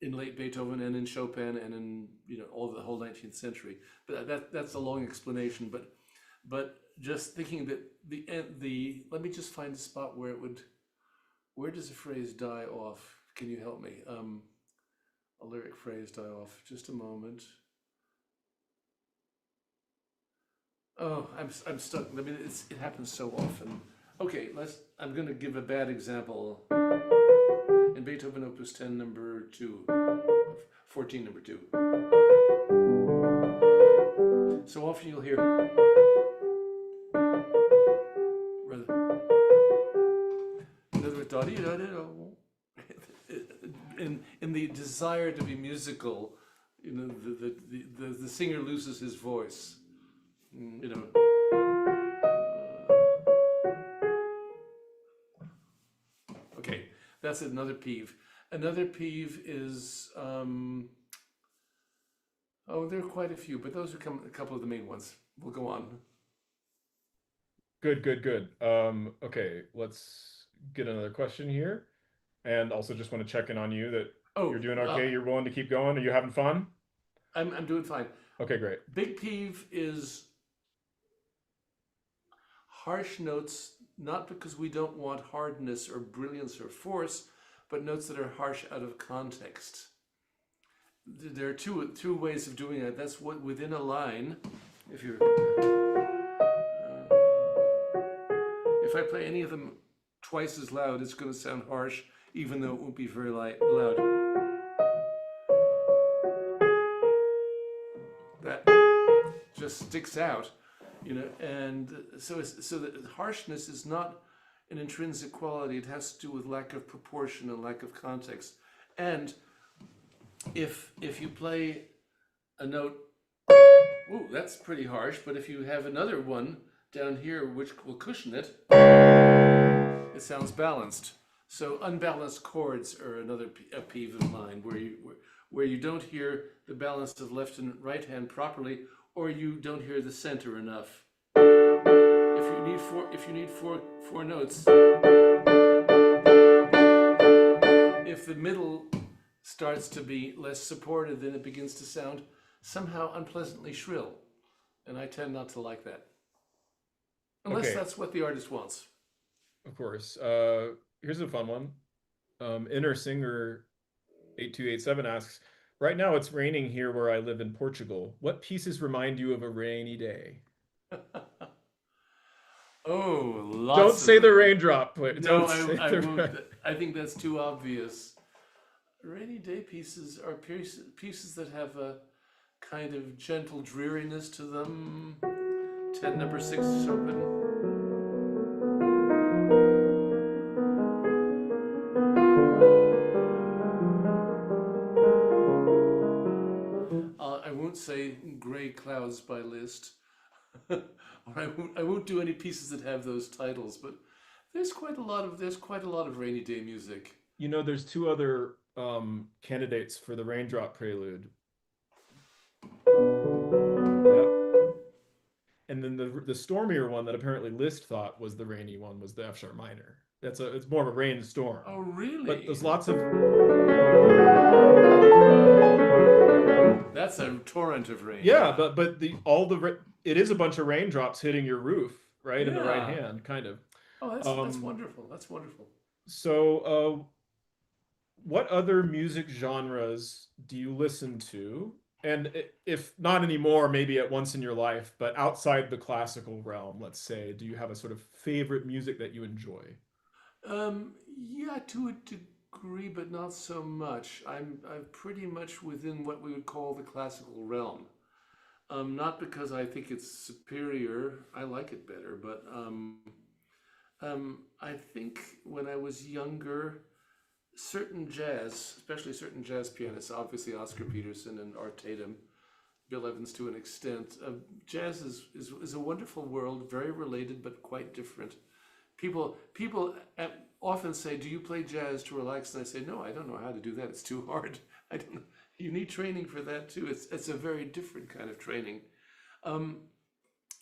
B: in late Beethoven and in Chopin and in all the whole 19th century. But that's a long explanation. But just thinking that let me just find a spot where where does a phrase die off? Can you help me? A lyric phrase die off. Just a moment. Oh, I'm stuck. I mean, it happens so often. Okay, I'm going to give a bad example. In Beethoven Opus 10, number 2, 14, number 2. So often you'll hear, rather, in other words, da-dee-da-dee-do. In the desire to be musical, the singer loses his voice. Okay, that's another peeve. Another peeve is, there are quite a few, but those are a couple of the main ones. We'll go on.
A: Good. Okay, let's get another question here. And also just want to check in on you that you're doing okay. You're willing to keep going. Are you having fun?
B: I'm doing fine.
A: Okay, great.
B: Big peeve is harsh notes, not because we don't want hardness or brilliance or force, but notes that are harsh out of context. There are two ways of doing that. That's what within a line. If I play any of them twice as loud, it's going to sound harsh, even though it won't be very loud. That just sticks out, and so the harshness is not an intrinsic quality. It has to do with lack of proportion and lack of context. And if you play a note, ooh, that's pretty harsh, but if you have another one down here which will cushion it, it sounds balanced. So unbalanced chords are another peeve of mine, where you don't hear the balance of left and right hand properly, or you don't hear the center enough. If you need four notes, if the middle starts to be less supported, then it begins to sound somehow unpleasantly shrill, and I tend not to like that, unless that's what the artist wants.
A: Of course. Here's a fun one. Inner Singer 8287 asks, right now it's raining here where I live in Portugal. What pieces remind you of a rainy day?
B: Lots.
A: Don't say the raindrop.
B: No, I won't. I think that's too obvious. Rainy day pieces are pieces that have a kind of gentle dreariness to them. 10 number 6 Chopin. I won't say Gray Clouds by Liszt, or I won't do any pieces that have those titles. But there's quite a lot of rainy day music.
A: There's two other candidates for the Raindrop Prelude. Yep. And then the stormier one that apparently Liszt thought was the rainy one was the F sharp minor. It's more of a rainstorm.
B: Oh, really?
A: But there's lots of.
B: That's a torrent of rain.
A: Yeah, but it is a bunch of raindrops hitting your roof, right, in the right hand, kind of.
B: Oh, that's wonderful. That's wonderful.
A: So, what other music genres do you listen to? And if not anymore, maybe at once in your life, but outside the classical realm, let's say, do you have a sort of favorite music that you enjoy?
B: Yeah, to a degree, but not so much. I'm pretty much within what we would call the classical realm. Not because I think it's superior. I like it better, but I think when I was younger, certain jazz, especially certain jazz pianists, obviously Oscar Peterson and Art Tatum, Bill Evans to an extent. Jazz is a wonderful world, very related but quite different. People often say, "Do you play jazz to relax?" And I say, "No, I don't know how to do that. It's too hard. I don't know. You need training for that too. It's a very different kind of training." Um,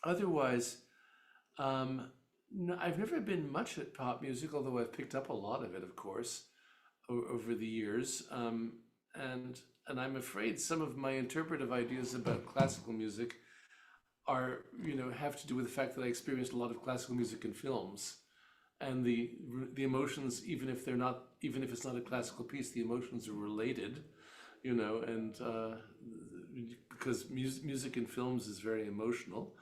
B: Otherwise, no, I've never been much at pop music, although I've picked up a lot of it, of course, over the years. And and I'm afraid some of my interpretive ideas about classical music are, have to do with the fact that I experienced a lot of classical music in films, and the emotions, even if it's not a classical piece, the emotions are related, and because music in films is very emotional.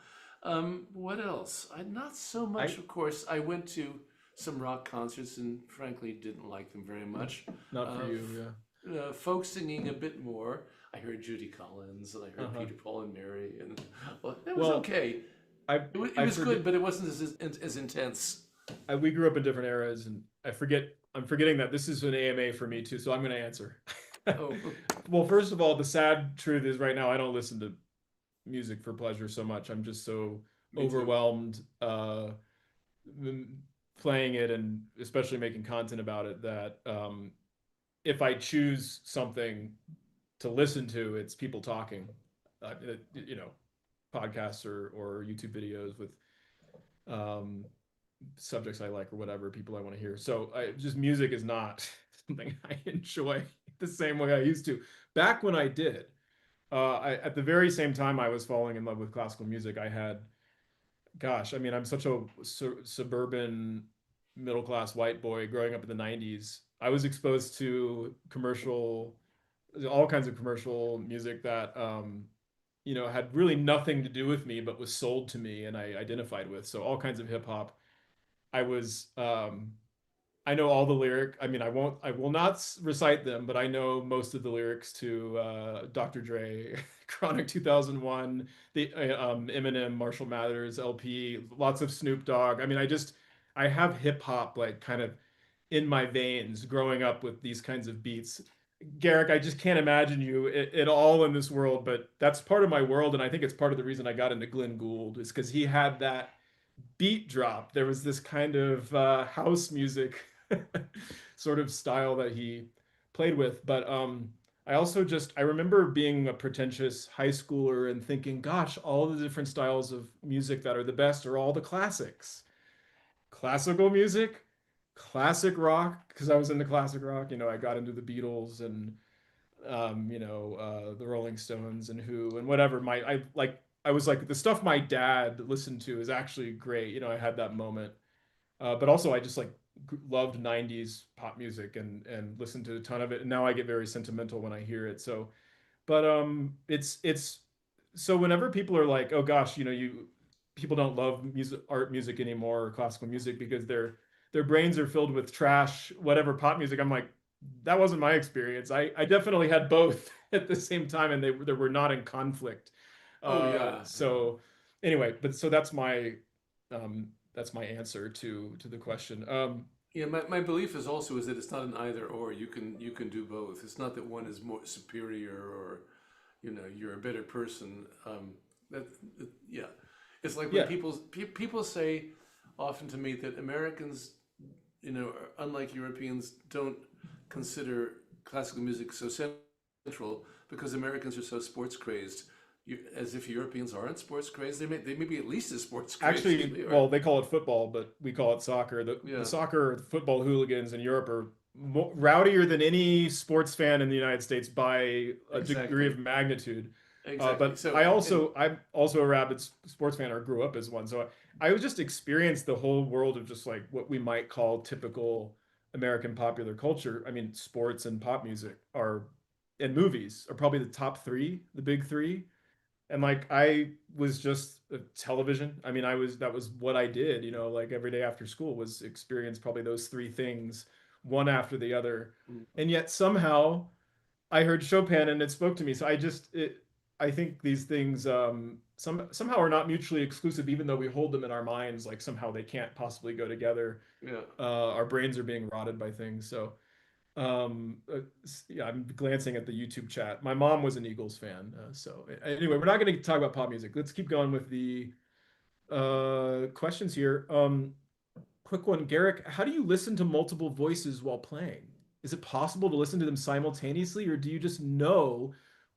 B: What else? Not so much,
A: I
B: of course. I went to some rock concerts and frankly didn't like them very much.
A: not for
B: Uh,
A: you, yeah.
B: Folk singing a bit more. I heard Judy Collins and I heard
A: Uh-huh.
B: Peter, Paul, and Mary, and well, it was
A: Well,
B: okay.
A: I
B: It
A: I
B: was
A: forget
B: good, but it wasn't as intense.
A: we grew up in different eras, and I'm forgetting that this is an AMA for me too, so I'm going to answer.
B: Oh,
A: Well, first of all, the sad truth is right now I don't listen to music for pleasure so much. I'm just so
B: me too.
A: overwhelmed playing it and especially making content about it that if I choose something to listen to, it's people talking, you know, podcasts or YouTube videos with um, subjects I like or whatever, people I want to hear. So just music is not something I enjoy the same way I used to. Back when I did, at the very same time I was falling in love with classical music, I had, gosh, I mean, I'm such a suburban middle class white boy growing up in the 90s. I was exposed to all kinds of commercial music that, had really nothing to do with me, but was sold to me and I identified with. So all kinds of hip hop. I was, I know all the lyric. I mean, I will not recite them, but I know most of the lyrics to Dr. Dre, Chronic 2001, the Eminem, Marshall Mathers LP, lots of Snoop Dogg. I mean, I have hip hop like kind of in my veins growing up with these kinds of beats. Garrick, I just can't imagine you at all in this world, but that's part of my world, and I think it's part of the reason I got into Glenn Gould is because he had that beat drop. There was this kind of house music sort of style that he played with. But I remember being a pretentious high schooler and thinking, gosh, all the different styles of music that are the best are all the classics. Classical music, classic rock, because I was into classic rock. I got into the Beatles and the Rolling Stones and Who and whatever. I was like the stuff my dad listened to is actually great. I had that moment. But also I just like loved 90s pop music and listened to a ton of it. And now I get very sentimental when I hear it. So, but it's so whenever people are like, oh gosh, you people don't love music anymore or classical music because their brains are filled with trash, whatever pop music. I'm like, that wasn't my experience. I definitely had both at the same time, and they were not in conflict.
B: Oh yeah, yeah.
A: So anyway, but so that's my answer to the question.
B: Yeah, my belief is that it's not an either or. You can do both. It's not that one is more superior or you're a better person. Yeah, it's like when
A: Yeah,
B: people say often to me that Americans, unlike Europeans, don't consider classical music so central because Americans are so sports crazed. As if Europeans aren't sports crazed. They may be at least as sports crazed as
A: actually,
B: we are.
A: well, they call it football, but we call it soccer. The
B: Yeah,
A: soccer football hooligans in Europe are rowdier than any sports fan in the United States by a degree
B: exactly,
A: of magnitude.
B: exactly.
A: But
B: So and
A: I'm also a rabid sports fan or grew up as one. So I was just experienced the whole world of just like what we might call typical American popular culture. I mean, sports and pop music and movies are probably the top three, the big three. And like I was just television. I mean, that was what I did, like every day after school was experience probably those three things, one after the other. And yet somehow I heard Chopin and it spoke to me. So I think these things somehow are not mutually exclusive, even though we hold them in our minds, like somehow they can't possibly go together.
B: yeah,
A: Our brains are being rotted by things. So Yeah, I'm glancing at the YouTube chat. My mom was an Eagles fan. Anyway, we're not going to talk about pop music. Let's keep going with the questions here. Quick one, Garrick, how do you listen to multiple voices while playing? Is it possible to listen to them simultaneously, or do you just know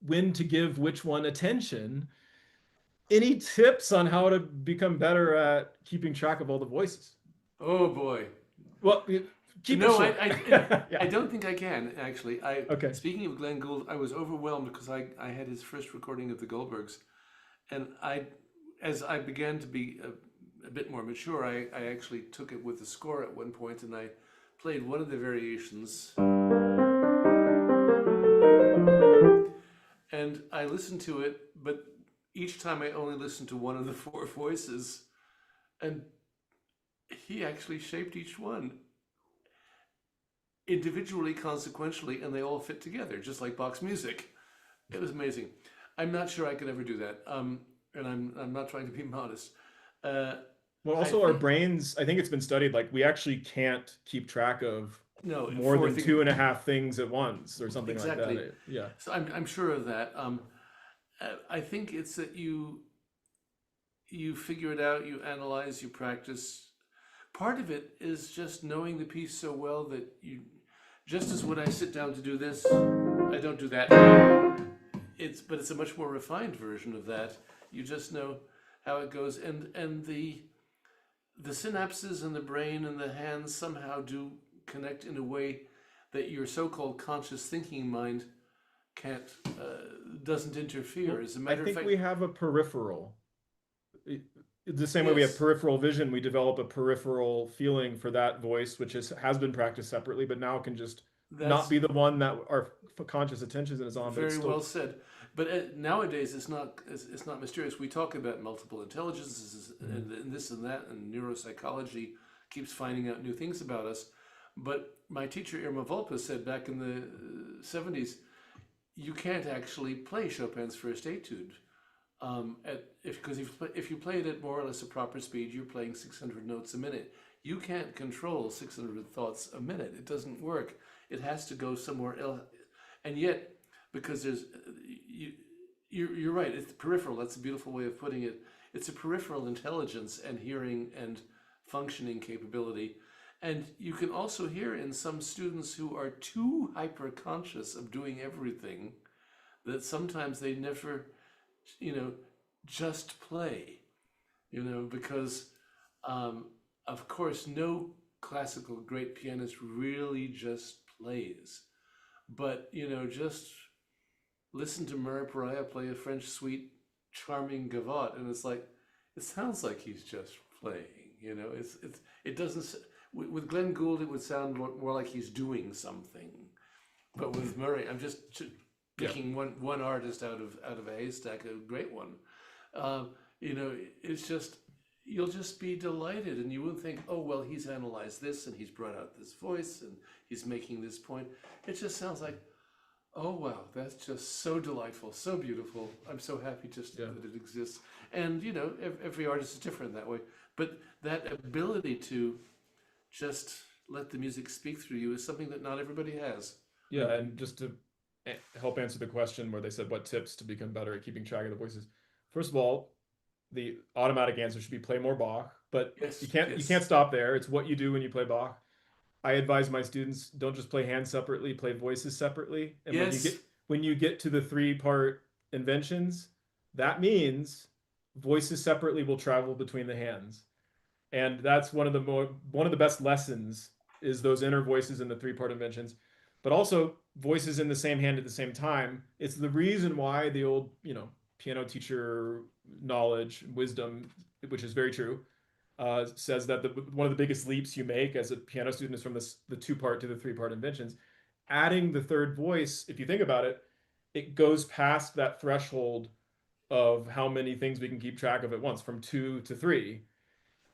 A: when to give which one attention? Any tips on how to become better at keeping track of all the voices?
B: Oh boy.
A: Well, keep it
B: No,
A: short.
B: I
A: Yeah.
B: don't think I can actually. I
A: Okay.
B: Speaking of Glenn Gould, I was overwhelmed because I had his first recording of the Goldbergs, and as I began to be a bit more mature, I actually took it with the score at one point, and I played one of the variations, and I listened to it, but each time I only listened to one of the four voices, and he actually shaped each one individually, consequentially, and they all fit together, just like Bach's music. It was amazing. I'm not sure I could ever do that, and I'm not trying to be modest. Uh,
A: Well,
B: I
A: also our
B: think
A: brains, I think it's been studied, like we actually can't keep track of
B: no
A: more
B: four
A: than
B: things
A: two and a half things at once or something like that.
B: exactly.
A: Yeah.
B: So I'm sure of that. I think it's that you figure it out, you analyze, you practice. Part of it is just knowing the piece so well that you, just as when I sit down to do this, I don't do that. But it's a much more refined version of that. You just know how it goes, and the synapses in the brain and the hands somehow do connect in a way that your so-called conscious thinking mind can't doesn't
A: Well,
B: interfere. As a
A: I
B: matter of
A: think
B: fact,
A: we have a peripheral. It- the same way we have
B: yes,
A: peripheral vision, we develop a peripheral feeling for that voice, which has been practiced separately, but now can just not
B: that's
A: be the one that our conscious attention is on, but it's
B: very
A: still.
B: well said. But nowadays, it's not mysterious. We talk about multiple intelligences
A: Mhm.
B: and this and that, and neuropsychology keeps finding out new things about us. But my teacher Irma Volpe said back in the 70s, you can't actually play Chopin's first etude. Because if you play it at more or less a proper speed, you're playing 600 notes a minute. You can't control 600 thoughts a minute. It doesn't work. It has to go somewhere else. And yet, because you, you're right. It's peripheral. That's a beautiful way of putting it. It's a peripheral intelligence and hearing and functioning capability. And you can also hear in some students who are too hyper conscious of doing everything that sometimes they never, you know, just play, because um, of course no classical great pianist really just plays, but just listen to Mariah play a French suite, charming gavotte, and it's like it sounds like he's just playing. It doesn't. With Glenn Gould, it would sound more like he's doing something, but with Murray, I'm just
A: Yeah.
B: picking one artist out of a haystack, a great one. It's just you'll just be delighted, and you won't think, oh well, he's analyzed this and he's brought out this voice and he's making this point. It just sounds like, oh wow, that's just so delightful, so beautiful. I'm so happy just
A: Yeah.
B: that it exists. And every artist is different that way, but that ability to just let the music speak through you is something that not everybody has.
A: Yeah, and just to help answer the question where they said what tips to become better at keeping track of the voices. First of all, the automatic answer should be play more Bach, but you
B: Yes,
A: can't
B: yes,
A: stop there. It's what you do when you play Bach. I advise my students don't just play hands separately, play voices separately. And
B: yes.
A: when you get to the three-part inventions, that means voices separately will travel between the hands. And that's one of the best lessons is those inner voices in the three-part inventions, but also voices in the same hand at the same time. It's the reason why the old, piano teacher knowledge, wisdom, which is very true, says that one of the biggest leaps you make as a piano student is from the two-part to the three-part inventions. Adding the third voice, if you think about it, it goes past that threshold of how many things we can keep track of at once, from two to three.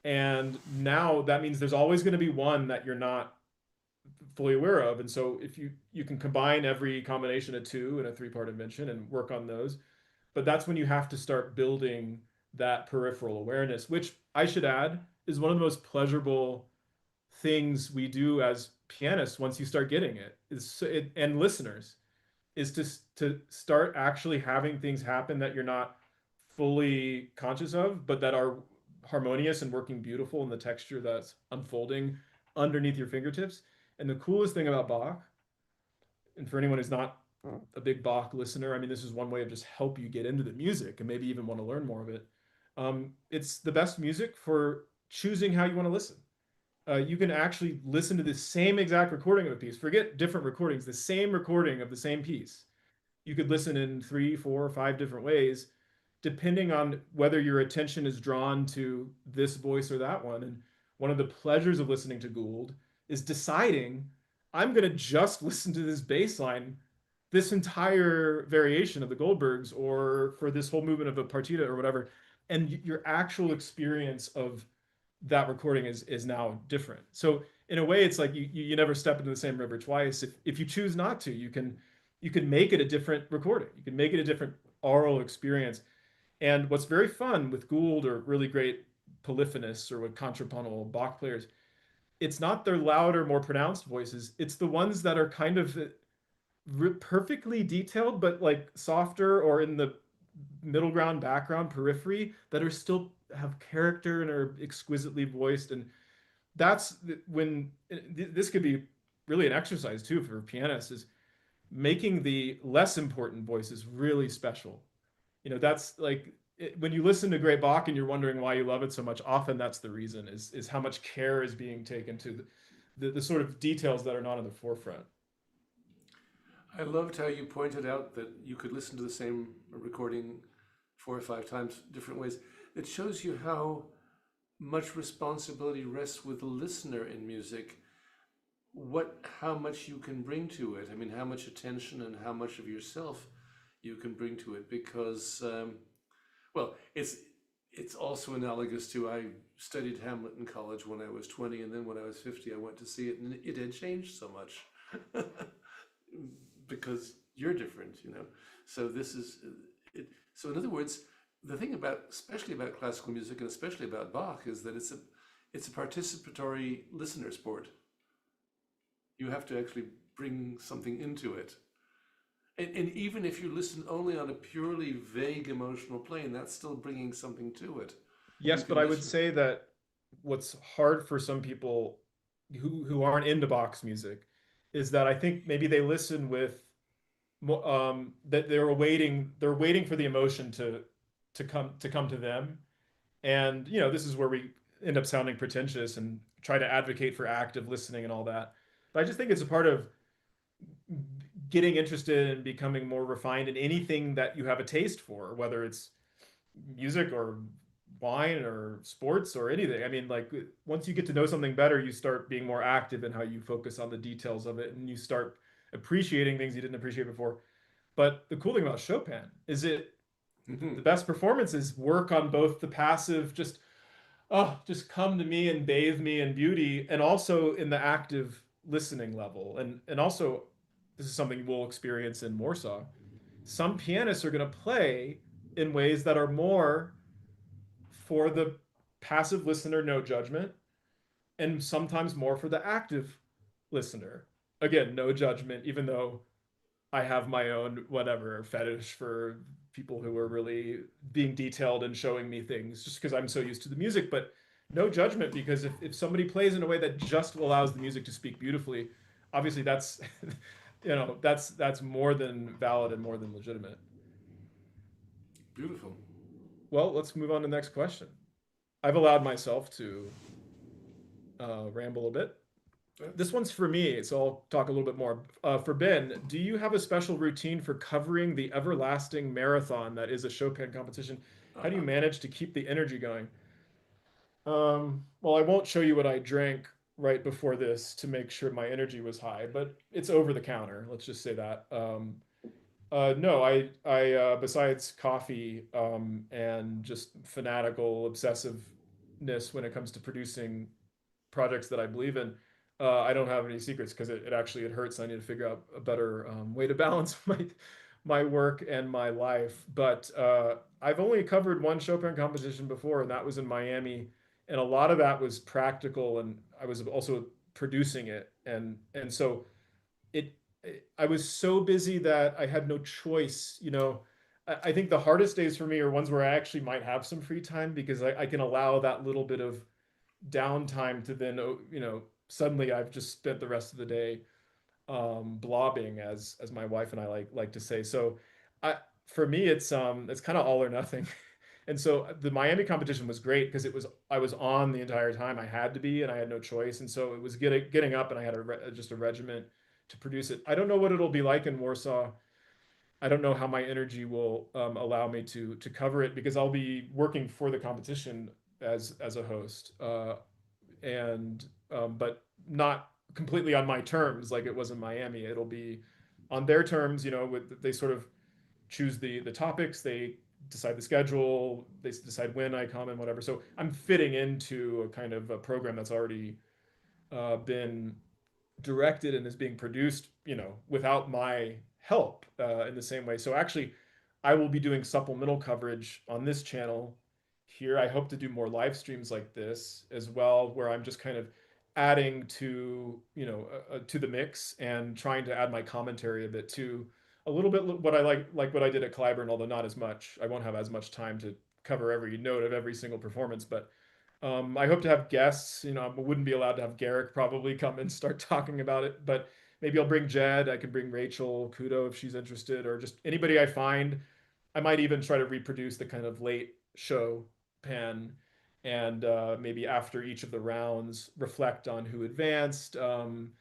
A: And now that means there's always going to be one that you're not fully aware of. And so if you can combine every combination of two in a three-part invention and work on those, but that's when you have to start building that peripheral awareness, which I should add is one of the most pleasurable things we do as pianists once you start getting it and listeners is to start actually having things happen that you're not fully conscious of, but that are harmonious and working beautiful in the texture that's unfolding underneath your fingertips. And the coolest thing about Bach, and for anyone who's not a big Bach listener, I mean, this is one way of just help you get into the music and maybe even want to learn more of it. It's the best music for choosing how you want to listen. You can actually listen to the same exact recording of a piece. Forget different recordings, the same recording of the same piece. You could listen in three, four, or five different ways, depending on whether your attention is drawn to this voice or that one. And one of the pleasures of listening to Gould is deciding I'm going to just listen to this bass line, this entire variation of the Goldbergs, or for this whole movement of a partita or whatever. And your actual experience of that recording is now different. So in a way, it's like you never step into the same river twice. If you choose not to, you can make it a different recording. You can make it a different aural experience. And what's very fun with Gould or really great polyphonists or with contrapuntal Bach players, it's not their louder, more pronounced voices. It's the ones that are kind of perfectly detailed, but like softer or in the middle ground, background, periphery that are still have character and are exquisitely voiced. And that's when this could be really an exercise too for pianists is making the less important voices really special. That's like when you listen to great Bach and you're wondering why you love it so much, often that's the reason is how much care is being taken to the sort of details that are not in the forefront.
B: I loved how you pointed out that you could listen to the same recording 4 or 5 times different ways. It shows you how much responsibility rests with the listener in music. How much you can bring to it. I mean, how much attention and how much of yourself you can bring to it. Because, well, it's also analogous to I studied Hamlet in college when I was 20, and then when I was 50, I went to see it, and it had changed so much. Because you're different, So this is it. So in other words, the thing especially about classical music and especially about Bach, is that it's a participatory listener sport. You have to actually bring something into it. And even if you listen only on a purely vague emotional plane, that's still bringing something to it.
A: Yes, but I would say that what's hard for some people who aren't into Bach's music is that I think maybe they listen with that they're waiting for the emotion to come to them. And this is where we end up sounding pretentious and try to advocate for active listening and all that. But I just think it's a part of getting interested and becoming more refined in anything that you have a taste for, whether it's music or wine or sports or anything. I mean, like once you get to know something better, you start being more active in how you focus on the details of it, and you start appreciating things you didn't appreciate before. But the cool thing about Chopin is the best performances work on both the passive, just come to me and bathe me in beauty, and also in the active listening level. And also, this is something we'll experience in Warsaw. Some pianists are going to play in ways that are more for the passive listener, no judgment, and sometimes more for the active listener. Again, no judgment, even though I have my own whatever fetish for people who are really being detailed and showing me things just because I'm so used to the music, but no judgment, because if somebody plays in a way that just allows the music to speak beautifully, obviously that's that's more than valid and more than legitimate.
B: Beautiful.
A: Well, let's move on to the next question. I've allowed myself to ramble a bit. This one's for me, so I'll talk a little bit more. For Ben, do you have a special routine for covering the everlasting marathon that is a Chopin competition? How do you manage to keep the energy going? Well, I won't show you what I drank right before this to make sure my energy was high, but it's over the counter. Let's just say that. No, I besides coffee, and just fanatical obsessiveness when it comes to producing projects that I believe in, I don't have any secrets because it hurts. I need to figure out a better way to balance my work and my life. But I've only covered one Chopin competition before, and that was in Miami. And a lot of that was practical and I was also producing it, and so it, I was so busy that I had no choice. I think the hardest days for me are ones where I actually might have some free time because I can allow that little bit of downtime to then, suddenly I've just spent the rest of the day blobbing, as my wife and I like to say. So I for me it's kind of all or nothing. And so the Miami competition was great because I was on the entire time. I had to be, and I had no choice. And so it was getting up, and I had just a regiment to produce it. I don't know what it'll be like in Warsaw. I don't know how my energy will allow me to cover it because I'll be working for the competition as a host, and but not completely on my terms like it was in Miami. It'll be on their terms. They sort of choose the topics, they decide the schedule, they decide when I come and whatever. So I'm fitting into a kind of a program that's already been directed and is being produced, without my help in the same way. So actually, I will be doing supplemental coverage on this channel here. I hope to do more live streams like this as well, where I'm just kind of adding to, to the mix and trying to add my commentary a bit too. A little bit what I like what I did at Clyburn, although not as much. I won't have as much time to cover every note of every single performance, but I hope to have guests. I wouldn't be allowed to have Garrick probably come and start talking about it, but maybe I'll bring Jed. I could bring Rachel Kudo if she's interested, or just anybody I find. I might even try to reproduce the kind of late show pen, and maybe after each of the rounds, reflect on who advanced, and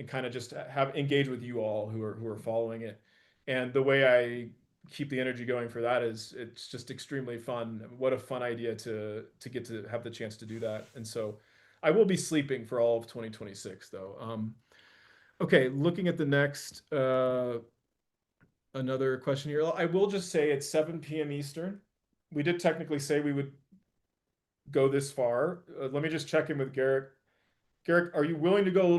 A: kind of just have engage with you all who are following it. And the way I keep the energy going for that is it's just extremely fun. What a fun idea to get to have the chance to do that. And so I will be sleeping for all of 2026 though. Okay, looking at the next another question here. I will just say it's 7 p.m. Eastern. We did technically say we would go this far. Let me just check in with Garrick. Garrick, are you willing to go a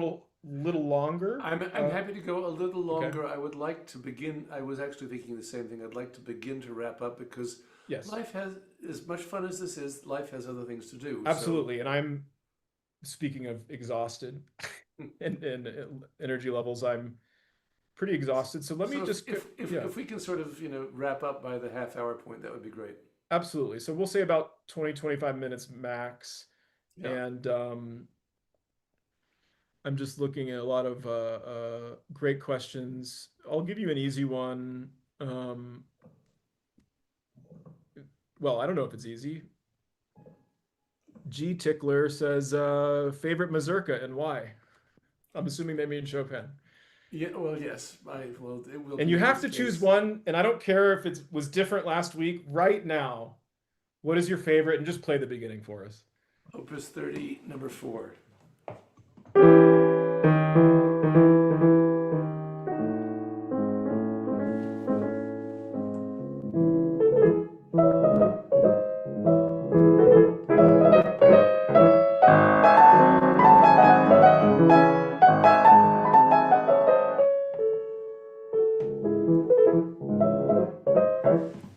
A: little longer?
B: I'm happy to go a little
A: Okay.
B: longer. I would like to begin. I was actually thinking the same thing. I'd like to begin to wrap up because
A: Yes,
B: life has, as much fun as this is, life has other things to do.
A: absolutely. And I'm speaking of exhausted and energy levels, I'm pretty exhausted. So let me
B: So
A: just yeah,
B: if we can sort of wrap up by the half-hour point, that would be great.
A: absolutely. So we'll say about 20-25 minutes max.
B: Yeah.
A: And I'm just looking at a lot of great questions. I'll give you an easy one. Well, I don't know if it's easy. G Tickler says favorite mazurka and why. I'm assuming they mean Chopin.
B: Yeah. Well, yes. Well, it will
A: And
B: be
A: you
B: in
A: have
B: this
A: to choose
B: case.
A: one, and I don't care if it was different last week. Right now, what is your favorite? And just play the beginning for us.
B: Opus 30, number 4.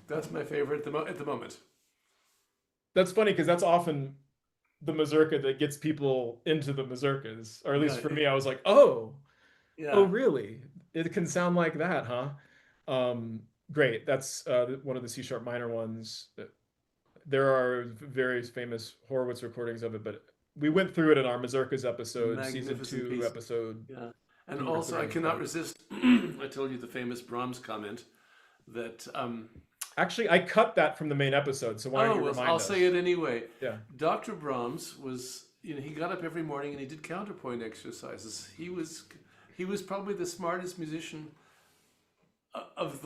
B: That's my favorite at the moment.
A: That's funny because that's often the mazurka that gets people into the mazurkas, or at
B: Yeah.
A: least for me, I was like, oh,
B: Yeah.
A: really? It can sound like that, huh? Great. That's one of the C sharp minor ones. There are various famous Horowitz recordings of it, but we went through it in our mazurkas episode, season
B: Magnificent
A: 2,
B: piece.
A: episode
B: Yeah. And
A: 2 or
B: also, I
A: 3.
B: cannot
A: But
B: resist. I told you the famous Brahms comment that
A: actually, I cut that from the main episode, so why don't
B: oh,
A: you
B: well, I'll
A: remind
B: say it
A: us?
B: anyway.
A: Yeah.
B: Dr. Brahms was, he got up every morning and he did counterpoint exercises. He was probably the smartest musician of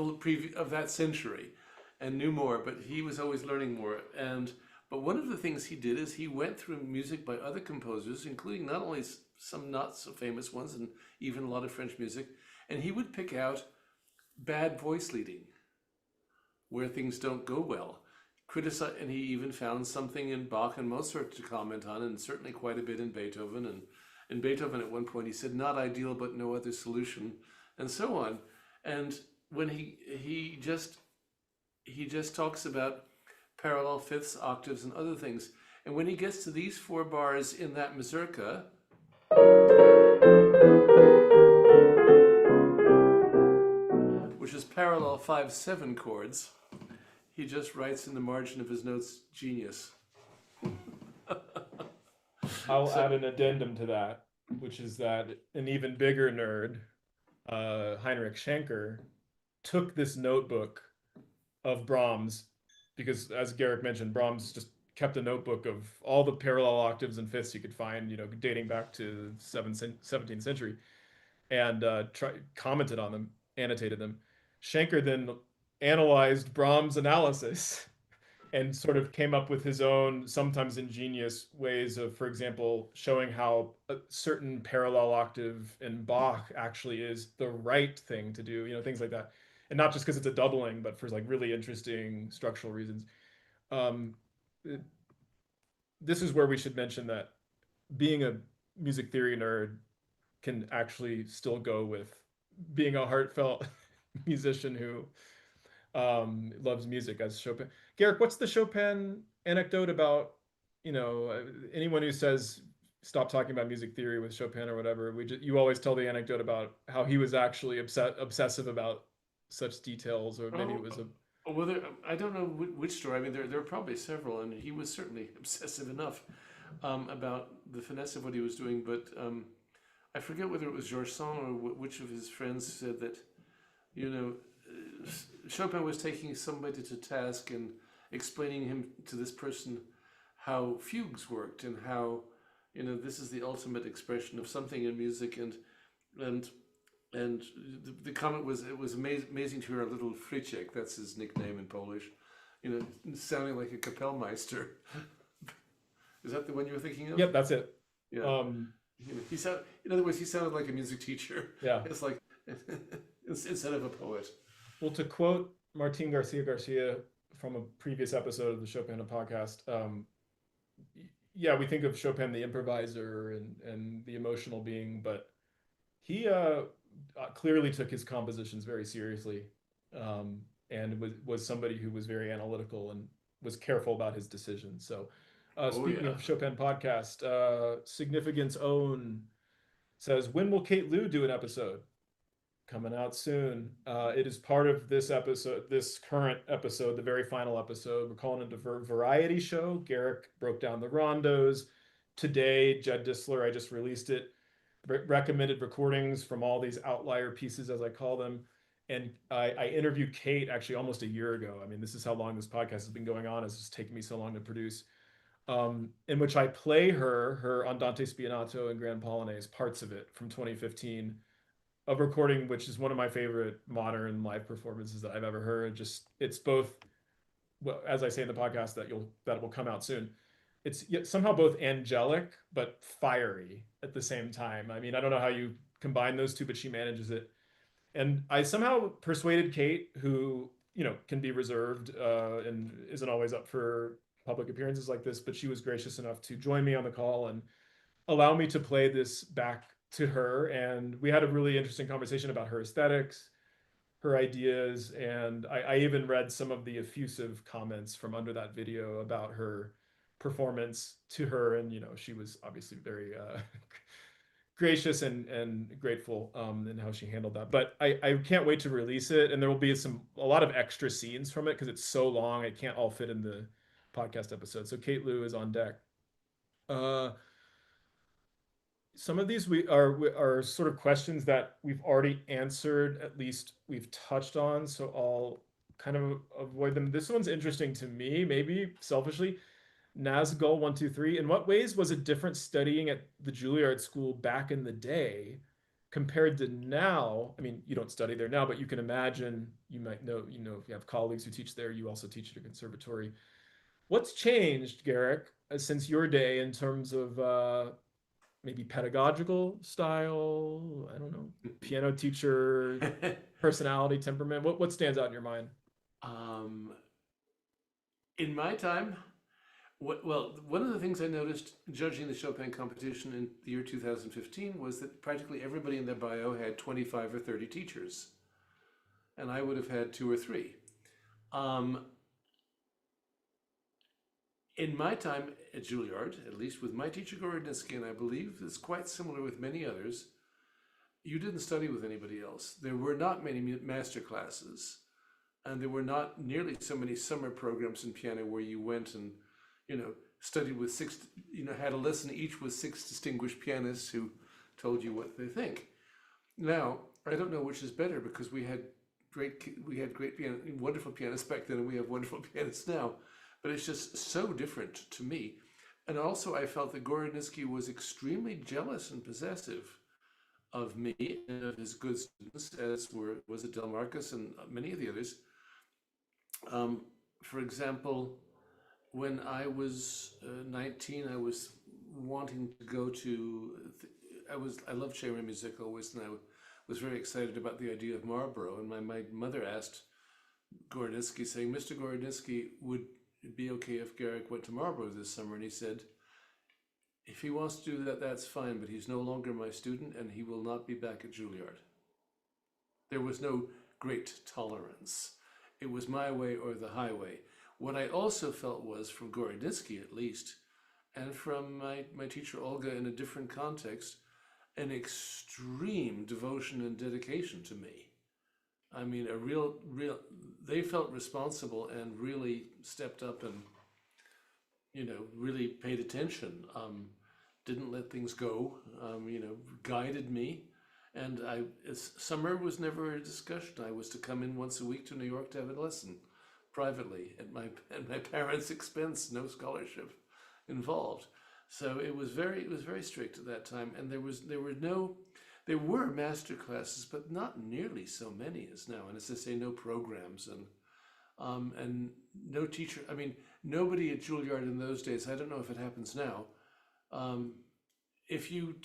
B: of that century, and knew more. But he was always learning more. But one of the things he did is he went through music by other composers, including not only some not so famous ones, and even a lot of French music, and he would pick out bad voice leading where things don't go well. Criticize, and he even found something in Bach and Mozart to comment on, and certainly quite a bit in Beethoven. And in Beethoven, at one point, he said, "Not ideal, but no other solution," and so on. And when he just talks about parallel fifths, octaves, and other things. And when he gets to these 4 bars in that mazurka, which is parallel 5/7 chords. He just writes in the margin of his notes, genius.
A: I'll add an addendum to that, which is that an even bigger nerd, Heinrich Schenker, took this notebook of Brahms because, as Garrick mentioned, Brahms just kept a notebook of all the parallel octaves and fifths you could find, dating back to 17th century, and commented on them, annotated them. Schenker then analyzed Brahms' analysis and sort of came up with his own, sometimes ingenious ways of, for example, showing how a certain parallel octave in Bach actually is the right thing to do, things like that. And not just because it's a doubling, but for like really interesting structural reasons. Um, this is where we should mention that being a music theory nerd can actually still go with being a heartfelt musician who loves music, as Chopin. Garrick, what's the Chopin anecdote about, anyone who says stop talking about music theory with Chopin or whatever, you always tell the anecdote about how he was actually obsessive about such details, or maybe it was a...
B: Well, I don't know which story. I mean, there are probably several, and he was certainly obsessive enough about the finesse of what he was doing. But I forget whether it was Georges Sand or which of his friends said that, Chopin was taking somebody to task and explaining him to this person how fugues worked and how, this is the ultimate expression of something in music, and the comment was, it was amazing to hear a little Friczek, that's his nickname in Polish, sounding like a Kapellmeister. Is that the one you were thinking of?
A: Yep, that's it.
B: Yeah. In other words, he sounded like a music teacher.
A: Yeah.
B: It's like instead of a poet.
A: Well, to quote Martin Garcia from a previous episode of the Chopin Podcast, yeah, we think of Chopin the improviser and the emotional being, but he clearly took his compositions very seriously, and was somebody who was very analytical and was careful about his decisions. So, speaking of Chopin Podcast, Significance Own says, when will Kate Liu do an episode? Coming out soon. It is part of this episode, this current episode, the very final episode. We're calling it a variety show. Garrick broke down the rondos. Today, Jed Disler, I just released it, recommended recordings from all these outlier pieces, as I call them. And I interviewed Kate actually almost a year ago. I mean, this is how long this podcast has been going on. It's just taken me so long to produce. In which I play her Andante Spianato and Grand Polonaise, parts of it from 2015. A recording which is one of my favorite modern live performances that I've ever heard. It's both, well, as I say in the podcast that will come out soon, it's somehow both angelic but fiery at the same time. I mean, I don't know how you combine those two, but she manages it. And I somehow persuaded Kate, who can be reserved and isn't always up for public appearances like this, but she was gracious enough to join me on the call and allow me to play this back to her. And we had a really interesting conversation about her aesthetics, her ideas, and I even read some of the effusive comments from under that video about her performance to her. And she was obviously very gracious and grateful in how she handled that. But I can't wait to release it, and there will be a lot of extra scenes from it because it's so long it can't all fit in the podcast episode. So Kate Liu is on deck. Some of these are sort of questions that we've already answered, at least we've touched on, so I'll kind of avoid them. This one's interesting to me, maybe selfishly. Nazgul123, in what ways was it different studying at the Julliard School back in the day compared to now? I mean, you don't study there now, but you can imagine, you might know, if you have colleagues who teach there, you also teach at a conservatory. What's changed, Garrick, since your day in terms of maybe pedagogical style, I don't know, piano teacher, personality, temperament? What stands out in your mind?
B: In my time, one of the things I noticed judging the Chopin competition in the year 2015 was that practically everybody in their bio had 25 or 30 teachers, and I would have had 2 or 3. In my time at Juilliard, at least with my teacher Gorodnitsky, and I believe it's quite similar with many others, you didn't study with anybody else. There were not many master classes, and there were not nearly so many summer programs in piano where you went and, studied with six, had a lesson each with six distinguished pianists who told you what they think. Now, I don't know which is better because wonderful pianists back then, and we have wonderful pianists now, but it's just so different to me. And also, I felt that Gorodnitsky was extremely jealous and possessive of me and of his good students, as was it Del Marcus and many of the others. For example, when I was 19, I was wanting to go to. I loved chamber music always, and I was very excited about the idea of Marlborough. And my mother asked Gorodnitsky, saying, "Mr. Gorodnitsky, would it be okay if Garrick went to Marlborough this summer?" And he said, "If he wants to do that, that's fine, but he's no longer my student, and he will not be back at Juilliard." There was no great tolerance. It was my way or the highway. What I also felt was, from Gorodnitsky at least, and from my teacher Olga in a different context, an extreme devotion and dedication to me. I mean, they felt responsible and really stepped up and, really paid attention. Didn't let things go, guided me. And summer was never a discussion. I was to come in once a week to New York to have a lesson privately at my parents' expense, no scholarship involved. So it was very strict at that time. And there were master classes, but not nearly so many as now. And as I say, no programs and no teacher. I mean, nobody at Juilliard in those days. I don't know if it happens now. If you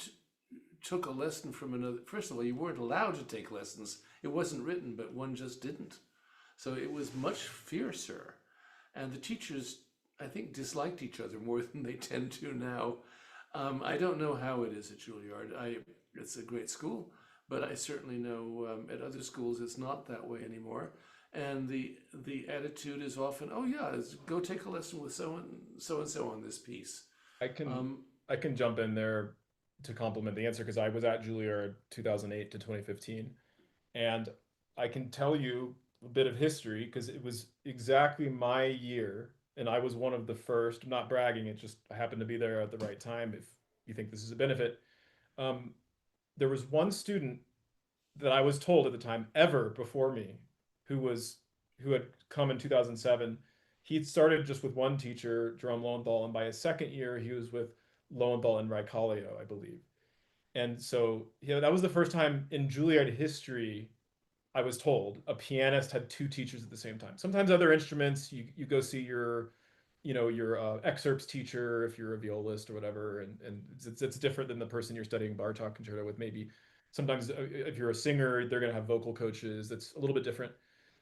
B: took a lesson from another, first of all, you weren't allowed to take lessons. It wasn't written, but one just didn't. So it was much fiercer. And the teachers, I think, disliked each other more than they tend to now. I don't know how it is at Juilliard. It's a great school, but I certainly know at other schools it's not that way anymore. And the attitude is often, "Oh yeah, go take a lesson with so and so on this piece."
A: I can
B: Um,
A: I can jump in there to complement the answer because I was at Juilliard 2008 to 2015, and I can tell you a bit of history because it was exactly my year, and I was one of the first. I'm not bragging; it just I happened to be there at the right time. If you think this is a benefit, um, there was one student that I was told at the time ever before me, who was who had come in 2007. He'd started just with one teacher, Jerome Lowenthal, and by his second year, he was with Lowenthal and Raicalio, I believe. And so, that was the first time in Juilliard history I was told a pianist had two teachers at the same time. Sometimes other instruments, you go see your excerpts teacher if you're a violist or whatever, and it's different than the person you're studying Bartok concerto with. Maybe sometimes if you're a singer, they're gonna have vocal coaches. That's a little bit different.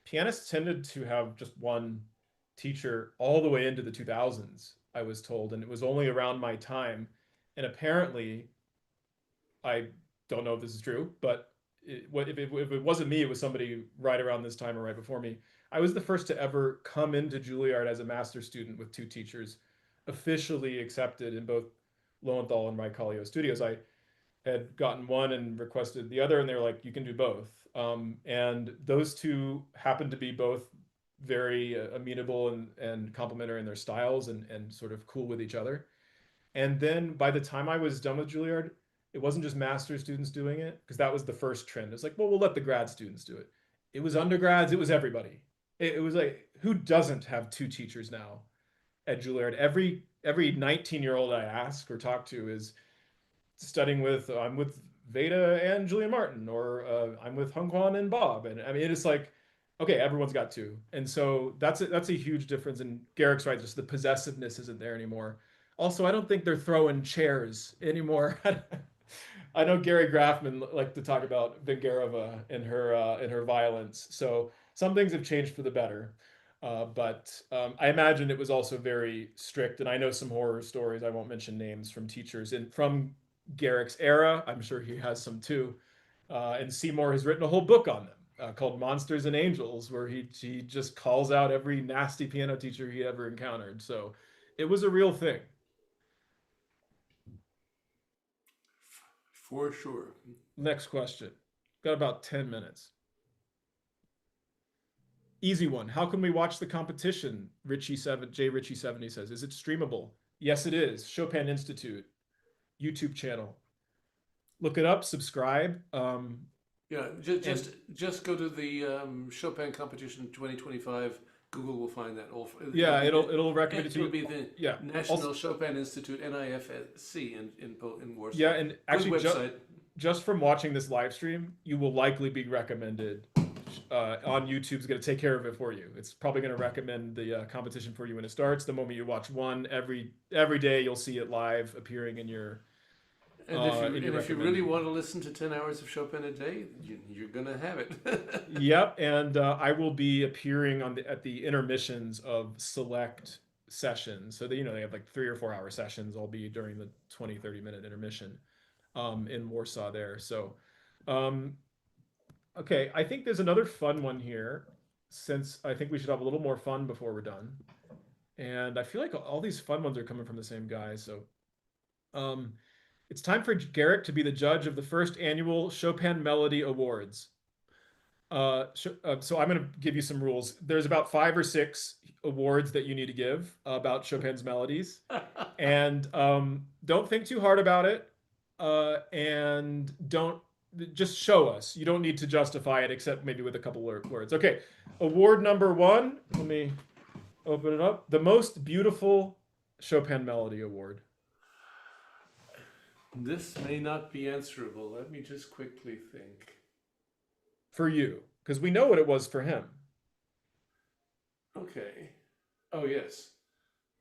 A: Pianists tended to have just one teacher all the way into the 2000s, I was told, and it was only around my time. And apparently, I don't know if this is true, but if it wasn't me, it was somebody right around this time or right before me. I was the first to ever come into Juilliard as a master student with two teachers, officially accepted in both Lowenthal and Raicalio studios. I had gotten one and requested the other, and they were like, "You can do both." And those two happened to be both very amenable and complementary in their styles and sort of cool with each other. And then by the time I was done with Juilliard, it wasn't just master students doing it, because that was the first trend. It's like, well, we'll let the grad students do it. It was undergrads, it was everybody. It was like, who doesn't have two teachers now at Juilliard? Every 19-year-old I ask or talk to is studying with, I'm with Veda and Julian Martin, or I'm with Hung Kwan and Bob. And I mean, it's like, okay, everyone's got two. And so that's a huge difference. And Garrick's right, just the possessiveness isn't there anymore. Also, I don't think they're throwing chairs anymore. I know Gary Graffman liked to talk about Vengerova in her violence. So some things have changed for the better. But I imagine it was also very strict. And I know some horror stories. I won't mention names from teachers and from Garrick's era. I'm sure he has some too. And Seymour has written a whole book on them called Monsters and Angels, where he just calls out every nasty piano teacher he ever encountered. So It was a real thing.
B: For sure.
A: Next question. Got about 10 minutes. Easy one. How can we watch the competition? J Richie 70 says, is it streamable? Yes, it is. Chopin Institute YouTube channel. Look it up, subscribe.
B: Yeah, just go to the Chopin Competition 2025. Google will find that.
A: Yeah, it'll recommend it to you.
B: It'll be the
A: Yeah.
B: National Chopin Institute, NIFC, in Warsaw.
A: Yeah, and actually,
B: good website.
A: Just from watching this live stream, you will likely be recommended on YouTube's going to take care of it for you. It's probably going to recommend the competition for you when it starts. The moment you watch one, every day you'll see it live appearing in your.
B: And if you really want to listen to 10 hours of Chopin a day, you're going to have it.
A: Yep, and I will be appearing at the intermissions of select sessions. So they have like 3 or 4 hour sessions. I'll be during the 20-30 minute intermission in Warsaw there. So okay, I think there's another fun one here, since I think we should have a little more fun before we're done. And I feel like all these fun ones are coming from the same guy. So it's time for Garrick to be the judge of the first annual Chopin Melody Awards. So I'm going to give you some rules. There's about 5 or 6 awards that you need to give about Chopin's melodies. And don't think too hard about it. And don't just show us. You don't need to justify it, except maybe with a couple words. Okay, award number 1. Let me open it up. The most beautiful Chopin Melody Award.
B: This may not be answerable. Let me just quickly think.
A: For you, because we know what it was for him.
B: Okay. Oh, yes.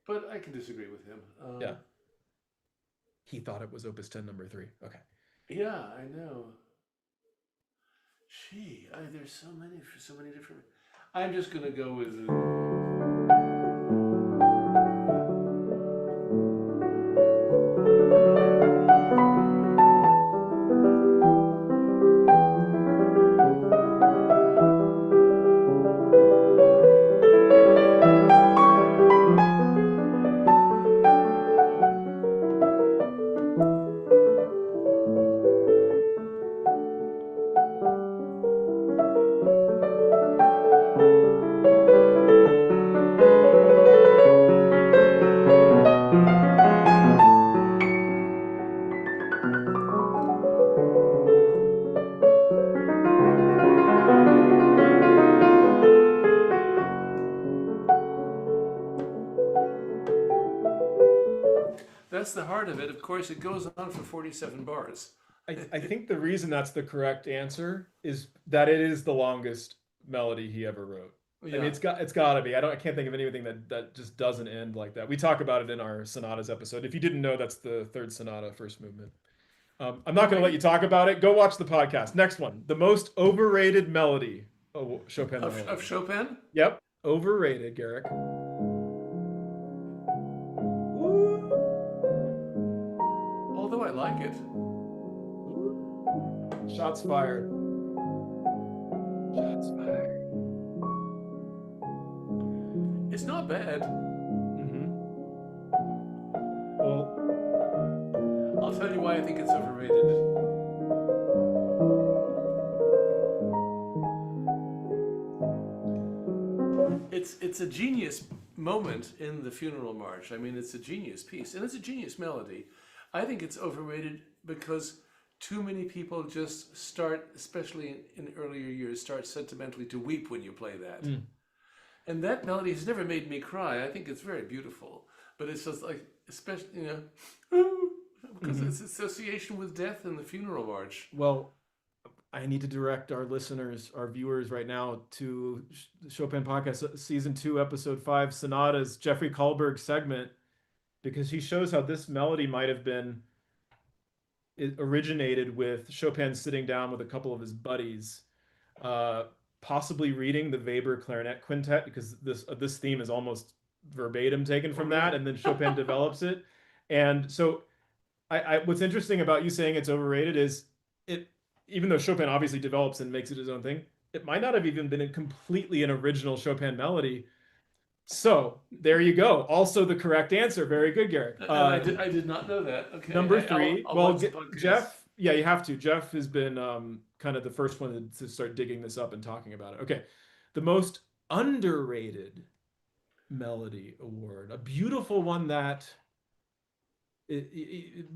B: But I can disagree with him.
A: Yeah. He thought it was Opus 10 number 3. Okay.
B: Yeah, I know. Gee, there's so many different. I'm just gonna go with. That's the heart of it. Of course, it goes on for 47 bars.
A: I think the reason that's the correct answer is that it is the longest melody he ever wrote. Yeah. I mean, it's got to be. I can't think of anything that just doesn't end like that. We talk about it in our sonatas episode. If you didn't know, that's the 3rd sonata, first movement. I'm not going to let you talk about it. Go watch the podcast. Next one, the most overrated melody. Chopin.
B: Of Chopin?
A: Yep, overrated, Garrick.
B: Although I like it.
A: Shots fired. Shots fired.
B: It's not bad.
A: Mm-hmm. Well,
B: I'll tell you why I think it's overrated. It's a genius moment in the Funeral March. I mean, it's a genius piece, and it's a genius melody. I think it's overrated because too many people just start, especially in earlier years, start sentimentally to weep when you play that. Mm. And that melody has never made me cry. I think it's very beautiful, but it's just like, especially, because it's association with death in the Funeral March.
A: Well, I need to direct our listeners, our viewers right now to Chopin Podcast Season 2, Episode 5, Sonatas, Jeffrey Kahlberg's segment, because he shows how this melody might have been, it originated with Chopin sitting down with a couple of his buddies, possibly reading the Weber Clarinet Quintet, because this theme is almost verbatim taken from that, and then Chopin develops it. And so what's interesting about you saying it's overrated is even though Chopin obviously develops and makes it his own thing, it might not have even been completely an original Chopin melody. So there you go. Also the correct answer. Very good, Garrick.
B: And I did not know that. Okay.
A: Number
B: I'll
A: 3.
B: I'll
A: Well,
B: watch the podcast.
A: Jeff, yeah, you have to. Jeff has been kind of the first one to start digging this up and talking about it. Okay. The most underrated melody award. A beautiful one that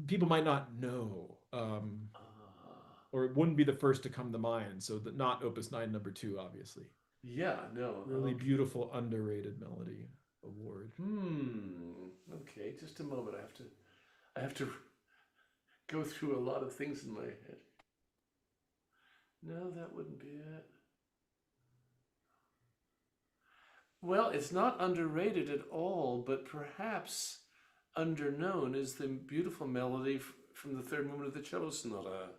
A: people might not know. Or it wouldn't be the first to come to mind. So not Opus 9 number 2, obviously.
B: Yeah, no.
A: Really beautiful underrated melody award.
B: Okay, just a moment. I have to go through a lot of things in my head. No, that wouldn't be it. Well, it's not underrated at all, but perhaps underknown is the beautiful melody from the third movement of the cello sonata.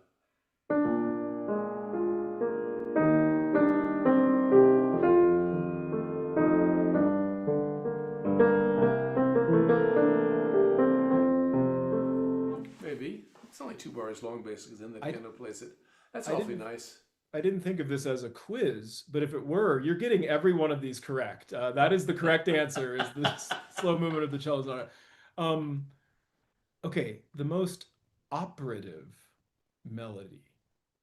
B: Maybe. It's only 2 bars long, basically, then the piano plays it. That's awfully nice.
A: I didn't think of this as a quiz, but if it were, you're getting every one of these correct. That is the correct answer, is the slow movement of the cello sonata. Okay, the most operative melody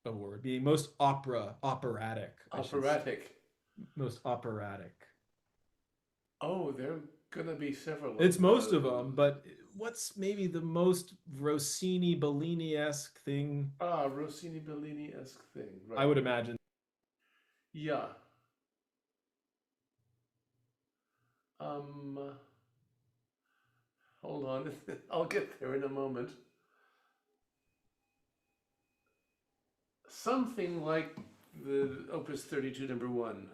A: award, being most operatic.
B: Operatic.
A: Most operatic.
B: Oh, there are going to be several.
A: It's most of them, but what's maybe the most Rossini, Bellini-esque thing?
B: Rossini, Bellini-esque thing. Right.
A: I would imagine.
B: Yeah. Hold on. I'll get there in a moment. Something like the Opus 32 number 1.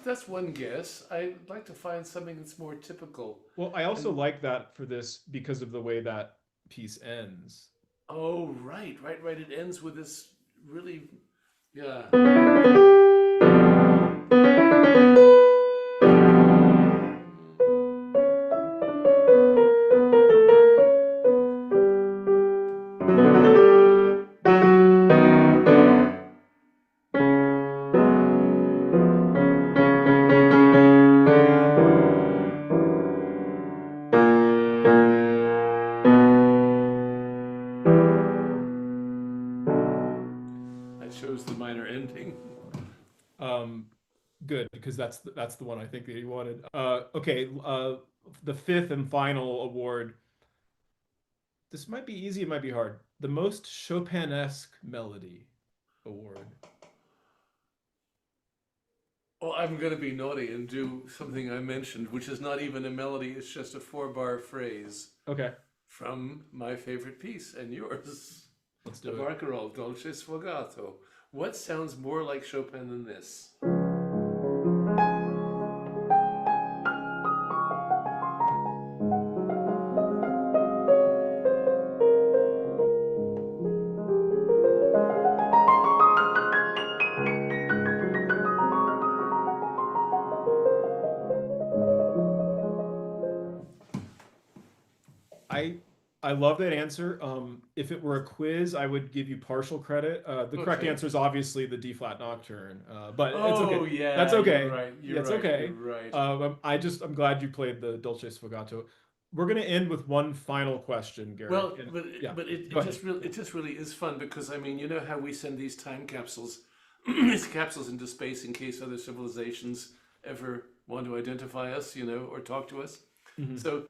B: That's one guess. I'd like to find something that's more typical.
A: Well, I also like that for this because of the way that piece ends.
B: Oh, right. It ends with this really, yeah.
A: Good, because that's the one I think that you wanted. Okay, the 5th and final award. This might be easy, it might be hard. The most Chopinesque melody award.
B: Well, I'm going to be naughty and do something I mentioned, which is not even a melody, it's just a 4-bar phrase.
A: Okay. From
B: my favorite piece and yours.
A: Let's do it.
B: Barcarolle, Dolce Sfogato. What sounds more like Chopin than this?
A: I love that answer. If it were a quiz, I would give you partial credit. The correct answer is obviously the D flat nocturne, but it's okay.
B: Yeah,
A: that's okay.
B: You're right.
A: It's okay.
B: You're right.
A: I'm glad you played the Dolce Sfogato. We're gonna end with one final question, Garrick.
B: Well, but it just really is fun because I mean, you know how we send these time capsules, these capsules into space in case other civilizations ever want to identify us, you know, or talk to us. Mm-hmm. So.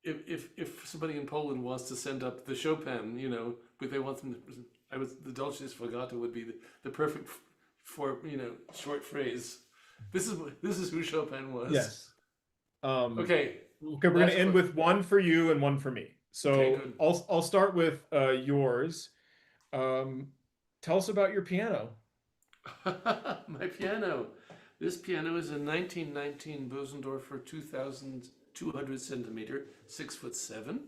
B: If somebody in Poland wants to send up the Chopin, you know, but they want them to, the Dolce Sfogato would be the perfect for, you know, short phrase. This is who Chopin was.
A: Yes.
B: Okay.
A: We're going to end with one for you and one for me. So okay, I'll start with yours. Tell us about your piano.
B: My piano. This piano is a 1919 Bösendorfer 200 centimeter, 6'7".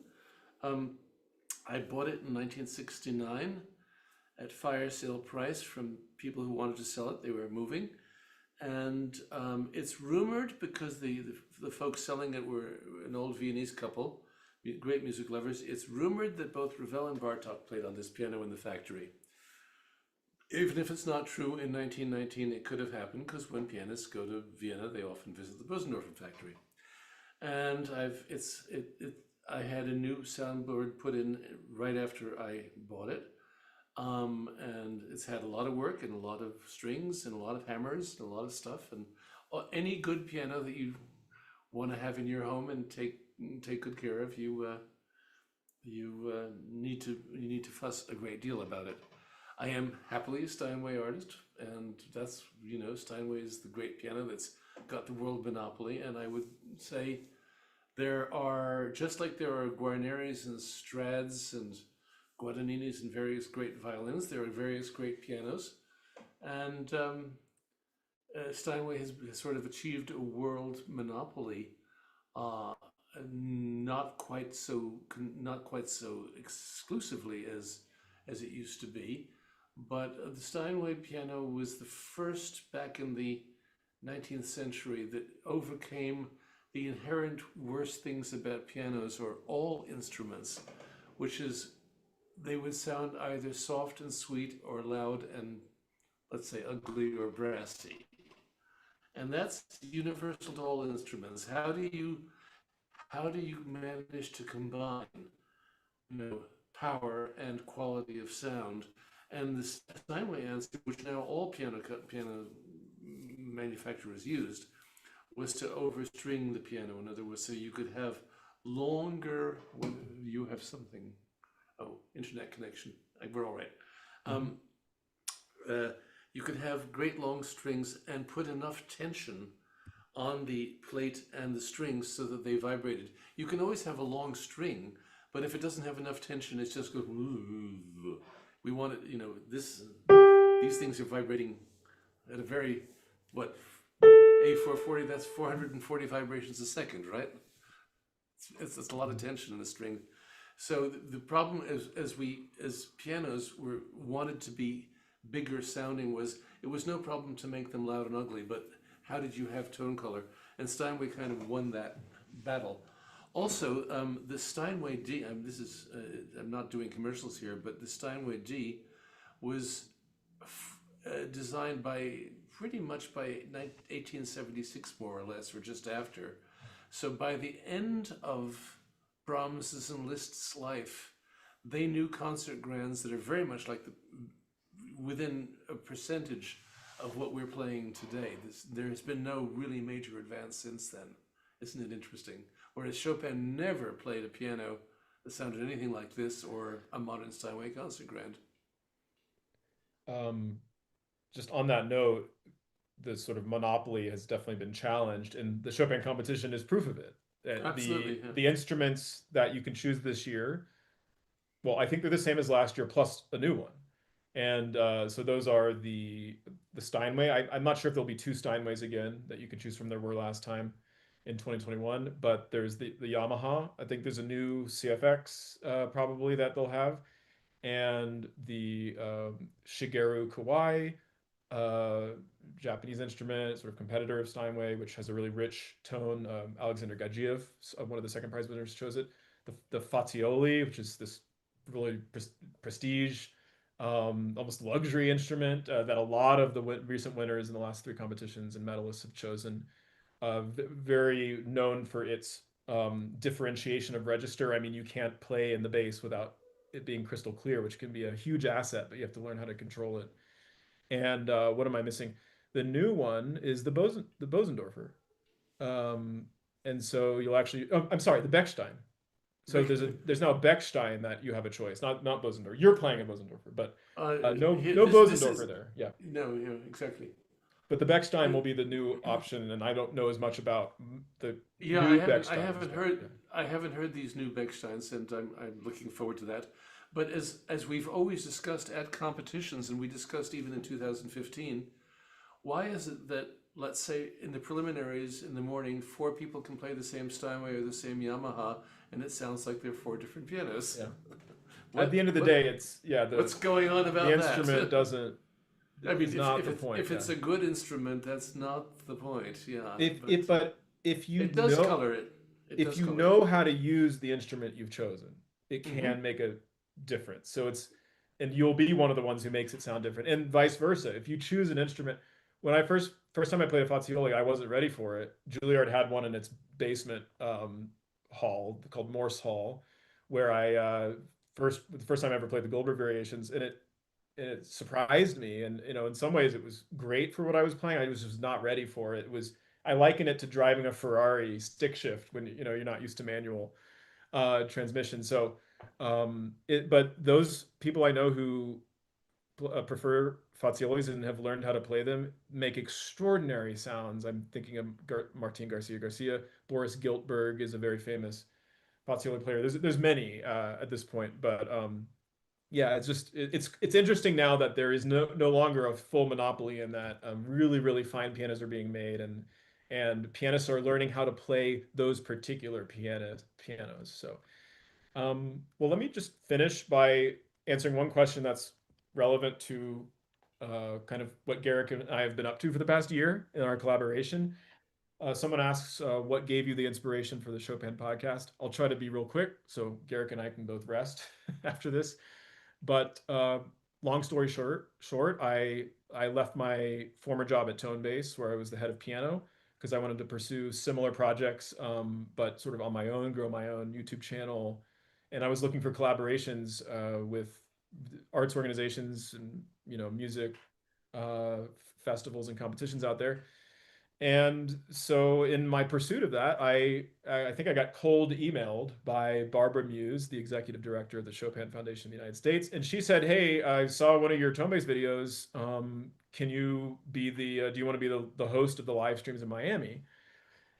B: I bought it in 1969 at fire sale price from people who wanted to sell it. They were moving. And it's rumored, because the folks selling it were an old Viennese couple, great music lovers. It's rumored that both Ravel and Bartók played on this piano in the factory. Even if it's not true, in 1919 it could have happened, because when pianists go to Vienna, they often visit the Bösendorfer factory. And I had a new soundboard put in right after I bought it. And it's had a lot of work and a lot of strings and a lot of hammers and a lot of stuff. And any good piano that you want to have in your home and take good care of, you need to fuss a great deal about it. I am happily a Steinway artist, and that's, Steinway is the great piano that's got the world monopoly. And I would say there are, just like there are Guarneris and Strads and Guadagninis and various great violins, there are various great pianos. And Steinway has sort of achieved a world monopoly, not quite so exclusively as it used to be. But the Steinway piano was the first back in the 19th century that overcame the inherent worst things about pianos, or all instruments, which is they would sound either soft and sweet or loud and, let's say, ugly or brassy. And that's universal to all instruments. How do you manage to combine, power and quality of sound? And the Steinway answer, which now all piano manufacturers used, was to overstring the piano. In other words, so you could have longer. You have something. Oh, internet connection. We're all right. You could have great long strings and put enough tension on the plate and the strings so that they vibrated. You can always have a long string, but if it doesn't have enough tension, it's just goes. We want it, these things are vibrating at a very, A440, that's 440 vibrations a second, right? It's a lot of tension in the string. So the problem is, as pianos wanted to be bigger sounding, it was no problem to make them loud and ugly, but how did you have tone color? And Steinway kind of won that battle. Also, the Steinway D, I'm not doing commercials here, but the Steinway D was designed pretty much by 1876, more or less, or just after. So by the end of Brahms's and Liszt's life, they knew concert grands that are very much like within a percentage of what we're playing today. There has been no really major advance since then. Isn't it interesting? Whereas Chopin never played a piano that sounded anything like this, or a modern Steinway concert grand.
A: Just on that note, the sort of monopoly has definitely been challenged, and the Chopin competition is proof of it.
B: Absolutely.
A: The instruments that you can choose this year, well, I think they're the same as last year plus a new one. And so those are the Steinway. I'm not sure if there'll be two Steinways again that you can choose from. There were last time in 2021, but there's the Yamaha. I think there's a new CFX probably that they'll have, and the Shigeru Kawai, Japanese instrument, sort of competitor of Steinway, which has a really rich tone. Alexander Gagiev, one of the second prize winners, chose it. The Fazioli, which is this really prestige, almost luxury instrument that a lot of the recent winners in the last three competitions and medalists have chosen. Very known for its differentiation of register. I mean, you can't play in the bass without it being crystal clear, which can be a huge asset, but you have to learn how to control it. And what am I missing? The new one is the Bösendorfer. And so you'll actually, I'm sorry, the Bechstein. So there's now a Bechstein that you have a choice, not Bösendorfer. You're playing a Bösendorfer, but no Bösendorfer there. Yeah.
B: No, exactly.
A: But the Bechstein will be the new option, and I don't know as much about the new Bechstein.
B: I haven't heard these new Bechsteins, and I'm looking forward to that. But as we've always discussed at competitions, and we discussed even in 2015, why is it that let's say in the preliminaries in the morning, four people can play the same Steinway or the same Yamaha, and it sounds like they're four different pianists.
A: Yeah. At
B: What
A: the end of the
B: what
A: day, it's
B: what's going on
A: the
B: about
A: instrument
B: that?
A: doesn't
B: I mean,
A: is not the point.
B: if it's a good instrument, that's not the point. Yeah,
A: If
B: but
A: but if you
B: it does
A: know
B: color it. It
A: if
B: does
A: you
B: color it.
A: know how to use the instrument you've chosen, it
B: Hmm.
A: can make a difference. So it's and you'll be one of the ones who makes it sound different, and vice versa. If you choose an instrument, when I first time I played a Fazioli, I wasn't ready for it. Julliard had one in its basement hall called Morse Hall, where I the first time I ever played the Goldberg variations, and it surprised me. And in some ways, it was great for what I was playing. I was just not ready for it. It was I liken it to driving a Ferrari stick shift when you're not used to manual transmission. So, but those people I know who prefer Faziolis and have learned how to play them make extraordinary sounds. I'm thinking of Martin Garcia Garcia. Boris Giltberg is a very famous Fazioli player. There's many at this point, but yeah, it's interesting now that there is no longer a full monopoly in that. Really fine pianos are being made, and pianists are learning how to play those particular pianos. So, well, let me just finish by answering one question that's relevant to kind of what Garrick and I have been up to for the past year in our collaboration. Someone asks, what gave you the inspiration for the Chopin podcast? I'll try to be real quick so Garrick and I can both rest after this. But long story short, I left my former job at Tone Base, where I was the head of piano, because I wanted to pursue similar projects, but sort of on my own, grow my own YouTube channel. And I was looking for collaborations with arts organizations and music uh, festivals and competitions out there. And so in my pursuit of that, I think I got cold emailed by Barbara Muse, the executive director of the Chopin Foundation of the United States, and she said, "Hey, I saw one of your tone based videos. Can you be do you want to be the host of the live streams in Miami?"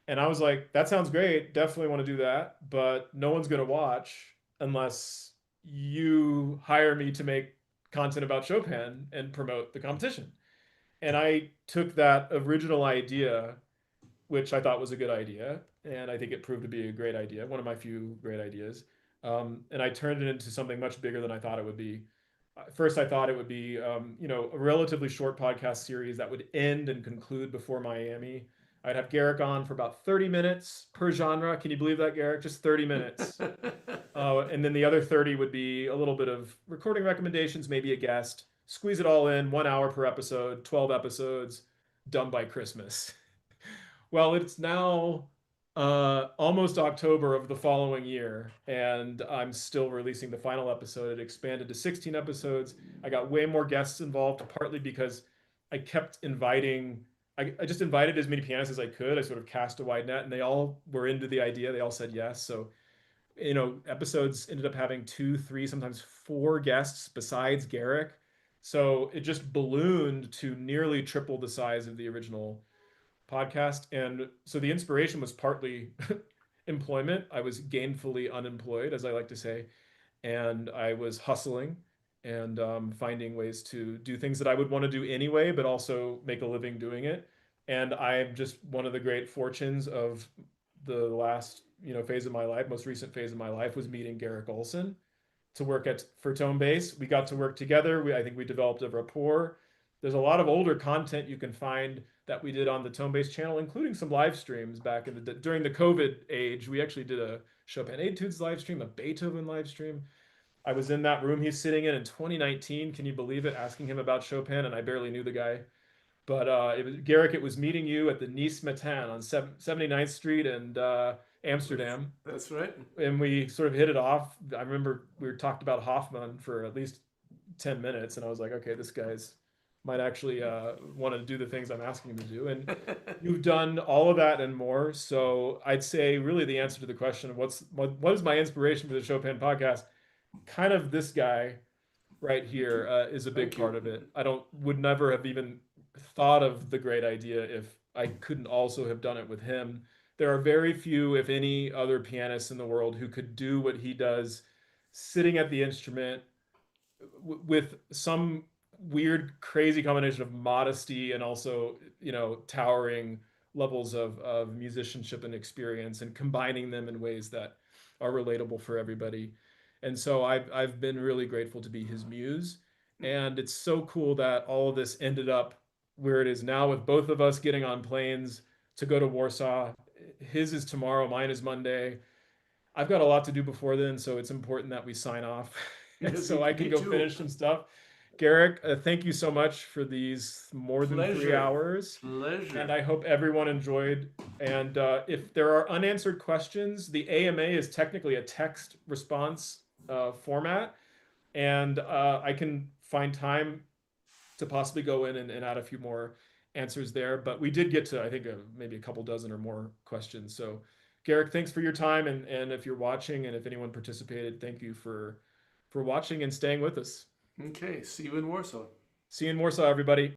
A: And I was like, "That sounds great. Definitely want to do that, but no one's going to watch unless you hire me to make content about Chopin and promote the competition." And I took that original idea, which I thought was a good idea, and I think it proved to be a great idea, one of my few great ideas. And I turned it into something much bigger than I thought it would be. First, I thought it would be, a relatively short podcast series that would end and conclude before Miami. I'd have Garrick on for about 30 minutes per genre. Can you believe that, Garrick? Just 30 minutes. And then the other 30 would be a little bit of recording recommendations, maybe a guest. Squeeze it all in, 1 hour per episode, 12 episodes, done by Christmas. Well, it's now almost October of the following year, and I'm still releasing the final episode. It expanded to 16 episodes. I got way more guests involved, partly because I kept inviting, I just invited as many pianists as I could. I sort of cast a wide net, and they all were into the idea. They all said yes. So episodes ended up having two, three, sometimes four guests besides Garrick. So it just ballooned to nearly triple the size of the original podcast. And so the inspiration was partly employment. I was gainfully unemployed, as I like to say, and I was hustling and finding ways to do things that I would want to do anyway, but also make a living doing it. And I'm just one of the great fortunes of the last phase of my life. Most recent phase of my life was meeting Garrick Ohlsson to work at for Tone Base. We got to work together. I think we developed a rapport. There's a lot of older content you can find that we did on the Tone Base channel, including some live streams back in during the COVID age. We actually did a Chopin Etudes live stream, a Beethoven live stream. I was in that room he's sitting in 2019. Can you believe it? Asking him about Chopin, and I barely knew the guy. But it was Garrick. It was meeting you at the Nice Matin on 79th Street and Amsterdam,
B: That's right.
A: and we sort of hit it off. I remember we were talked about Hoffman for at least 10 minutes, and I was like, okay, this guy's might actually want to do the things I'm asking him to do. And you've done all of that and more. So I'd say really the answer to the question of what is my inspiration for the Chopin podcast? Kind of this guy right here is a big
B: Thank
A: part
B: you.
A: of it. I don't would never have even thought of the great idea if I couldn't also have done it with him. There are very few, if any, other pianists in the world who could do what he does, sitting at the instrument with some weird, crazy combination of modesty and also, towering levels of musicianship and experience, and combining them in ways that are relatable for everybody. And so I've been really grateful to be his muse. And it's so cool that all of this ended up where it is now, with both of us getting on planes to go to Warsaw. His is tomorrow, mine is Monday. I've got a lot to do before then, so it's important that we sign off
B: Yes,
A: so I can
B: me
A: go
B: too.
A: finish some stuff. Garrick, thank you so much for these more than three
B: Pleasure.
A: hours. And
B: Pleasure.
A: I hope everyone enjoyed. And if there are unanswered questions, the AMA is technically a text response format. And I can find time to possibly go in and add a few more answers there. But we did get to, I think, maybe a couple dozen or more questions. So, Garrick, thanks for your time. And if you're watching and if anyone participated, thank you for watching and staying with us.
B: Okay, see you in Warsaw.
A: See you in Warsaw, everybody.